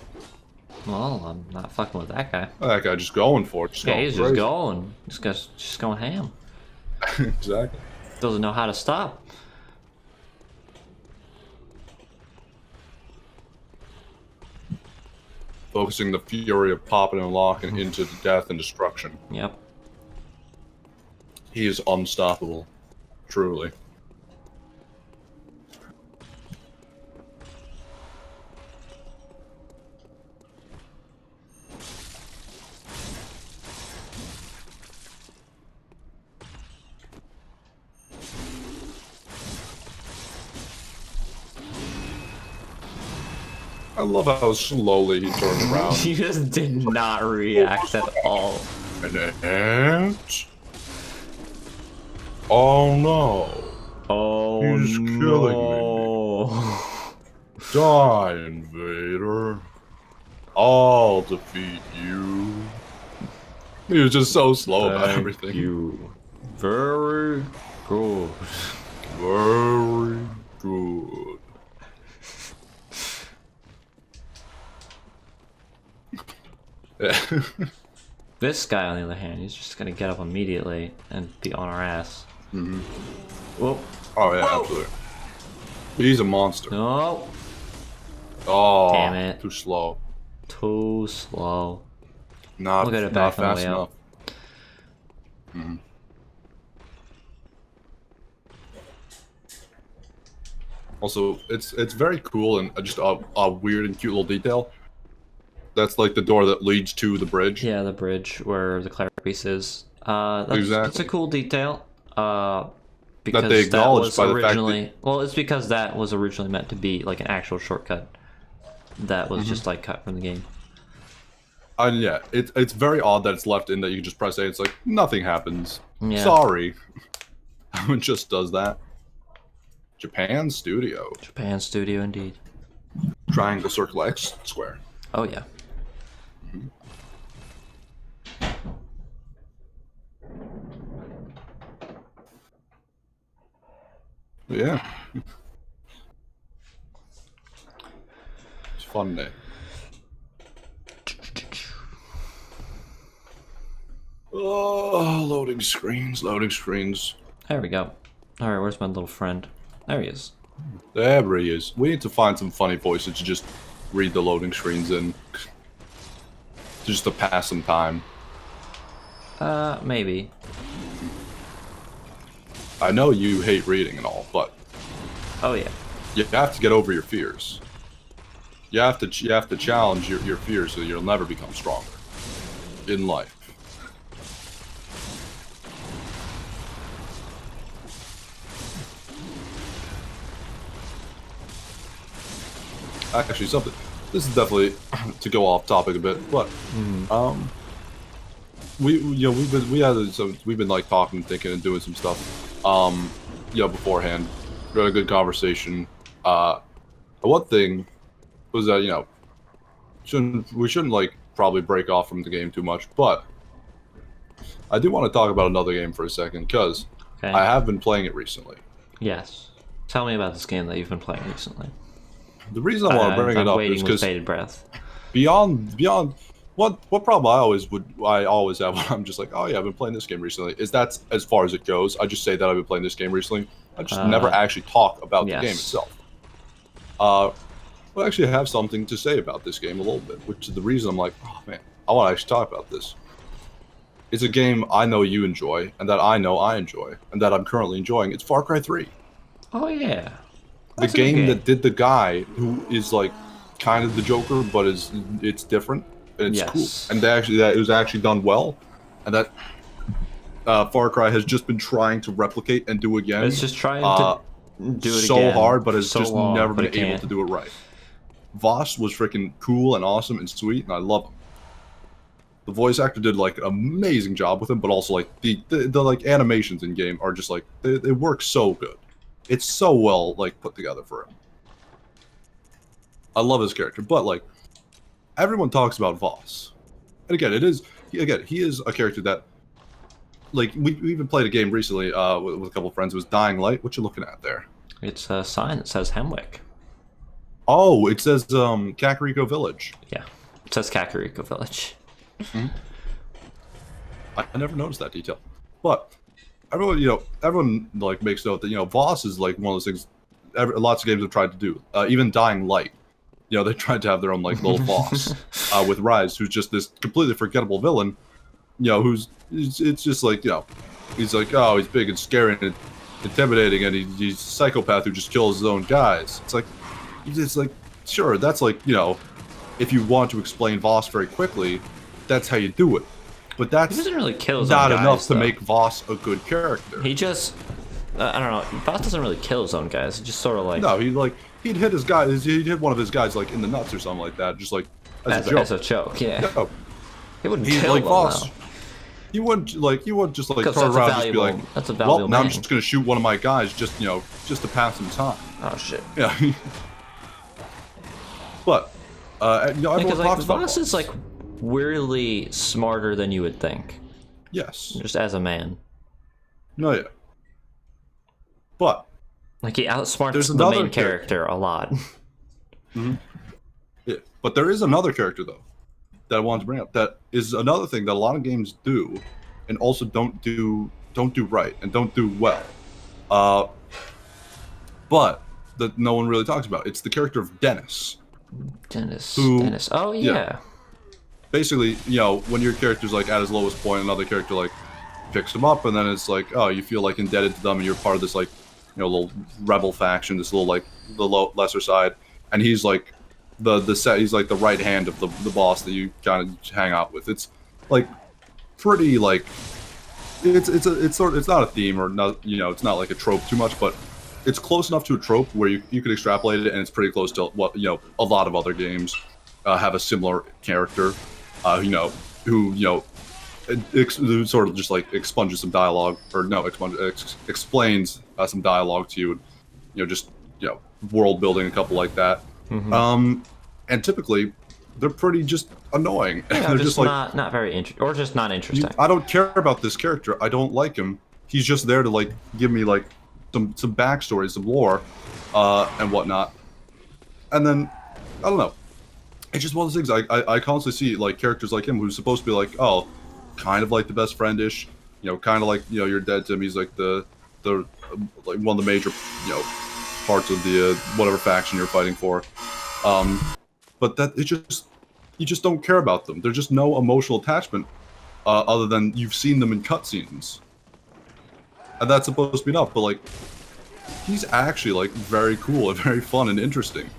Well, I'm not fucking with that guy. That guy just going for it. Just Yeah, going he's crazy. just going. This guy's just going ham. Exactly. Doesn't know how to stop. Focusing the fury of popping and locking into death and destruction. Yep. He is unstoppable. Truly. I love how slowly he turned around. He just did not react at all. An ant? Oh no. Oh He's no. Die, invader. I'll defeat you. He was just so slow about everything. You. Very good. Very good. Yeah. This guy, on the other hand, he's just gonna get up immediately and be on our ass. Mm-hmm. Whoop. Oh yeah, absolutely. He's a monster. No. Oh, Damn it. too slow. Too slow. Not, We'll get it not back on the fast way enough. out. Mm-hmm. Also, it's very cool and just a weird and cute little detail. That's like the door that leads to the bridge. Yeah, the bridge where the Clarice is. That's a Exactly. cool detail. Because That they acknowledged by the fact that- originally, well, it's because that was originally meant to be like an actual shortcut. That was just like cut from the game. And yeah, it's very odd that it's left in that you can just press A. It's like nothing happens. Yeah. Sorry. It just does that. Japan Studio. Japan studio indeed. Triangle, circle, X, square. Oh yeah. Yeah. It's a fun day. Oh, loading screens, loading screens. There we go. All right, where's my little friend? There he is. There he is. We need to find some funny voices to just read the loading screens in. Just to pass some time. Maybe. I know you hate reading and all, but Oh yeah. you have to get over your fears. You have to challenge your fears so you'll never become stronger in life. Actually, something. This is definitely to go off topic a bit, but we've been like talking, thinking, and doing some stuff. beforehand. We had a good conversation. One thing was that, we shouldn't like probably break off from the game too much, but I do want to talk about another game for a second because Okay. I have been playing it recently. Yes. Tell me about this game that you've been playing recently. The reason I want to bring it I'm up waiting is with because bated breath. beyond what problem I always have when I'm just like, oh yeah, I've been playing this game recently, is that's as far as it goes. I just say that I've been playing this game recently. I just never actually talk about the game itself. I actually have something to say about this game a little bit, which is the reason I'm like, oh man, I want to actually talk about this. It's a game I know you enjoy, and that I know I enjoy, and that I'm currently enjoying. It's Far Cry 3. Oh yeah. The game that did the guy who is like kind of the Joker, but it's different and it's cool. And that it was actually done well, and that Far Cry has just been trying to replicate and do again. It's just trying to do it so again. hard, but has so just long, never but been able to do it right. Voss was freaking cool and awesome and sweet, and I love him. The voice actor did like an amazing job with him, but also like the like animations in game are just like they work so good. It's so well like put together for him. I love his character, but like everyone talks about Voss, and again, he is a character that like we even played a game recently with a couple of friends. It was Dying Light. What you looking at there? It's a sign that says Hemwick. Oh, it says Kakariko Village. Yeah, it says Kakariko Village. Mm-hmm. I never noticed that detail, but everyone like makes note that Voss is like one of those things. Lots of games have tried to do. Even Dying Light, they tried to have their own like little Voss with Rise, who's just this completely forgettable villain. Who's it's just like he's like, oh, he's big and scary and intimidating, and he's a psychopath who just kills his own guys. It's like sure, that's like if you want to explain Voss very quickly, that's how you do it. But that's he doesn't really kill his not own guys, enough to though. make Voss a good character. He just I don't know. Voss doesn't really kill his own guys. He just sort of like no, he'd hit his guy. He'd hit one of his guys like in the nuts or something like that, just like as a joke. As a joke, yeah. No. He wouldn't He's kill like them, Voss. though. You wouldn't just like turn Because that's around a and just be like, that's a valuable well, now I'm man. just gonna shoot one of my guys just just to pass some time. Oh shit. Yeah. But everyone Because like talks about Voss is like weirdly smarter than you would think. yes. Just as a man. No, yeah. But Like he outsmarts there's the another main character a lot. Mm-hmm. Yeah. But there is another character though that I wanted to bring up. That is another thing that a lot of games do, and also don't do right and don't do well. But that no one really talks about. It's the character of Dennis. Dennis. Who- Oh yeah. Basically, when your character's like at his lowest point, another character like picks him up, and then it's like, oh, you feel like indebted to them, and you're part of this like, little rebel faction, this little like the lesser side, and he's like he's like the right hand of the boss that you kind of hang out with. It's like pretty like it's not a theme or not, it's not like a trope too much, but it's close enough to a trope where you could extrapolate it, and it's pretty close to what a lot of other games have a similar character, who sort of just like expunges some dialogue, or no, explains some dialogue to you, and just world building a couple like that. Mm-hmm. And typically they're pretty just annoying. Yeah, They're just like not very interesting, or just not interesting. I don't care about this character. I don't like him. He's just there to like give me like some backstory, some lore, and whatnot. And then I don't know. It's just one of those things. I constantly see like characters like him who's supposed to be like, oh, kind of like the best friend-ish, kind of like you're dead to him. He's like the like one of the major parts of the whatever faction you're fighting for. But that you just don't care about them. There's just no emotional attachment other than you've seen them in cutscenes, and that's supposed to be enough. But like, he's actually like very cool and very fun and interesting.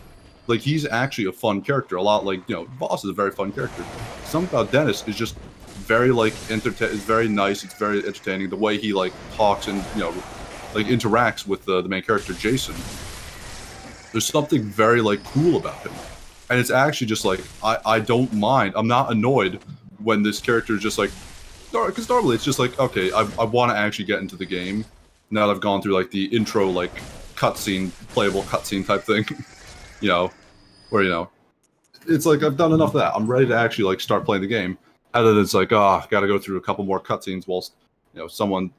Like, he's actually a fun character. A lot like Voss is a very fun character. Something about Dennis is just very like it's very nice. It's very entertaining. The way he like talks and like interacts with the main character Jason. There's something very like cool about him, and it's actually just like I don't mind. I'm not annoyed when this character is just like, because normally it's just like, okay, I want to actually get into the game, now that I've gone through like the intro like cutscene, playable cutscene type thing, you know, where it's like I've done enough of that. I'm ready to actually like start playing the game. Other than it's like, oh, got to go through a couple more cutscenes whilst someone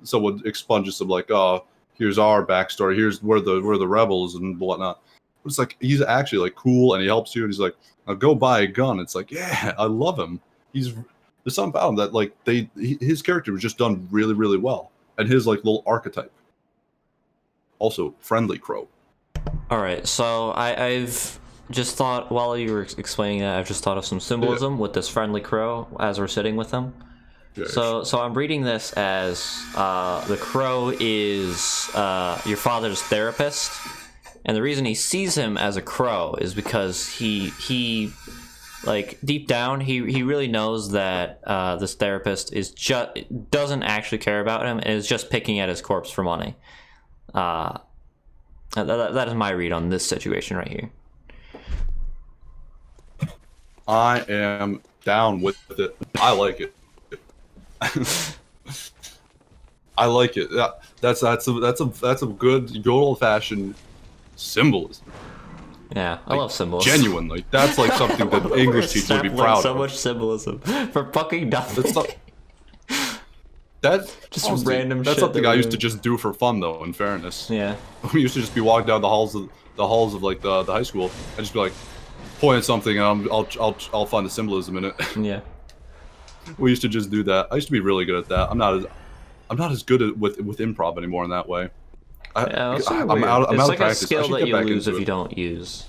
expunges some like, oh, here's our backstory, here's where the rebels and whatnot. But it's like he's actually like cool and he helps you and he's like, I'll go buy a gun. It's like, yeah, I love him. There's something about him that like his character was just done really, really well, and his like little archetype. Also, friendly crow. All right, so I've just thought while you were explaining that, I've just thought of some symbolism with this friendly crow as we're sitting with him. Yes. So I'm reading this as the crow is your father's therapist, and the reason he sees him as a crow is because he like deep down he really knows that this therapist doesn't actually care about him and is just picking at his corpse for money. That is my read on this situation right here. I am down with it. I like it. I like it. Yeah, that's a good old fashioned symbolism. Yeah, I love symbols. Genuinely, that's like something that English teacher would be proud so of. So much symbolism for fucking nothing. That's just honestly, random. That's shit something I used to just do for fun, though. In fairness, yeah, we used to just be walking down the halls of like the high school and just be like point at something and I'll find the symbolism in it. Yeah, we used to just do that. I used to be really good at that. I'm not as good at with improv anymore in that way. I'm out it's of like practice. a skill that you lose if you don't use.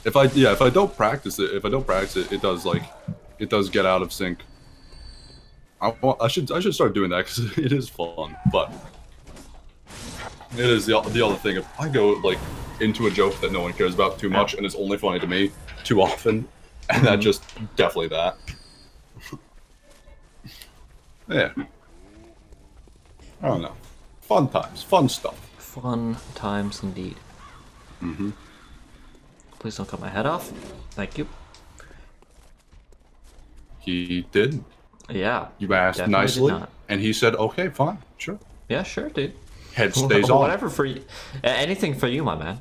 If I don't practice it, it does get out of sync. I should start doing that because it is fun, but it is the other thing. If I go like into a joke that no one cares about too much and it's only funny to me too often, and that just definitely that. Yeah. I don't know. Fun times, fun stuff. Fun times indeed. Mm-hmm. Please don't cut my head off. Thank you. He did. Yeah. You asked nicely, and he said, "Okay, fine, sure." Yeah, sure, dude. Head stays on. Whatever for you. Anything for you, my man.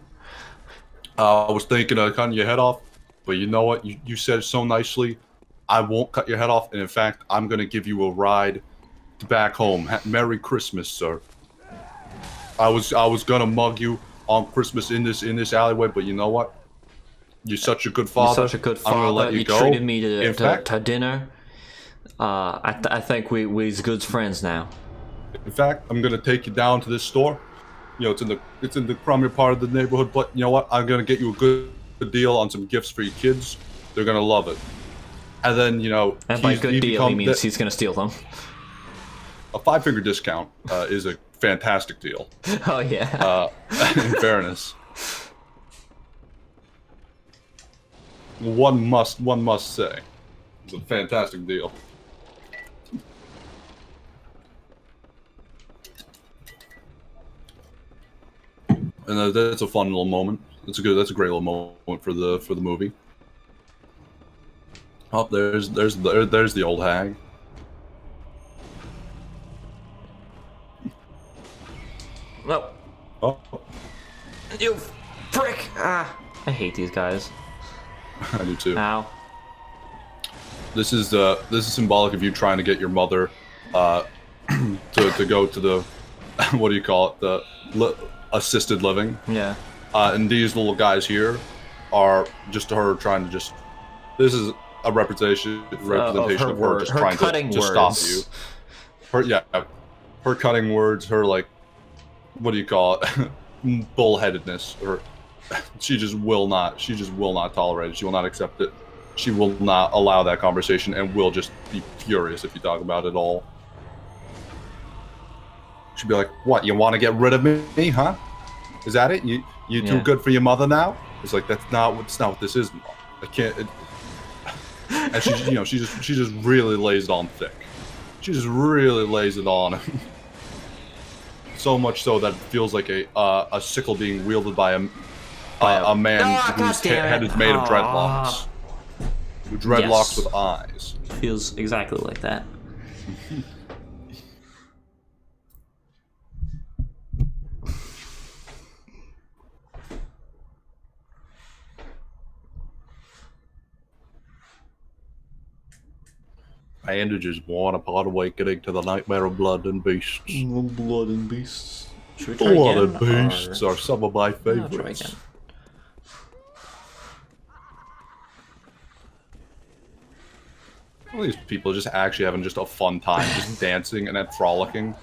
I was thinking of cutting your head off, but you know what? You said so nicely. I won't cut your head off, and in fact, I'm gonna give you a ride back home. Merry Christmas, sir. I was gonna mug you on Christmas in this alleyway, but you know what? You're such a good father. You're such a good father. I'm gonna let you go. Treated me to dinner. I think we's good friends now. In fact, I'm gonna take you down to this store. It's in the crummier part of the neighborhood, but you know what? I'm gonna get you a good deal on some gifts for your kids. They're gonna love it. And then and by good deal, he means he's gonna steal them. A 5-figure discount is a fantastic deal. Oh yeah. In fairness, one must say, it's a fantastic deal. And that's a fun little moment. That's a great little moment for the movie. Oh, there's the old hag. No. Oh. You prick! Ah, I hate these guys. I do too. Ow. This is symbolic of you trying to get your mother to go to the what do you call it, the assisted living. Yeah. And these little guys here are just her trying to just. This is a representation of her just trying to stop you. Her cutting words. Her like, what do you call it? Bullheadedness. Or she just will not tolerate it. She will not accept it. She will not allow that conversation and will just be furious if you talk about it at all. She'd be like, "What? You want to get rid of me, huh? Is that it? You too good for your mother now?" It's like that's not what this is. I can't. And she just really lays it on thick. She just really lays it on. So much so that it feels like a sickle being wielded by a man whose head is made of dreadlocks. Dreadlocks with eyes. Feels exactly like that. Bandages one upon awakening to the nightmare of blood and beasts. Blood and beasts. Should we try Blood again? and beasts are some of my I'll try favorites. again. All these people just actually having just a fun time, just dancing and then frolicking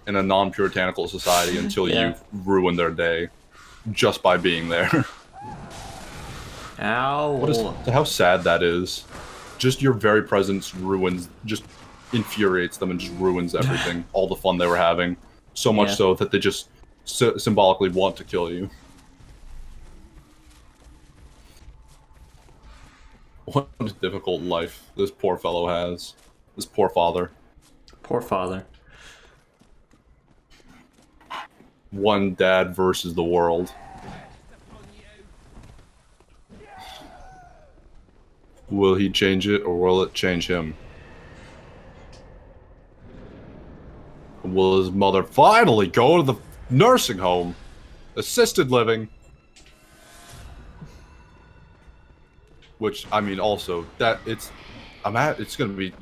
in a non-puritanical society until Yeah. you ruin their day just by being there. Ow! How sad that is. Just your very presence just infuriates them and just ruins everything, all the fun they were having. So much so that they just symbolically want to kill you. What a difficult life this poor fellow has. This poor father. Poor father. One dad versus the world. Will he change it, or will it change him? Will his mother finally go to the nursing home? Assisted living? Which, I mean, also, it's gonna be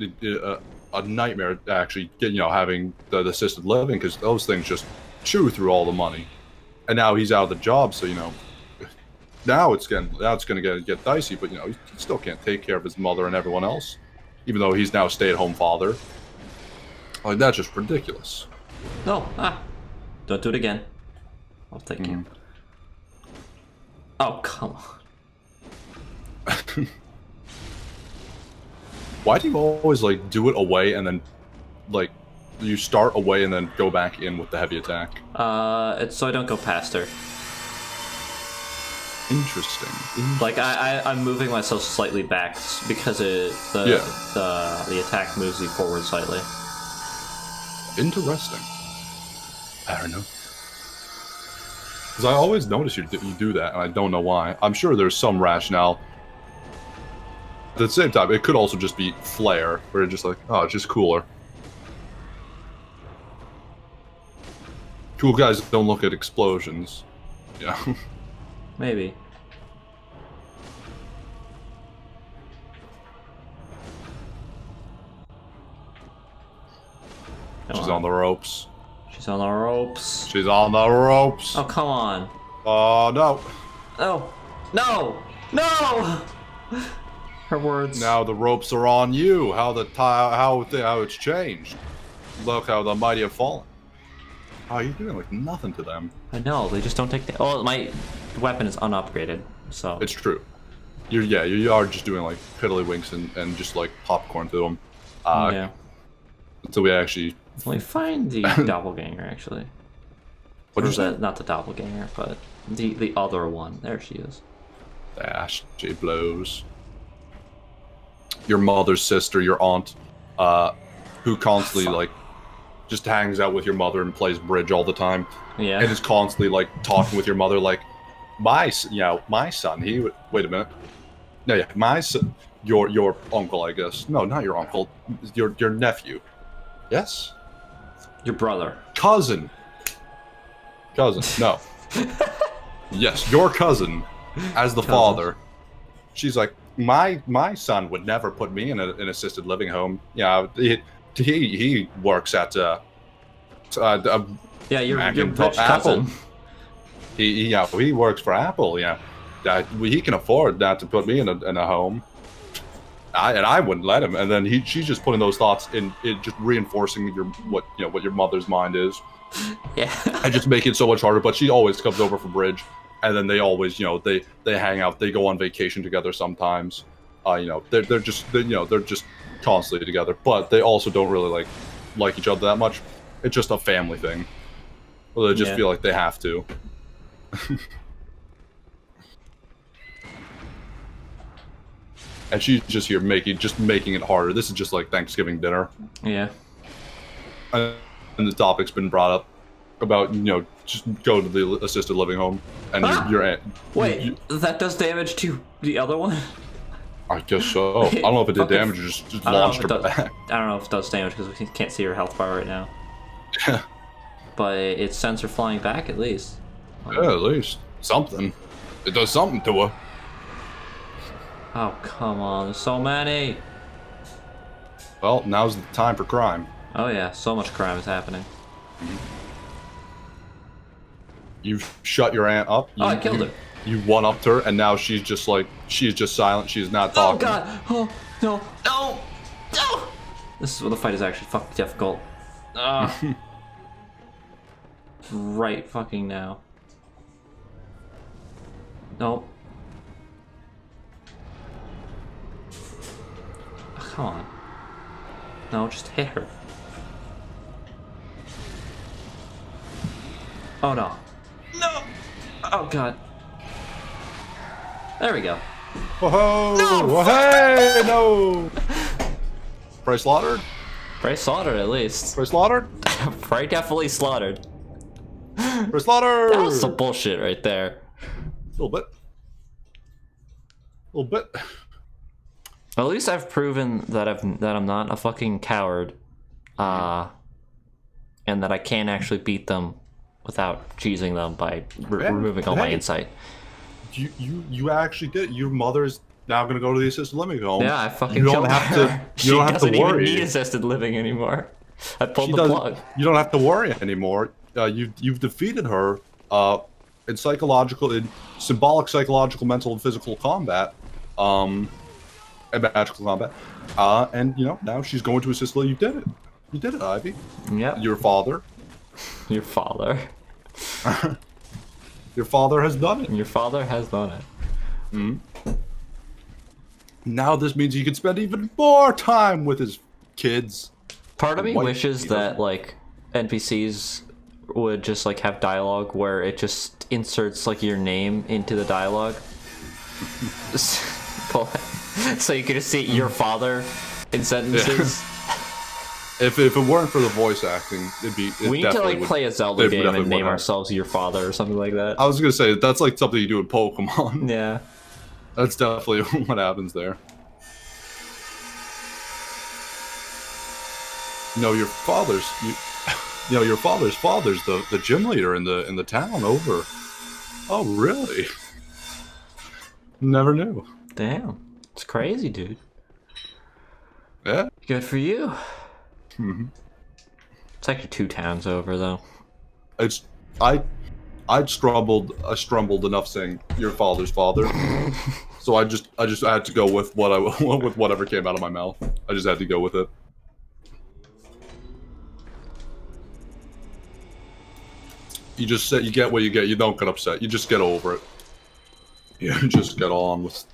a nightmare, actually, having the assisted living, because those things just chew through all the money. And now he's out of the job, so, now it's gonna get dicey, but he still can't take care of his mother and everyone else, even though he's now a stay-at-home father. Like, that's just ridiculous. No, don't do it again. I'll take you. Oh, come on. Why do you always do it away and then you start away and then go back in with the heavy attack? It's so I don't go past her. Interesting. Like I'm moving myself slightly back because the attack moves you forward slightly. Interesting. I don't know. Because I always notice you do that, and I don't know why. I'm sure there's some rationale. At the same time, it could also just be flair, where you're just like, oh, it's just cooler. Cool guys don't look at explosions. Yeah. Maybe. She's on the ropes. She's on the ropes. She's on the ropes. Oh, come on. Oh, no. Oh. No! No! Her words. Now the ropes are on you. How it's changed. Look how the mighty have fallen. Oh, you're doing nothing to them. I know, they just don't take the... Oh, my weapon is unupgraded, so... It's true. You are just doing piddlywinks and just popcorn to them. yeah. Until we actually... Let me find the doppelganger, actually. What is that? Not the doppelganger, but the other one. There she is. Dash, she blows. Your mother's sister, your aunt, who constantly just hangs out with your mother and plays bridge all the time. Yeah. And is constantly talking with your mother my son, he would... Wait a minute. No, yeah, my son, your uncle, I guess. No, not your uncle. Your nephew. Yes? Your brother. Cousin. No. Yes, your cousin, as the father. She's like, my son would never put me in an assisted living home. Yeah, he works at yeah, your rich Apple. cousin. He works for Apple. Yeah, he can afford not to put me in a home. I wouldn't let him. And then she's just putting those thoughts in, just reinforcing what your mother's mind is. Yeah. And just make it so much harder. But she always comes over for bridge, and then they always they hang out. They go on vacation together sometimes. They're just constantly together. But they also don't really like each other that much. It's just a family thing. Well, they just feel like they have to. And she's just here making it harder. This is just like Thanksgiving dinner. Yeah. And the topic's been brought up about, just go to the assisted living home and your aunt. Wait, that does damage to the other one? I guess so. I don't know if it did damage or just launched her back. I don't know if it does damage because we can't see her health bar right now. Yeah. But it sends her flying back at least. Yeah, at least. Something. It does something to her. Oh, come on. There's so many. Well, now's the time for crime. Oh yeah, so much crime is happening. You've shut your aunt up. Oh, I killed her. You one-upped her, and now she's just silent. She's not Oh talking. god! Oh no! No! No! This is where the fight is actually fucking difficult. Right fucking now. Nope. Oh, come on. No, just hit her. Oh no. No! Oh god. There we go. Whoa! No, Whoa, hey! No! Prey slaughtered? Prey slaughtered at least. Prey slaughtered? Prey definitely slaughtered. Prey slaughtered! That was some bullshit right there. A little bit. A little bit. At least I've proven that I'm not a fucking coward, and that I can actually beat them without cheesing them by removing all my insight. You actually did. Your mother's now gonna go to the assisted living home. Yeah, I fucking you don't killed have her. to. She You don't have to doesn't worry. even need assisted living anymore. I pulled She the doesn't- plug. You don't have to worry anymore. You've defeated her in symbolic, psychological, mental, and physical combat, and magical combat, and now she's going to assist. You did it. You did it, Ivy. Yep. Your father. Your father. Your father has done it. Your father has done it. Now this means he can spend even more time with his kids. Part of me White wishes people. that like NPCs would just like have dialogue where it just inserts like your name into the dialogue. So you could just see your father in sentences. If it weren't for the voice acting, We need to like play a Zelda game and name ourselves. ourselves your father or something like that. I was gonna say that's like something you do in Pokemon. Yeah. That's definitely what happens there. Your father's the gym leader in the town over. Oh really? Never knew. Damn. It's crazy, dude. Yeah. Good for you. It's actually 2 towns over though. I strumbled enough saying your father's father. So I had to go with with whatever came out of my mouth. I just had to go with it. You get what you get. You don't get upset. You just get over it. You just get on with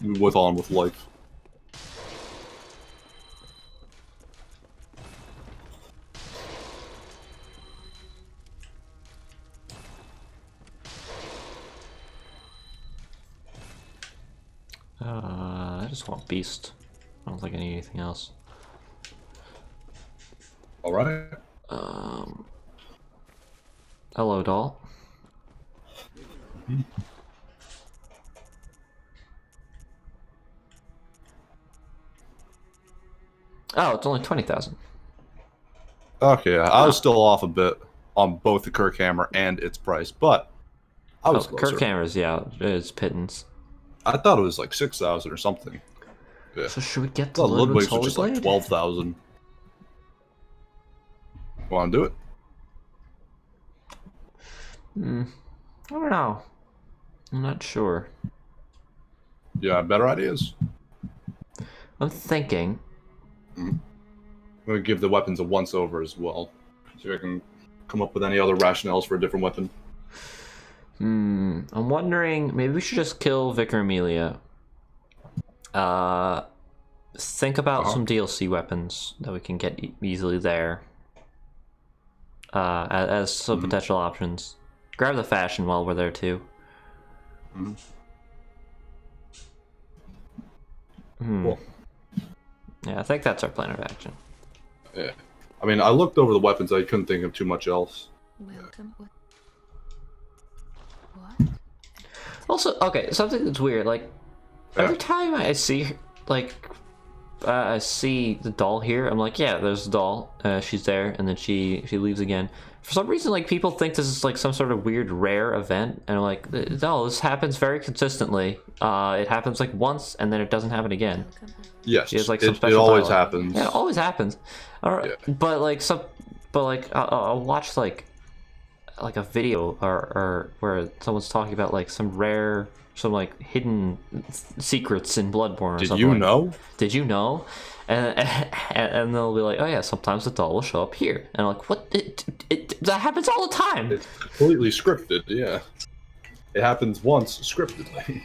life. I just want beast. I don't think I need anything else. All right. Hello, doll. Oh, it's only 20,000. Okay, I was still off a bit on both the Kirk hammer and its price, but I was closer. Kirk Hammers, yeah, it's pittance. I thought it was like 6,000 or something. Yeah. So should we get I to thought Ludwig's Ludwig's Holy was just like Blade? 12,000. Want to do it? I don't know. I'm not sure. Yeah, better ideas. I'm thinking. I'm gonna give the weapons a once over as well. See if I can come up with any other rationales for a different weapon. I'm wondering, maybe we should just kill Vicar Amelia. Think about some DLC weapons that we can get easily there. As some potential options. Grab the fashion while we're there too. Cool. Yeah, I think that's our plan of action. Yeah. I mean, I looked over the weapons. I couldn't think of too much else. Welcome. What? Also, okay, something that's weird, like, every time I see, like, I see the doll here. I'm like, yeah, there's the doll. She's there, and then she leaves again. For some reason, like, people think this is like some sort of weird rare event, and I'm like, no, this happens very consistently. It happens like once, and then it doesn't happen again. Yes, She has like some it special always dialogue. happens. Yeah, it always happens. Yeah. But like I'll watch like a video or where someone's talking about like some like hidden secrets in Bloodborne or Did something. you like, know? Did you know? And they'll be like, oh yeah, sometimes the doll will show up here, and I'm like, what? That happens all the time. It's completely scripted. Yeah, it happens once scriptedly.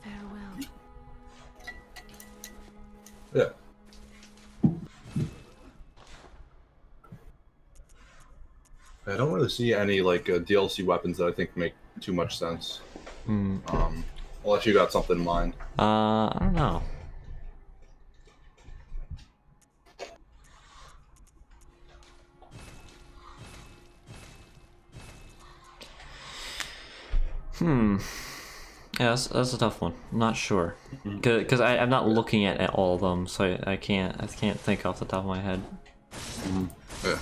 Farewell. Yeah. I don't really see any like DLC weapons that I think make too much sense. Unless you got something in mind. I don't know. Yeah, that's a tough one. I'm not sure, because I'm not looking at all of them, so I can't think off the top of my head. Yeah.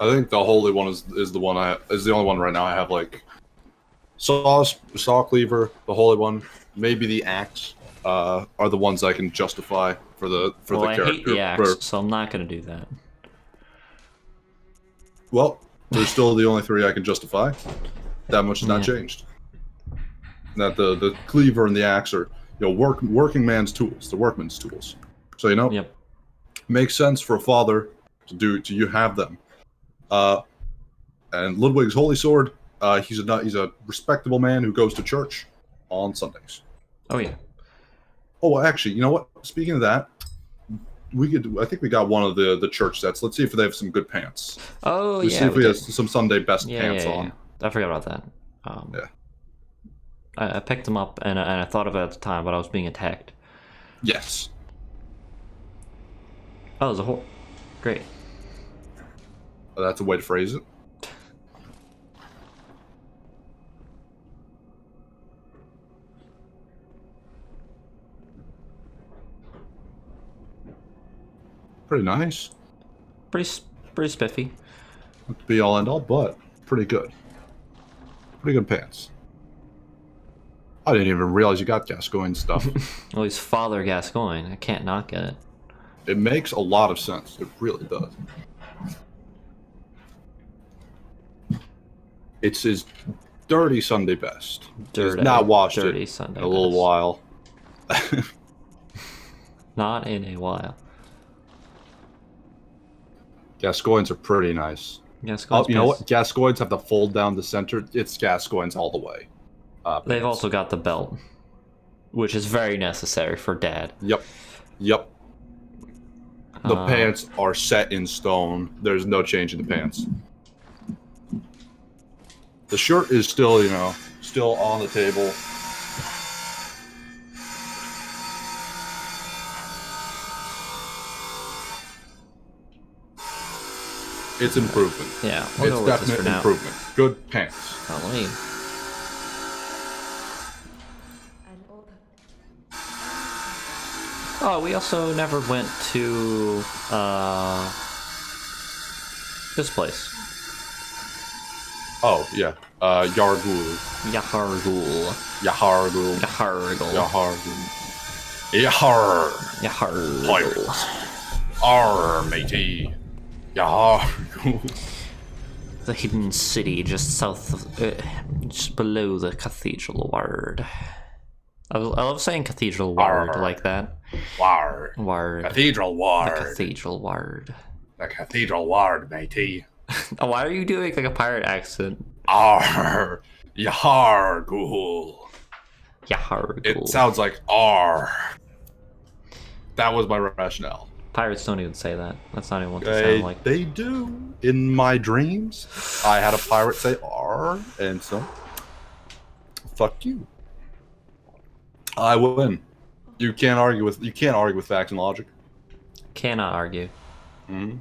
I think the holy one is the one is the only one right now I have like saw cleaver, the holy one, maybe the axe are the ones I can justify for the I character. hate the axe, so I'm not gonna do that. Well, they're still the only three I can justify. That much has not changed. That the cleaver and the axe are working man's tools, the workman's tools. So Yep. makes sense for a father to you have them. And Ludwig's holy sword, he's a respectable man who goes to church on Sundays. Oh yeah. Oh, actually, you know what? Speaking of that, I think we got one of the church sets. Let's see if they have some good pants. Oh Let's yeah. see if we did. have some Sunday best pants on. I forgot about that. Yeah. I picked them up and I thought of it at the time, but I was being attacked. Yes. Oh, there's a whole. Great. That's a way to phrase it. Pretty nice. Pretty spiffy. Not to be all end all, but pretty good. Pretty good pants. I didn't even realize you got Gascoigne stuff. Well, he's Father Gascoigne. I can't not get it. It makes a lot of sense. It really does. It's his dirty Sunday best. Dirty, He's not washed dirty it Sunday in a little best. while. Not in a while. Gascoignes are pretty nice. Gascoigne's You know what? Gascoignes have to fold down the center. It's Gascoignes all the way. They've pants. also got the belt, which is very necessary for Dad. Yep. The pants are set in stone. There's no change in the pants. The shirt is still, still on the table. It's improvement. Yeah, we'll It's go with this for definite now. improvement. Good pants. Oh, let me. Oh, we also never went to this place. Oh, yeah. Yargul. Yahargul. Yahargul. Yahargul. Yahargul. Yahar. Yahargul. Pirates. Arr, matey. Yahargul. The hidden city just south of, just below the cathedral ward. I love saying cathedral ward like that. Ward. Ward. Cathedral ward. The cathedral ward. The cathedral ward, matey. Why are you doing like a pirate accent? Arr. Yahargul. Yahargul. It sounds like R. That was my rationale. Pirates don't even say that. That's not even what they sound like. They do. In my dreams, I had a pirate say R, and so fuck you. I win. You can't argue with facts and logic. Cannot argue. Mm-hmm.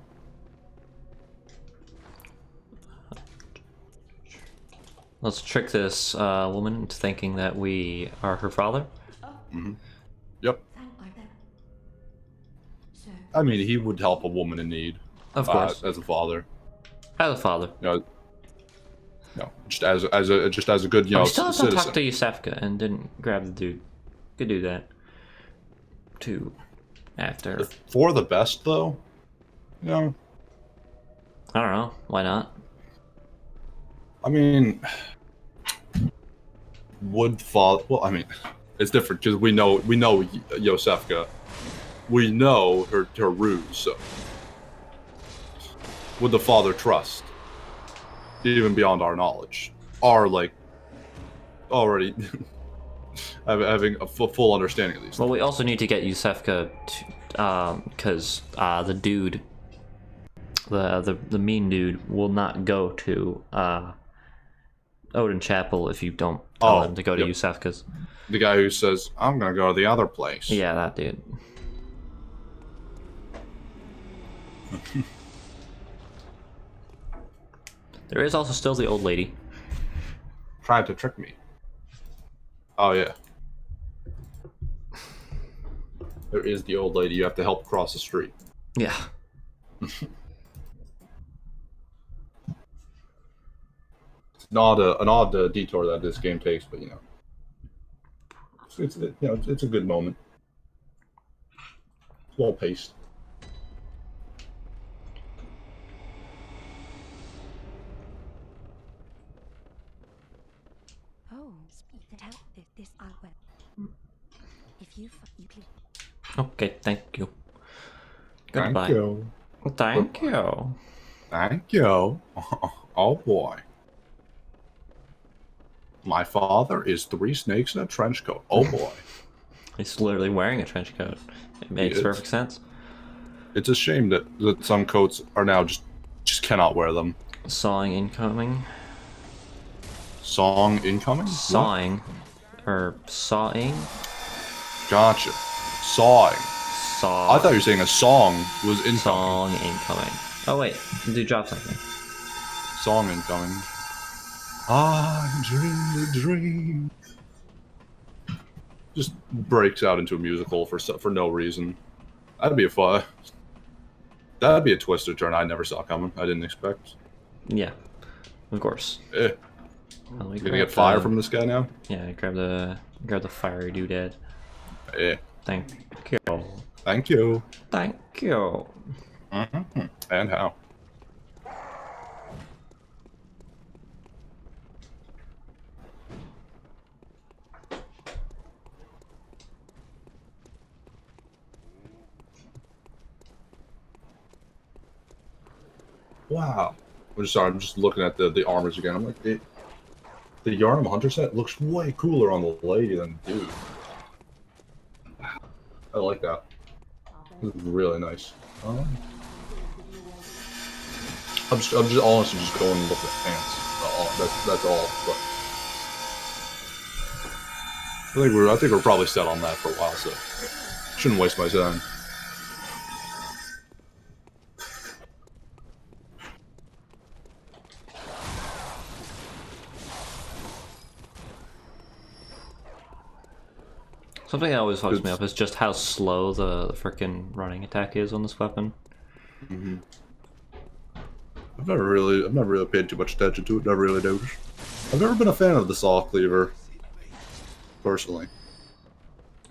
Let's trick this woman into thinking that we are her father. Mm-hmm. Yep. I mean, he would help a woman in need. Of course. As a father. As a father. Just as a good We still citizen. haven't talked to Yusefka and didn't grab the dude. Could do that. Too. After. For the best, though. I don't know. Why not? I mean, would father? Well, I mean, it's different because we know Yosefka. We know her ruse. So, would the father trust, even beyond our knowledge, are like already having a full understanding of these? Well, we also need to get Yusefka, because the dude, the mean dude, will not go to Odin Chapel if you don't tell him to go to Yusefka's. The guy who says, "I'm gonna go to the other place." Yeah, that dude. There is also still the old lady. Tried to trick me. Oh yeah. There is the old lady you have to help cross the street. Yeah. It's an odd detour that this game takes, but it's a good moment. It's well paced. This artwork. If you click. Okay, thank you. Goodbye. Thank you. Thank you. Thank you. Oh boy. My father is 3 snakes in a trench coat. Oh boy. He's literally wearing a trench coat. It makes perfect sense. It's a shame that some coats are now just cannot wear them. Sawing incoming. Song incoming? Sawing. Or sawing? Gotcha. Sawing. Saw. I thought you were saying a song was incoming. Song incoming. Oh wait, dude, drop something. Song incoming. I dreamed a dream. Just breaks out into a musical for no reason. That'd be That'd be a twist or turn I never saw coming. I didn't expect. Yeah, of course. Gonna get fire from this guy now? Yeah, grab the fiery doodad. Thank you. Thank you. Thank you. Mm-hmm. And how? Wow. I'm just looking at the armors again. I'm like, the Yarnum Hunter set looks way cooler on the lady than the dude. I like that. This is really nice. I'm just honestly just going and looking at pants. That's all. But I think we're probably set on that for a while, so shouldn't waste my time. Something that always fucks me up is just how slow the frickin' running attack is on this weapon. Mm-hmm. I've never really paid too much attention to it. Never really noticed. I've never been a fan of the saw cleaver, personally.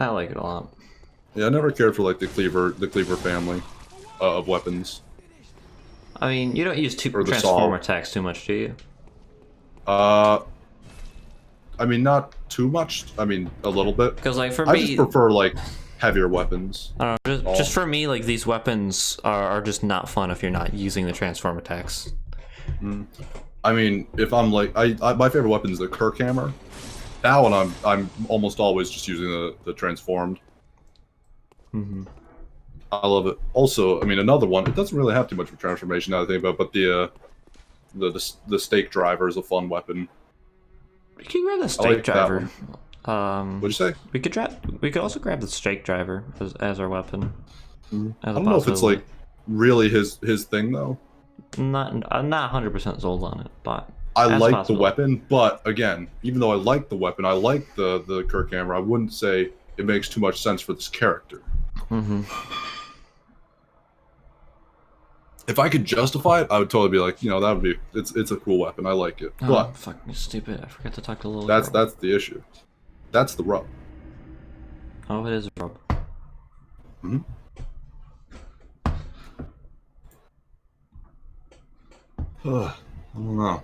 I like it a lot. Yeah, I never cared for like the cleaver family of weapons. I mean, you don't use transformer attacks too much, do you? I mean, not too much. I mean, a little bit. Because like for I me, just prefer like heavier weapons. I don't know, just for me, like these weapons are just not fun if you're not using the transform attacks. I mean, if I'm like, my favorite weapon is the Kirk hammer. That one, I'm almost always just using the transformed. Mm-hmm. I love it. Also, I mean, another one. It doesn't really have too much of a transformation now that I think about, but the stake driver is a fun weapon. We can grab the stake driver. What'd you say? We could also grab the stake driver as our weapon. I don't know if it's like really his thing though. I'm not 100% sold on it, but I like the weapon. But again, even though I like the weapon, I like the Kirk hammer. I wouldn't say it makes too much sense for this character. Mm-hmm. If I could justify it, I would totally be like, that would be it's a cool weapon. I like it. Oh, But fucking stupid! I forgot to talk to the little that's girl. the issue. That's the rub. Oh, it is a rub. Hmm. I don't know.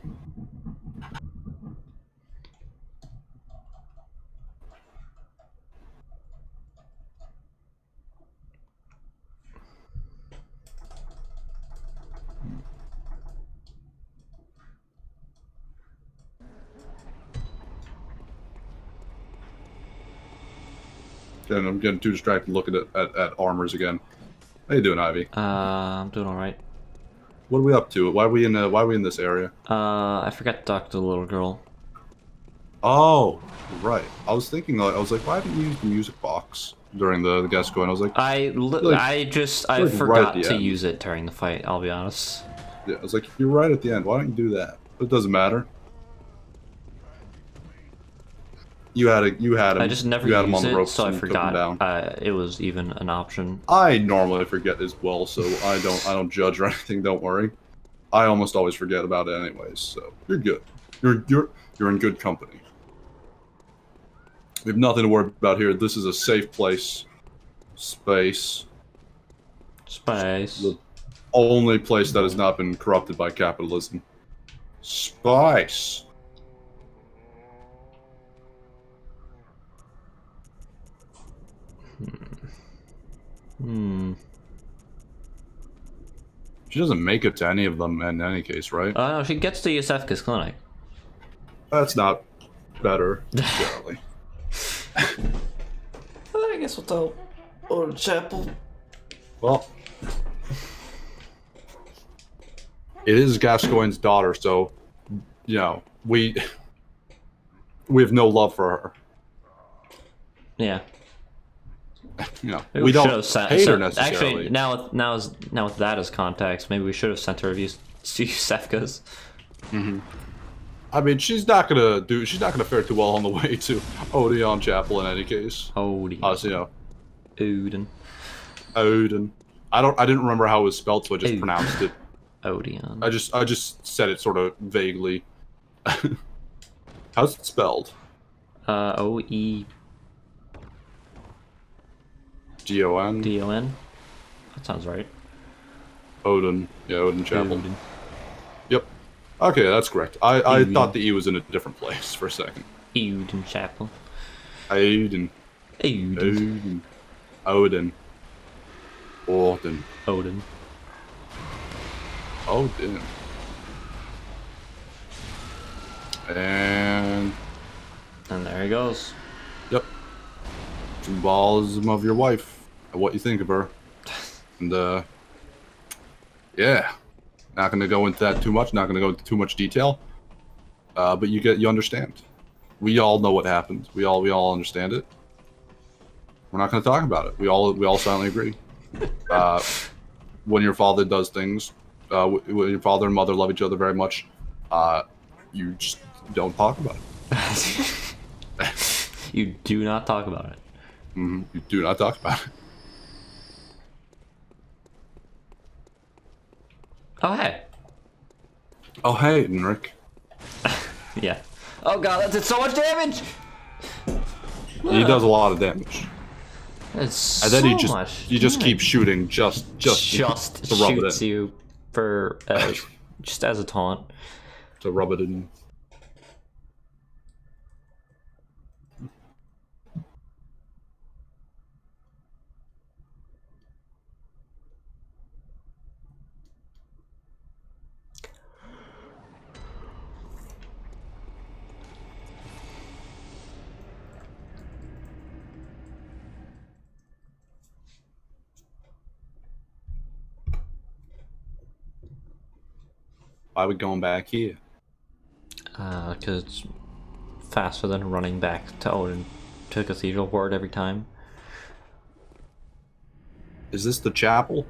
And I'm getting too distracted looking at armors again. How you doing, Ivy? I'm doing all right. What are we up to? Why are we in this area? I forgot to talk to the little girl. Oh, right. I was thinking, why haven't you used the music box during the guest going? I was like, I right forgot at the to end. use it during the fight. I'll be honest. yeah, I was like, you're right at the end. Why don't you do that? But it doesn't matter. You had him. I just never you had him on used the it, ropes so I and took him forgot down. it was even an option. I normally forget as well, so I don't judge or anything. Don't worry. I almost always forget about it anyways, so you're good. You're in good company. We have nothing to worry about here. This is a safe place. Space. Space. The only place that has not been corrupted by capitalism. Spice. Hmm. She doesn't make it to any of them in any case, right? No, she gets to Yusefka's clinic. That's not better, necessarily. I guess we'll tell Old Chapel. Well, it is Gascoigne's daughter, so we have no love for her. Yeah. We should don't have hate her necessarily. Actually, now with that as context, maybe we should have sent her to Yusefka's. Mm-hmm. I mean, she's not gonna fare too well on the way to Odeon Chapel in any case. Odeon. Odin. Odin. I didn't remember how it was spelled, so I just pronounced it. Odeon. I just said it sort of vaguely. How's it spelled? O-E... G-O-N? D-O-N? That sounds right. Odin. Yeah, Odin Chapel. Odin. Yep. Okay, that's correct. I thought the E was in a different place for a second. Odin Chapel. Odin. Odin. Odin. Odin. Odin. Odin. And there he goes. yep. Symbolism of your wife and what you think of her. And yeah. Not gonna go into that too much, not gonna go into too much detail. But you understand. We all know what happened. We all understand it. We're not gonna talk about it. We all silently agree. When your father does things, when your father and mother love each other very much, you just don't talk about it. You do not talk about it. Mm-hmm. You do not talk about it. Oh, hey. Oh, hey, Enric. Yeah. Oh god, that did so much damage! He does a lot of damage. That's And then so you just keep shooting just to rub it shoots in. you for just as a taunt. To rub it in. Why are we going back here? Because it's faster than running back to Odin to Cathedral Ward every time. Is this the chapel?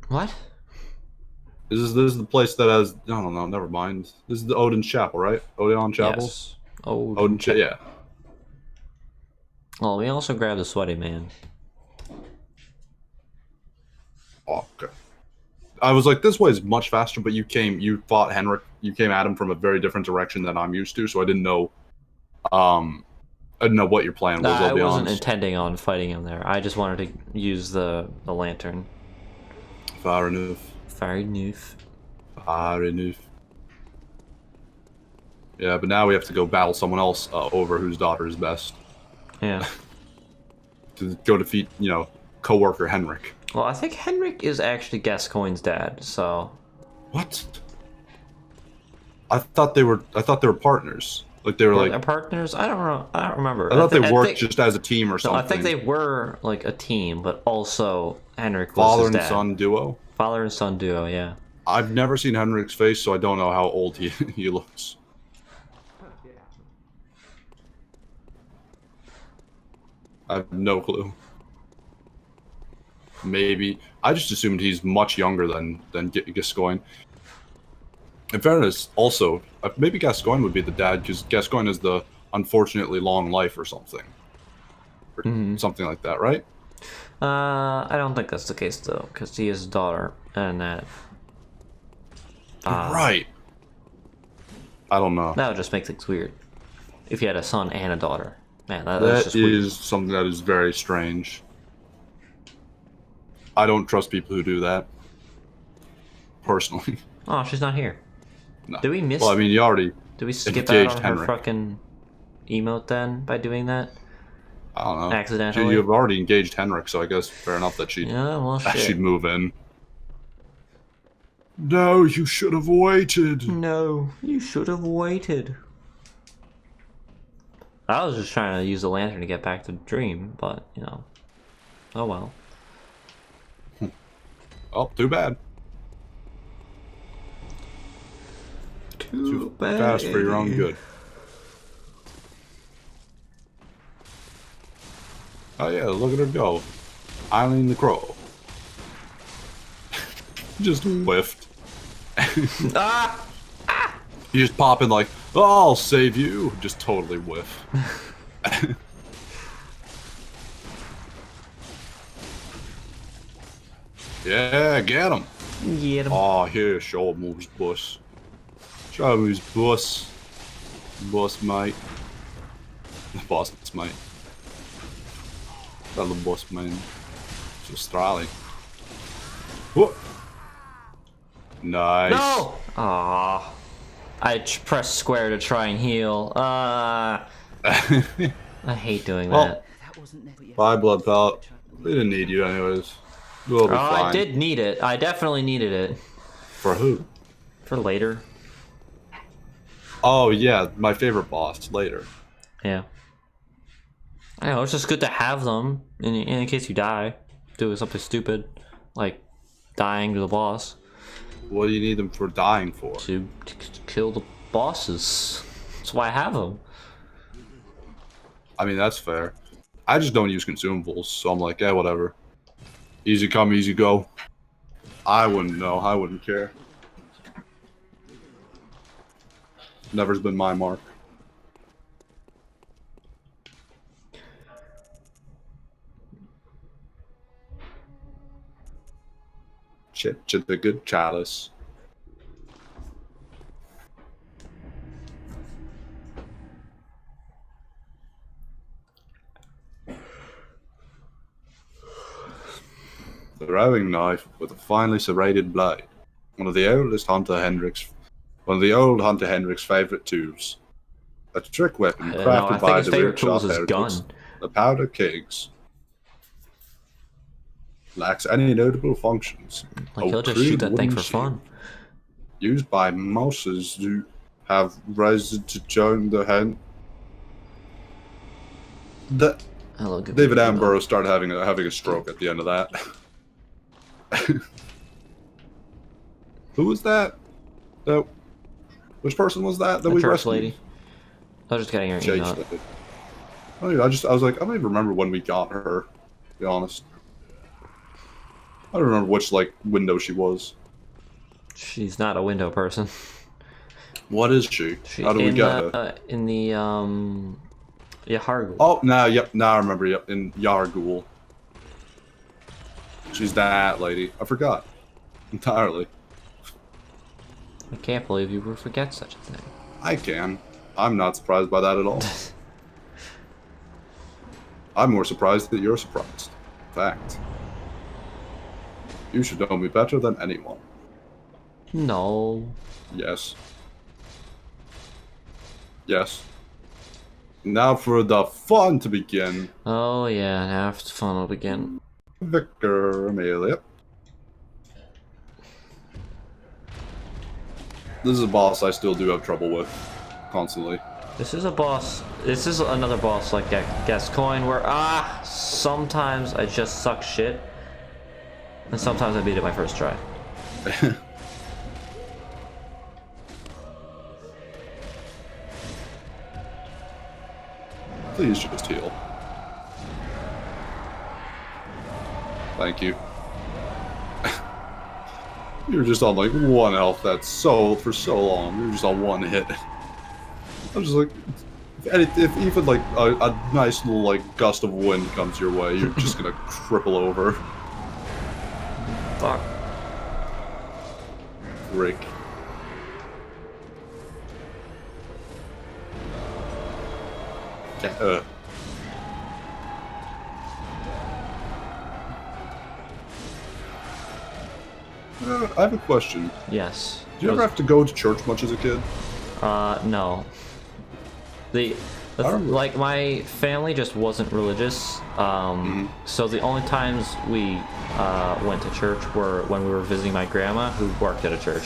What? This is the place that has... I don't know, never mind. This is the Odin's Chapel, right? Odeon Chapel? Yes. Odin Chapel. Yeah. Well, we also grabbed the sweaty man. Okay. I was like, this way is much faster, but you fought Henrik, you came at him from a very different direction than I'm used to, so I didn't know what your plan was, I I'll be wasn't honest. intending on fighting him there. I just wanted to use the lantern. Fair enough. Fair enough. Fair enough. Yeah, but now we have to go battle someone else over whose daughter is best. Yeah. To go defeat, co-worker Henrik. Well, I think Henrik is actually Gascoigne's dad, so... What? I thought they were partners. Like they were Were like they partners? I don't remember. I thought they worked just as a team or No, something. I think they were like a team, but also Henrik was father his and dad. son duo. Father and son duo, yeah. I've never seen Henrik's face, so I don't know how old he looks. I have no clue. Maybe I just assumed he's much younger than Gascoigne. In fairness, also maybe Gascoigne would be the dad because Gascoigne has the unfortunately long life or something, or something like that, right? I don't think that's the case though, because he has a daughter, and that. Right. I don't know. That would just make things weird. If you had a son and a daughter, man, that's That just weird. is something that is very strange. I don't trust people who do that. Personally. Oh, she's not here. No. Did we miss? Well, I mean, you already. Did we skip out engaged on her Henrik. fucking emote then by doing that? I don't know. Accidentally? You've already engaged Henrik, so I guess fair enough that she'd Yeah, well, shit. she'd move in. No, you should have waited. No, you should have waited. I was just trying to use the lantern to get back to the dream, but, oh well. Oh, too bad. Too Fast for your own good. Oh yeah, look at her go. Eileen the Crow. Just whiffed. Ah! You just pop in like, oh, I'll save you. Just totally whiff. Yeah, get him. Get him. Oh, here, show him who's boss. Show him who's boss. Boss, mate. Boss, mate. Tell the boss, man. It's Australia. Whoa. Nice. No! Aw. I pressed square to try and heal. I hate doing that. Bye, blood pellet. We didn't need you anyways. We'll be fine. I did need it. I definitely needed it. For who? For later. Oh yeah, my favorite boss later. Yeah. I know, it's just good to have them in case you die. Doing something stupid. Like dying to the boss. What do you need them for dying for? To kill the bosses. That's why I have them. I mean, that's fair. I just don't use consumables, so I'm like, yeah, whatever. Easy come, easy go. I wouldn't know. I wouldn't care. Never's been my mark. Chit the good chalice. The throwing knife with a finely serrated blade. One of the old Hunter Hendrick's favorite tools. A trick weapon I crafted think by his the favorite tool Rickshaw is his heretics, gun. the Powder Kegs. Lacks any notable functions. Like, he'll just shoot that thing for fun. Used by mouses who have risen to join the hand. Hello, good David people. Attenborough started having a stroke at the end of that. Who was that? Which person was that The we church rescued? lady. I was just getting her Chase email. lady. I was like, I don't even remember when we got her, to be honest. I don't remember which window she was. She's not a window person. What is she? She, How do we in get her? the, in the Yahargul. Oh, no, yep, now I remember, yep, in Yargul. She's that lady. I forgot. Entirely. I can't believe you would forget such a thing. I can. I'm not surprised by that at all. I'm more surprised that you're surprised. Fact. You should know me better than anyone. No. Yes. Yes. Now for the fun to begin. Oh yeah, now it's fun will begin. Victor Amelia. This is a boss I still do have trouble with. Constantly. This is a boss. This is another boss like Gascoigne where sometimes I just suck shit. And sometimes I beat it my first try. Please just heal. Thank you. You're just on like 1 health. That's for so long. You're just on 1 hit. I'm just like, if even like a nice little like gust of wind comes your way, you're just gonna cripple over. Fuck. Rick. I have a question. Yes. Did you ever have to go to church much as a kid? No. Like my family just wasn't religious. So the only times we went to church were when we were visiting my grandma, who worked at a church.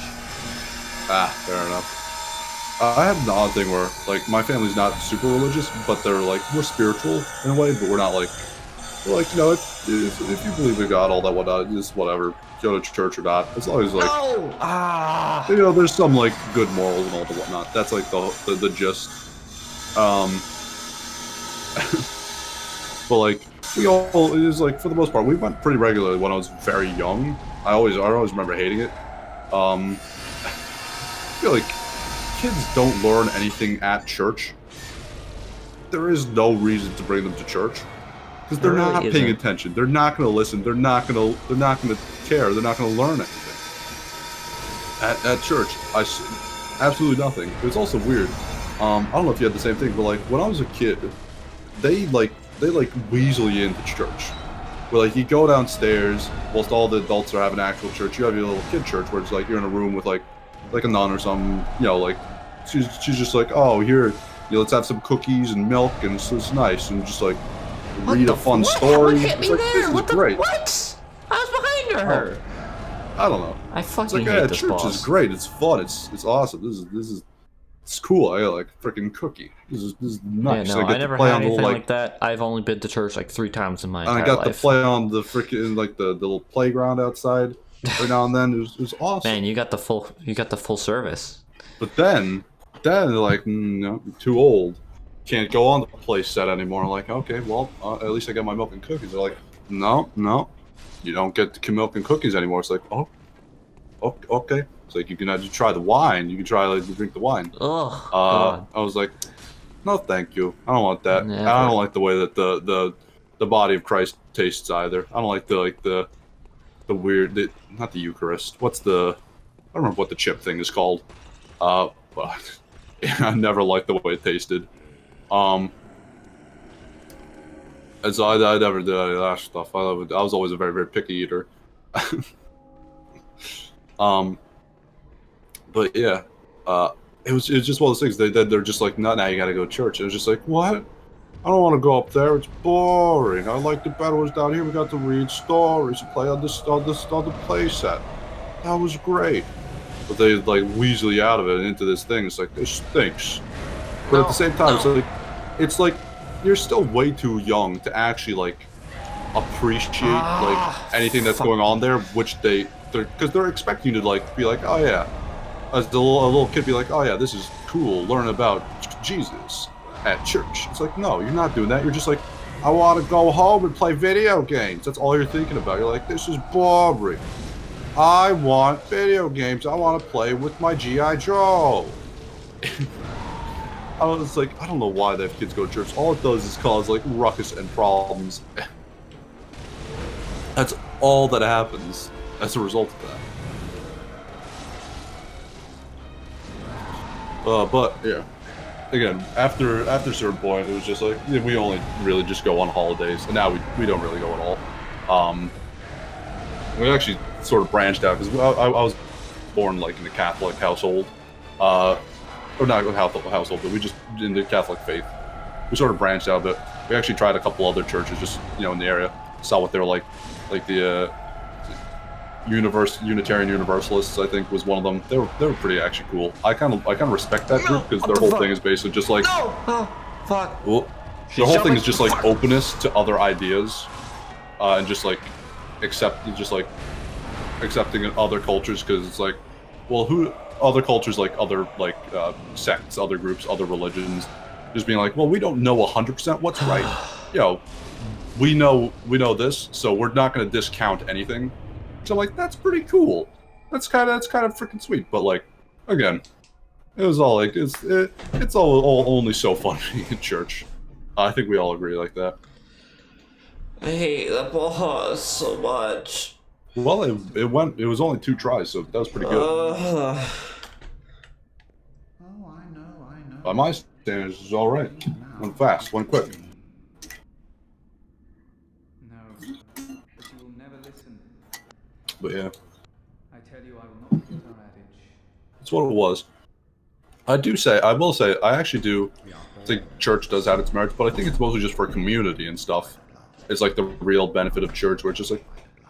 Ah, fair enough. I had an odd thing where, like, my family's not super religious, but they're like we're spiritual in a way, but we're not like, we're like, you know, if you believe in God, all that whatnot, just whatever, go to church or not. As long as like, you know, there's some like good morals and all the whatnot. That's like the gist. But like we all, it was like for the most part, we went pretty regularly when I was very young. I always remember hating it. I feel like kids don't learn anything at church. There is no reason to bring them to church because they're There really not paying isn't. attention. They're not going to listen. They're not going to care. They're not going to learn anything at church. Absolutely nothing. It was also weird. I don't know if you had the same thing, but like when I was a kid, they weasel you into church. Where like you go downstairs whilst all the adults are having actual church. You have your little kid church where it's like you're in a room with like a nun or something. You know, like she's just like, oh, here, you know, let's have some cookies and milk, and it's nice, and just like read a fun story. What hit me It's like, there? this is great. What? I was behind her. I don't know. I It's fucking like, hate yeah, this church boss. is great. It's fun. It's awesome. It's cool. I got like a freaking cookie. This is nice. Yeah, no, I get I never to play had on the anything little, like that. I've only been to church like 3 times in my and I entire got life. to play on the freaking like the little playground outside every now and then. It was awesome. Man, you got the full service. But then they're like, no, you're too old. Can't go on the play set anymore. I'm like, okay, well, at least I got my milk and cookies. They're like, no, you don't get milk and cookies anymore. It's like, oh, okay. It's like you can just try the wine. You can try like to drink the wine. Ugh. God. I was like, no, thank you. I don't want that. Never. I don't like the way that the body of Christ tastes either. I don't like the weird, not the Eucharist. I don't remember what the chip thing is called. But I never liked the way it tasted. And so I never did any of that stuff. I was always a very, very picky eater. But yeah, it was just one of those things. They're just like, no, now you gotta go to church. It was just like, what? I don't want to go up there. It's boring. I liked it better. It was down here. We got to read stories and play on the play set. That was great. But they like weasel you out of it and into this thing. It's like, this stinks. But at the same time, it's like you're still way too young to actually like appreciate like anything that's going on there, which because they're expecting you to like be like, oh yeah, as a little kid be like, oh yeah, this is cool, learn about Jesus at church. It's like, no, you're not doing that. You're just like, I want to go home and play video games. That's all you're thinking about. You're like, this is boring. I want video games. I want to play with my G.I. Joe. I was like, I don't know why they have kids go to church. All it does is cause like ruckus and problems. That's all that happens as a result of that. But yeah, again, after a certain point, it was just like we only really just go on holidays, and now we don't really go at all. We actually sort of branched out because I was born like in a Catholic household, or not a household, but we just in the Catholic faith. We sort of branched out a bit. We actually tried a couple other churches just in the area, saw what they were like the Unitarian Universalists, I think, was one of them. They were pretty actually cool. I kind of respect that group because their whole thing is basically just like Fuck. well, the whole thing is just like openness to other ideas, and just like accepting other cultures because it's like, well, who other cultures like other like sects, other groups, other religions, just being like, well, we don't know 100% what's right. We know this, so we're not going to discount anything. So like that's pretty cool. That's kind of freaking sweet. But like, again, it was all like it's all only so fun being in church. I think we all agree like that. I hate the boss so much. Well, it was only 2 tries, so that was pretty good. Oh, I know. By my standards, it's all right. Went fast, went quick. No, but you will never listen. But yeah, I tell you, I will not forget our adage. that's what it was. I will say, I actually do think church does have its merits, but I think it's mostly just for community and stuff. It's like the real benefit of church, where it's just like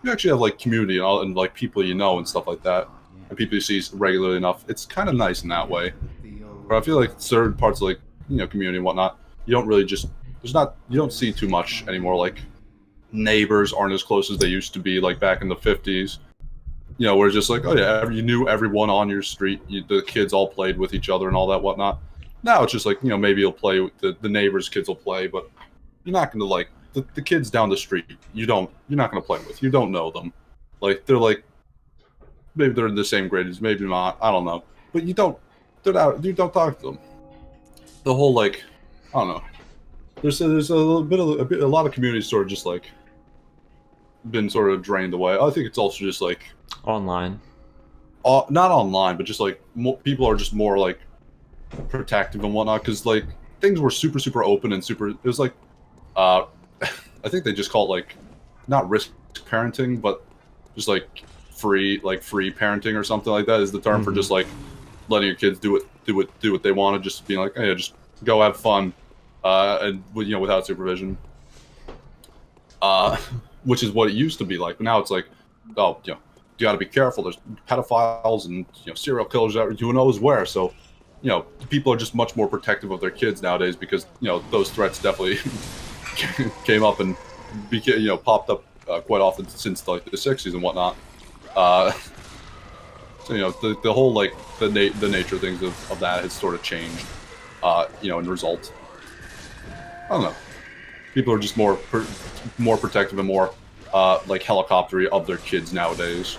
you actually have like community and like people you know and stuff like that, and people you see regularly enough. It's kind of nice in that way. But I feel like certain parts of like community and whatnot, you don't really just you don't see too much anymore. Like neighbors aren't as close as they used to be, like back in the 50s. Where it's just like, oh yeah, you knew everyone on your street. The kids all played with each other and all that whatnot. Now it's just like, maybe you'll play with the neighbors' kids will play, but you're not gonna like the kids down the street. You're not gonna play with. You don't know them. Like they're like maybe they're in the same grade as, maybe not. I don't know. But you don't talk to them. The whole like, I don't know. There's a lot of communities sort of just like been sort of drained away. I think it's also just like Online. not online, but just like people are just more like protective and whatnot because like things were super open and super. It was like, I think they just call it like not risk parenting, but just like free parenting or something like that is the term for just like letting your kids do what they want to, just being like, hey, just go have fun, and without supervision. Which is what it used to be like. But now it's like, oh, you got to be careful. There's pedophiles and serial killers out who knows where. So, people are just much more protective of their kids nowadays because those threats definitely came up and popped up quite often since like the 60s and whatnot. So the whole like the nature of things of that has sort of changed. In result, I don't know. People are just more protective and more like helicoptery of their kids nowadays.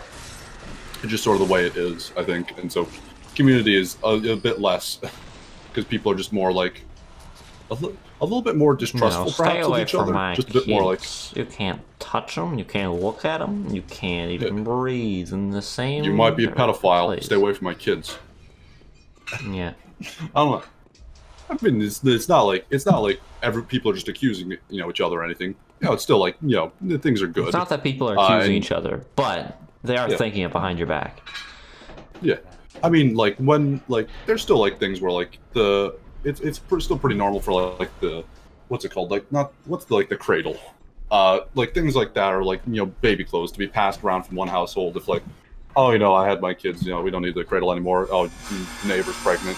It's just sort of the way it is, I think. And so community is a bit less because people are just more like a little bit more distrustful Stay perhaps of away each from other. my Just a bit more like kids. You can't touch them. You can't look at them. You can't even breathe in the same. you might be a pedophile. place. Stay away from my kids. Yeah. I don't know. I mean, it's not like every people are just accusing each other or anything. It's still like the things are good. It's not that people are accusing and- each other, but they are thinking it behind your back. Yeah, I mean, like when like there's still like things where like it's still pretty normal for like the what's it called, like not what's the, like the cradle, like things like that, or like baby clothes to be passed around from one household. If like, oh I had my kids, we don't need the cradle anymore. Oh, neighbor's pregnant,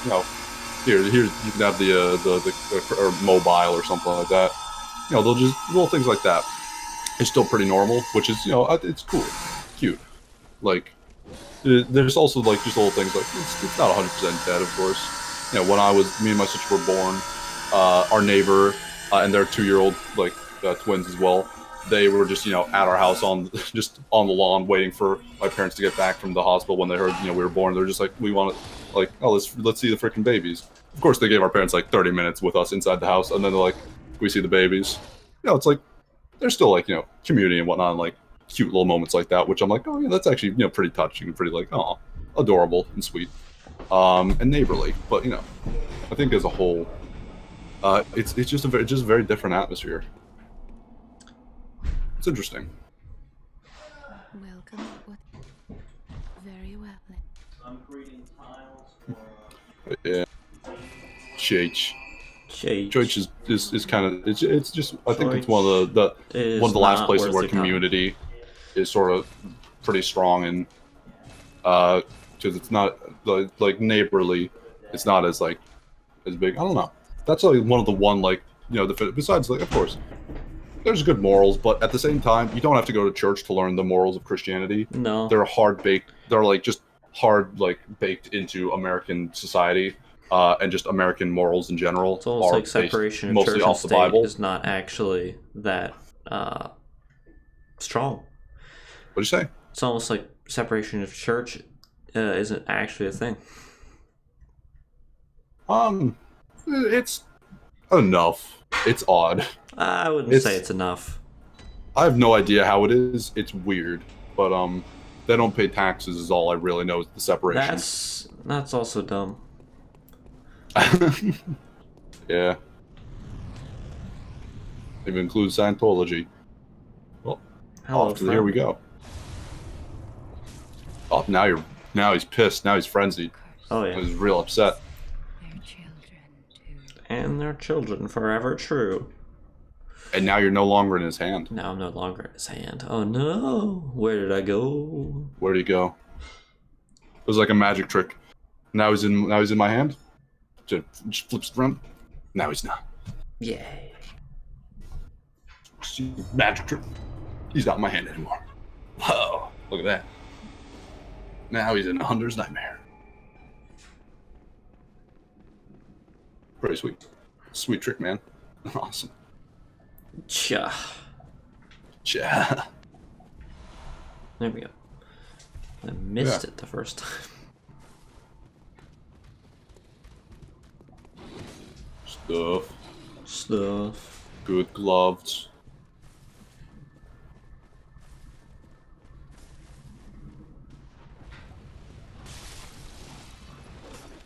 Here you can have the or mobile or something like that. They'll just little things like that. It's still pretty normal, which is it's cool, cute. Like there's also like just little things like it's not 100% dead, of course. When me and my sister were born, our neighbor and their 2-year-old like twins as well. They were just at our house just on the lawn waiting for my parents to get back from the hospital when they heard we were born. They're just like, we want to like, oh let's see the freaking babies. of course, they gave our parents like 30 minutes with us inside the house, and then they're like, we see the babies. You know, it's like there's still like community and whatnot, and, like cute little moments like that, which I'm like, oh yeah, that's actually pretty touching, pretty like adorable and sweet, and neighborly. But I think as a whole, it's just a very different atmosphere. It's interesting. Welcome. What? Very well then. I'm creating tiles for... Yeah. Church Church is kind of it's just I think it's one of the last places where community is sort of pretty strong, and because it's not like neighborly, it's not as like as big. I don't know. That's like one of the besides like of course there's good morals, but at the same time you don't have to go to church to learn the morals of Christianity. No, they're hard baked into American society. And just American morals in general. It's almost like separation of church and state is not actually that strong. What'd you say? It's almost like separation of church isn't actually a thing. It's enough. It's odd. I wouldn't say it's enough. I have no idea how it is. It's weird, but they don't pay taxes is all I really know is the separation. That's also dumb. Yeah. Even includes Scientology. Well, here we go. Oh, now he's pissed. Now he's frenzied. Oh yeah. He's real upset. Their children too. And their children forever true. And now you're no longer in his hand. Now I'm no longer in his hand. Oh no! Where did I go? Where did he go? It was like a magic trick. Now he's in my hand. Just flips around. Now he's not. Yay. Magic trick. He's not in my hand anymore. Whoa, look at that. Now he's in a hunter's nightmare. Pretty sweet. Sweet trick, man. Awesome. Cha. There we go. I missed it the first time. Stuff. Good gloves.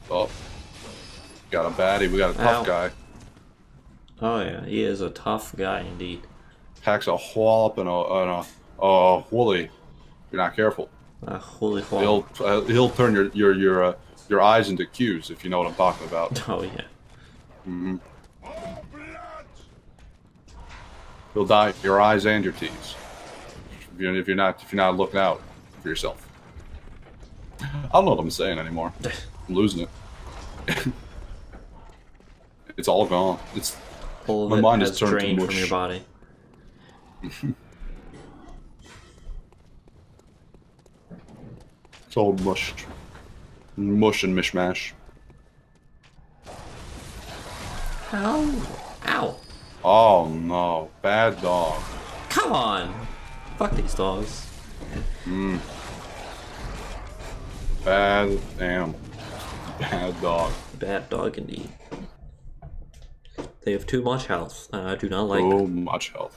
Oh. Got a baddie. We got a tough guy. Oh yeah, he is a tough guy indeed. Packs a wallop and a woolly. You're not careful. Holy wallop. He'll turn your eyes into Q's if you know what I'm talking about. Oh yeah. Mm-hmm. He'll dye your eyes and your teeth if you're not looking out for yourself. I don't know what I'm saying anymore. I'm losing it. It's all gone. My mind is turned to mush. From your body. It's all mush and mishmash. Ow. Oh no, bad dog. Come on. Fuck these dogs. Bad dog. Bad dog indeed. They have too much health, and I do not like Too them. much health.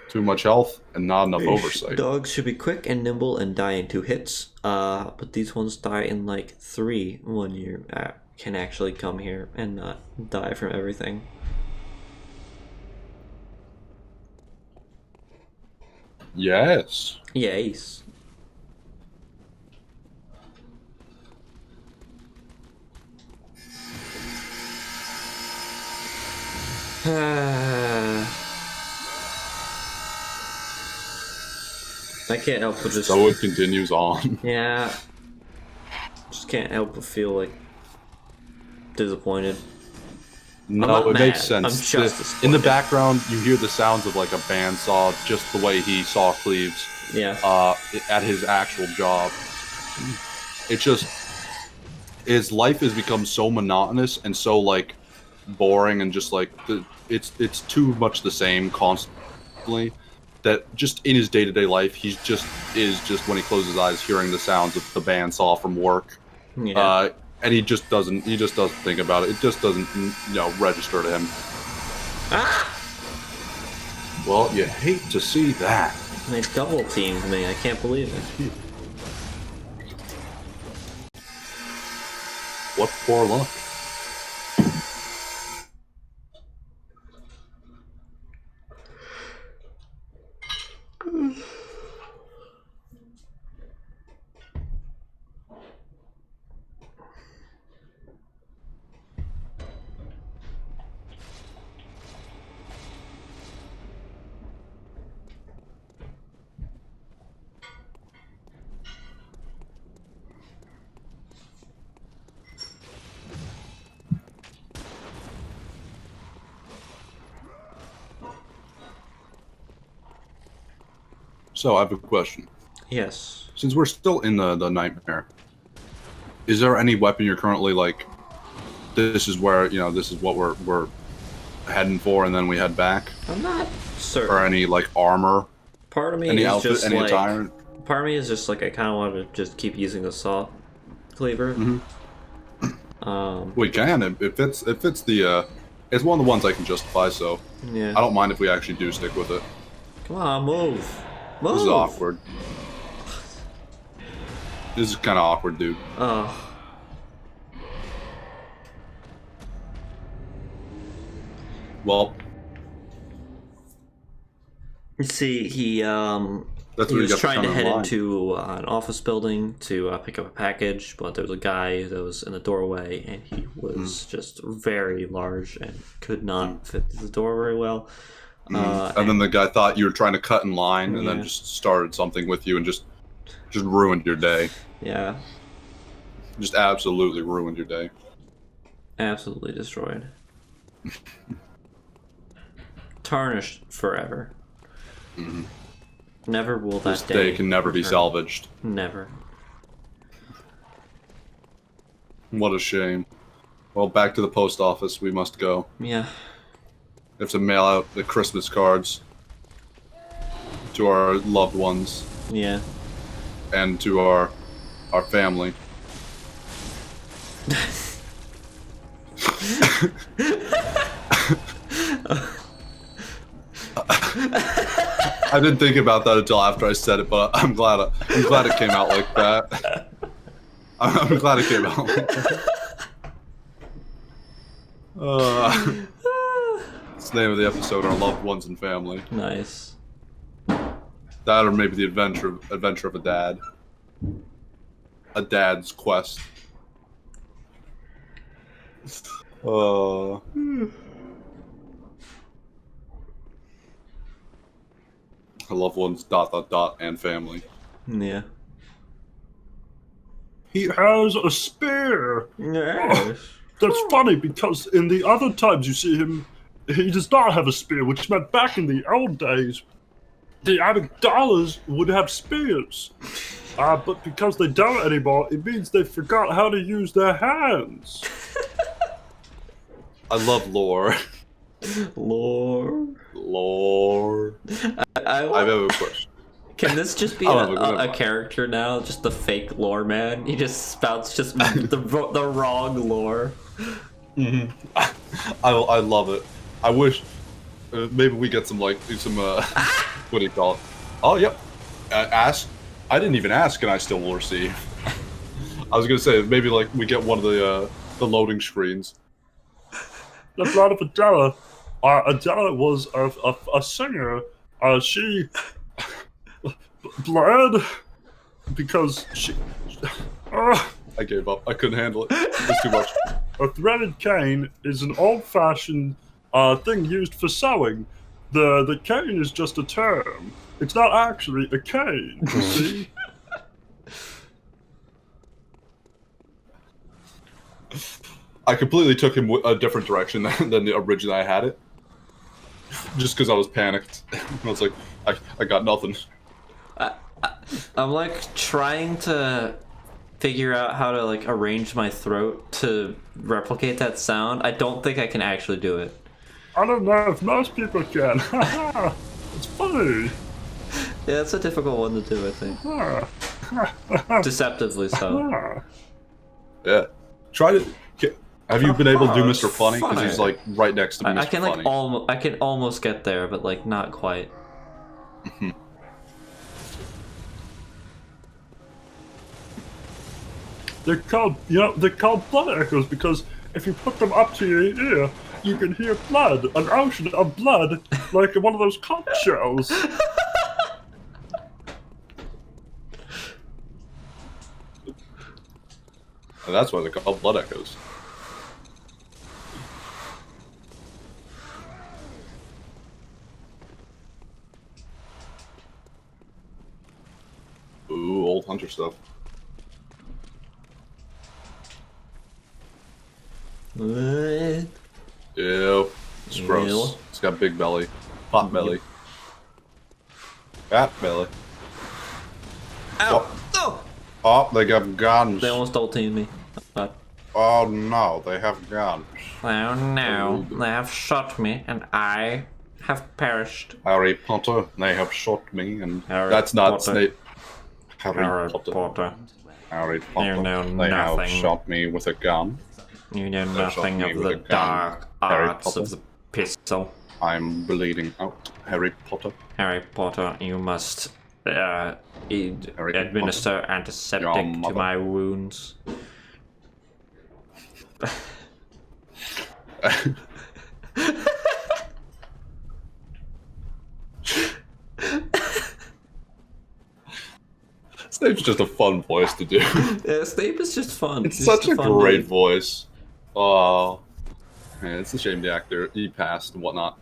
Too much health and not enough oversight. Dogs should be quick and nimble and die in 2 hits. But these ones die in like 3 when you can actually come here and not die from everything. Yes. Yes. I can't help but just... So it continues on. Yeah. Just can't help but feel like disappointed. No, it mad. makes sense. I'm just disappointed. In the background, you hear the sounds of like a bandsaw, just the way he saw Cleves. Yeah. At his actual job. It just... His life has become so monotonous and so like boring and just like it's too much the same constantly that just in his day-to-day life, he's just when he closes his eyes, hearing the sounds of the bandsaw from work, and he just doesn't think about it. It just doesn't register to him. Ah! Well, you hate to see that. They double teamed me. I can't believe it. What poor luck. So I have a question. Yes. Since we're still in the nightmare, is there any weapon you're currently like, this is where, this is what we're heading for, and then we head back? I'm not certain. Or any like armor? Part of me any is outfit, just any like, attire? part of me is just like, I kind of want to just keep using the saw cleaver. We can if it's the it's one of the ones I can justify. So Yeah. I don't mind if we actually do stick with it. Come on, move. Move. This is awkward. This is kind of awkward, dude. Oh. Well, See, he that's he what was got trying to head line. into an office building to pick up a package, but there was a guy that was in the doorway, and he was just very large and could not fit the door very well. And then the guy thought you were trying to cut in line, and then Yeah. just started something with you and just ruined your day. Yeah, Just absolutely ruined your day. absolutely destroyed. Tarnished forever. Never will that This day can never be return. salvaged. Never. What a shame. Well, back to the post office we must go. Yeah. We have to mail out the Christmas cards to our loved ones Yeah. and to our family. I didn't think about that until after I said it, but I'm glad it came out like that. I'm glad it came out like that. It's the name of the episode, Our Loved Ones and Family. Nice. That, or maybe the adventure of a dad. A dad's quest. Loved ones, ... and family. Yeah. He has a spear. Yes. That's funny because in the other times you see him, he does not have a spear, which meant back in the old days, the Amygdalas would have spears. But because they don't anymore, it means they forgot how to use their hands. I love lore. Lore. Lore. I have a question. Can this just be a character now? Just the fake lore man? He just spouts just the wrong lore. I love it. I wish maybe we get some what do you call it? Oh, yep. Ask. I didn't even ask, and I still will receive. I was gonna say maybe like we get one of the loading screens. The blood of Hedera. Hedera was a singer. She bled because she. I gave up. I couldn't handle it. It was too much. A threaded cane is an old-fashioned thing used for sewing. The cane is just a term. It's not actually a cane, you see? I completely took him a different direction than the original I had it. Just because I was panicked. I was like, I got nothing. I'm like trying to figure out how to like arrange my throat to replicate that sound. I don't think I can actually do it. I don't know if most people can. It's funny. Yeah, it's a difficult one to do, I think. Deceptively so. Yeah. Try to. Have you been able to do Oh, Mr. Funny? Because he's like right next to Mr. I can like Funny. I can almost get there, but like not quite. They're called, they're called blood echoes because if you put them up to your ear, you can hear blood, an ocean of blood, like in one of those conch shells. And that's why they're called blood echoes. Ooh, old hunter stuff. What? Ew. It's gross. Ew. It's got big belly. Pot belly. Fat belly. Ow! Oh! Oh, they got guns. They almost ulted me. Oh no, they have guns. Oh no, they have shot me and I have perished. Harry Potter, they have shot me, and Harry that's not Potter. Snape. Harry Harry Potter. Potter. Harry Potter. You know they have nothing. shot me with a gun. You know shot nothing me of with the a gun. dark Harry arts Potter. of the pistol. I'm bleeding out. Harry Potter. Harry Potter, you must administer Your antiseptic to mother. my wounds. Snape's just a fun voice to do. Yeah, Snape is just fun. It's He's such just a fun great dude. voice. Oh, man, it's a shame the actor he passed and whatnot.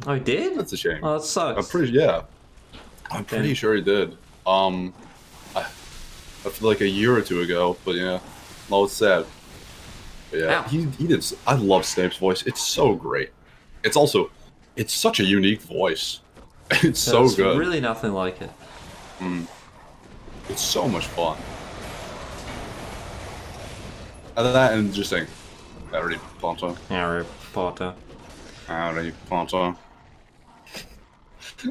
Oh, he did? That's a shame. Oh, that sucks. I'm pretty sure he did. I feel like a year or two ago, but yeah, no, it's sad. But yeah, Ow. he did. I love Snape's voice. It's so great. It's such a unique voice. It's so There's good. really nothing like it. It's so much fun. Other than that, and just saying, Harry Potter, Harry Potter. Harry Potter.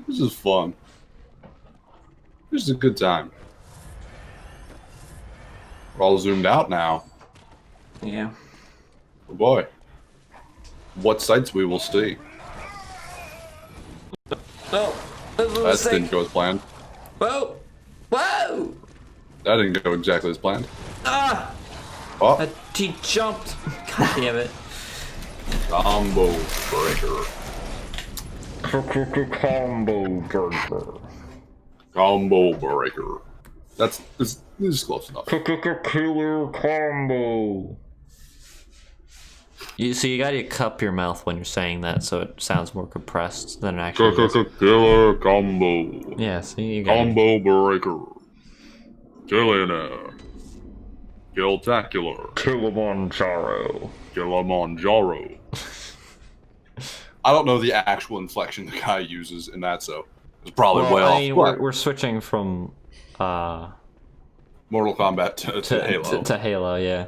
This is fun. This is a good time. We're all zoomed out now. Yeah. Oh boy. What sights we will see. Oh, this was a That mistake. didn't go as planned. Whoa! Whoa! That didn't go exactly as planned. Ah! Oh, He jumped. God damn it. combo breaker. Combo burger. Combo breaker. This is close enough. Killer combo. You gotta cup your mouth when you're saying that so it sounds more compressed than it actually is. Killer combo. Yeah, see, you gotta... Combo breaker. Killionaire. Killtacular. Kilimanjaro. Kilimanjaro. I don't know the actual inflection the guy uses in that, so it's probably way I off. mean, but we're switching from Mortal Kombat to Halo. to Halo, yeah.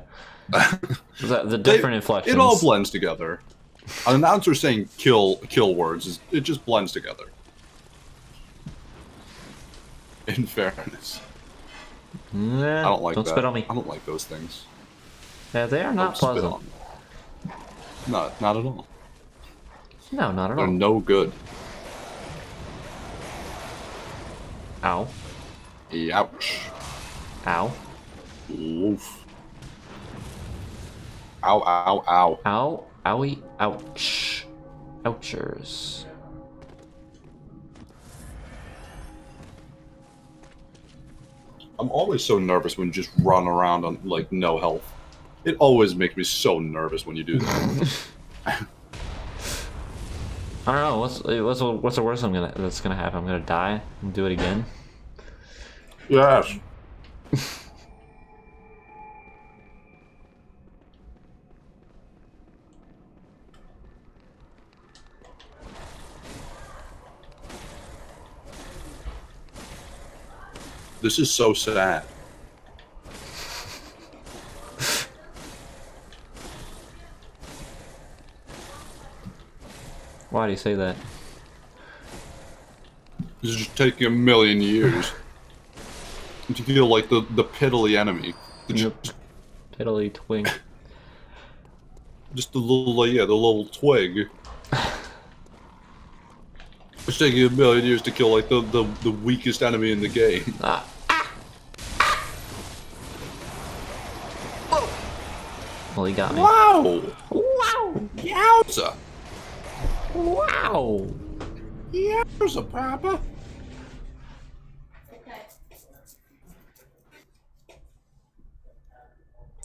the different inflections. It all blends together. An announcer saying kill words, it just blends together. In fairness. Nah, I don't like don't that. spit on me. I don't like those things. Yeah, they are not Don't spit pleasant. on me. No, not at all. No, not at They're all. no good. Ow. Ouch. Ow. Oof. Ow, ow, ow. Ow. Owie. Ouch. Ouchers. I'm always so nervous when you just run around on, like, no health. It always makes me so nervous when you do that. I don't know. What's the worst that's gonna happen? I'm gonna die and do it again. Yes. This is so sad. Why do you say that? This is just taking 1,000,000 years to kill like the piddly enemy. Yep. Piddly twink. Just the little the little twig. It's taking 1,000,000 years to kill like the weakest enemy in the game. Ah. Well, he got me. Wow! Wow! Yowza! Wow! Yowza, Papa!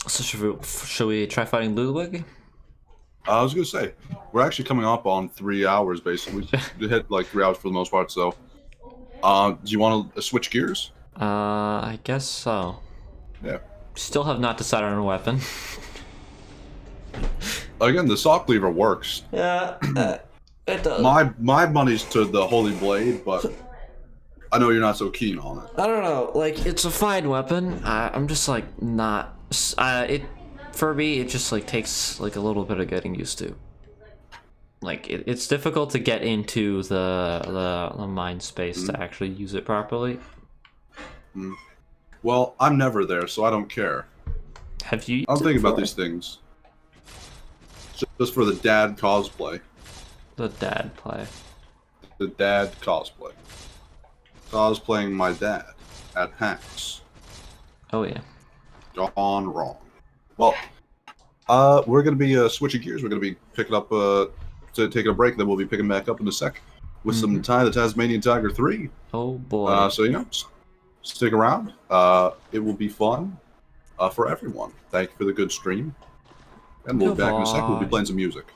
So should we try fighting Ludwig? I was gonna say, we're actually coming up on 3 hours basically. We hit like 3 hours for the most part. So, do you want to switch gears? I guess so. Yeah. Still have not decided on a weapon. Again, the sock lever works. Yeah, it does. My money's to the Holy Blade, but I know you're not so keen on it. I don't know. Like, it's a fine weapon. I'm just like not. For me, it just like takes like a little bit of getting used to. Like, it's difficult to get into the mind space to actually use it properly. Well, I'm never there, so I don't care. Have you? I don't think about these things. Just for the dad cosplay. The dad play. The dad cosplay. Cosplaying my dad at Hacks. Oh yeah. Gone wrong. Well, we're gonna be switching gears. We're gonna be picking up to taking a break. Then we'll be picking back up in a sec with some the Tasmanian Tiger 3. Oh boy. So stick around. It will be fun for everyone. Thank you for the good stream. And we'll be back in a sec. We'll be playing some music.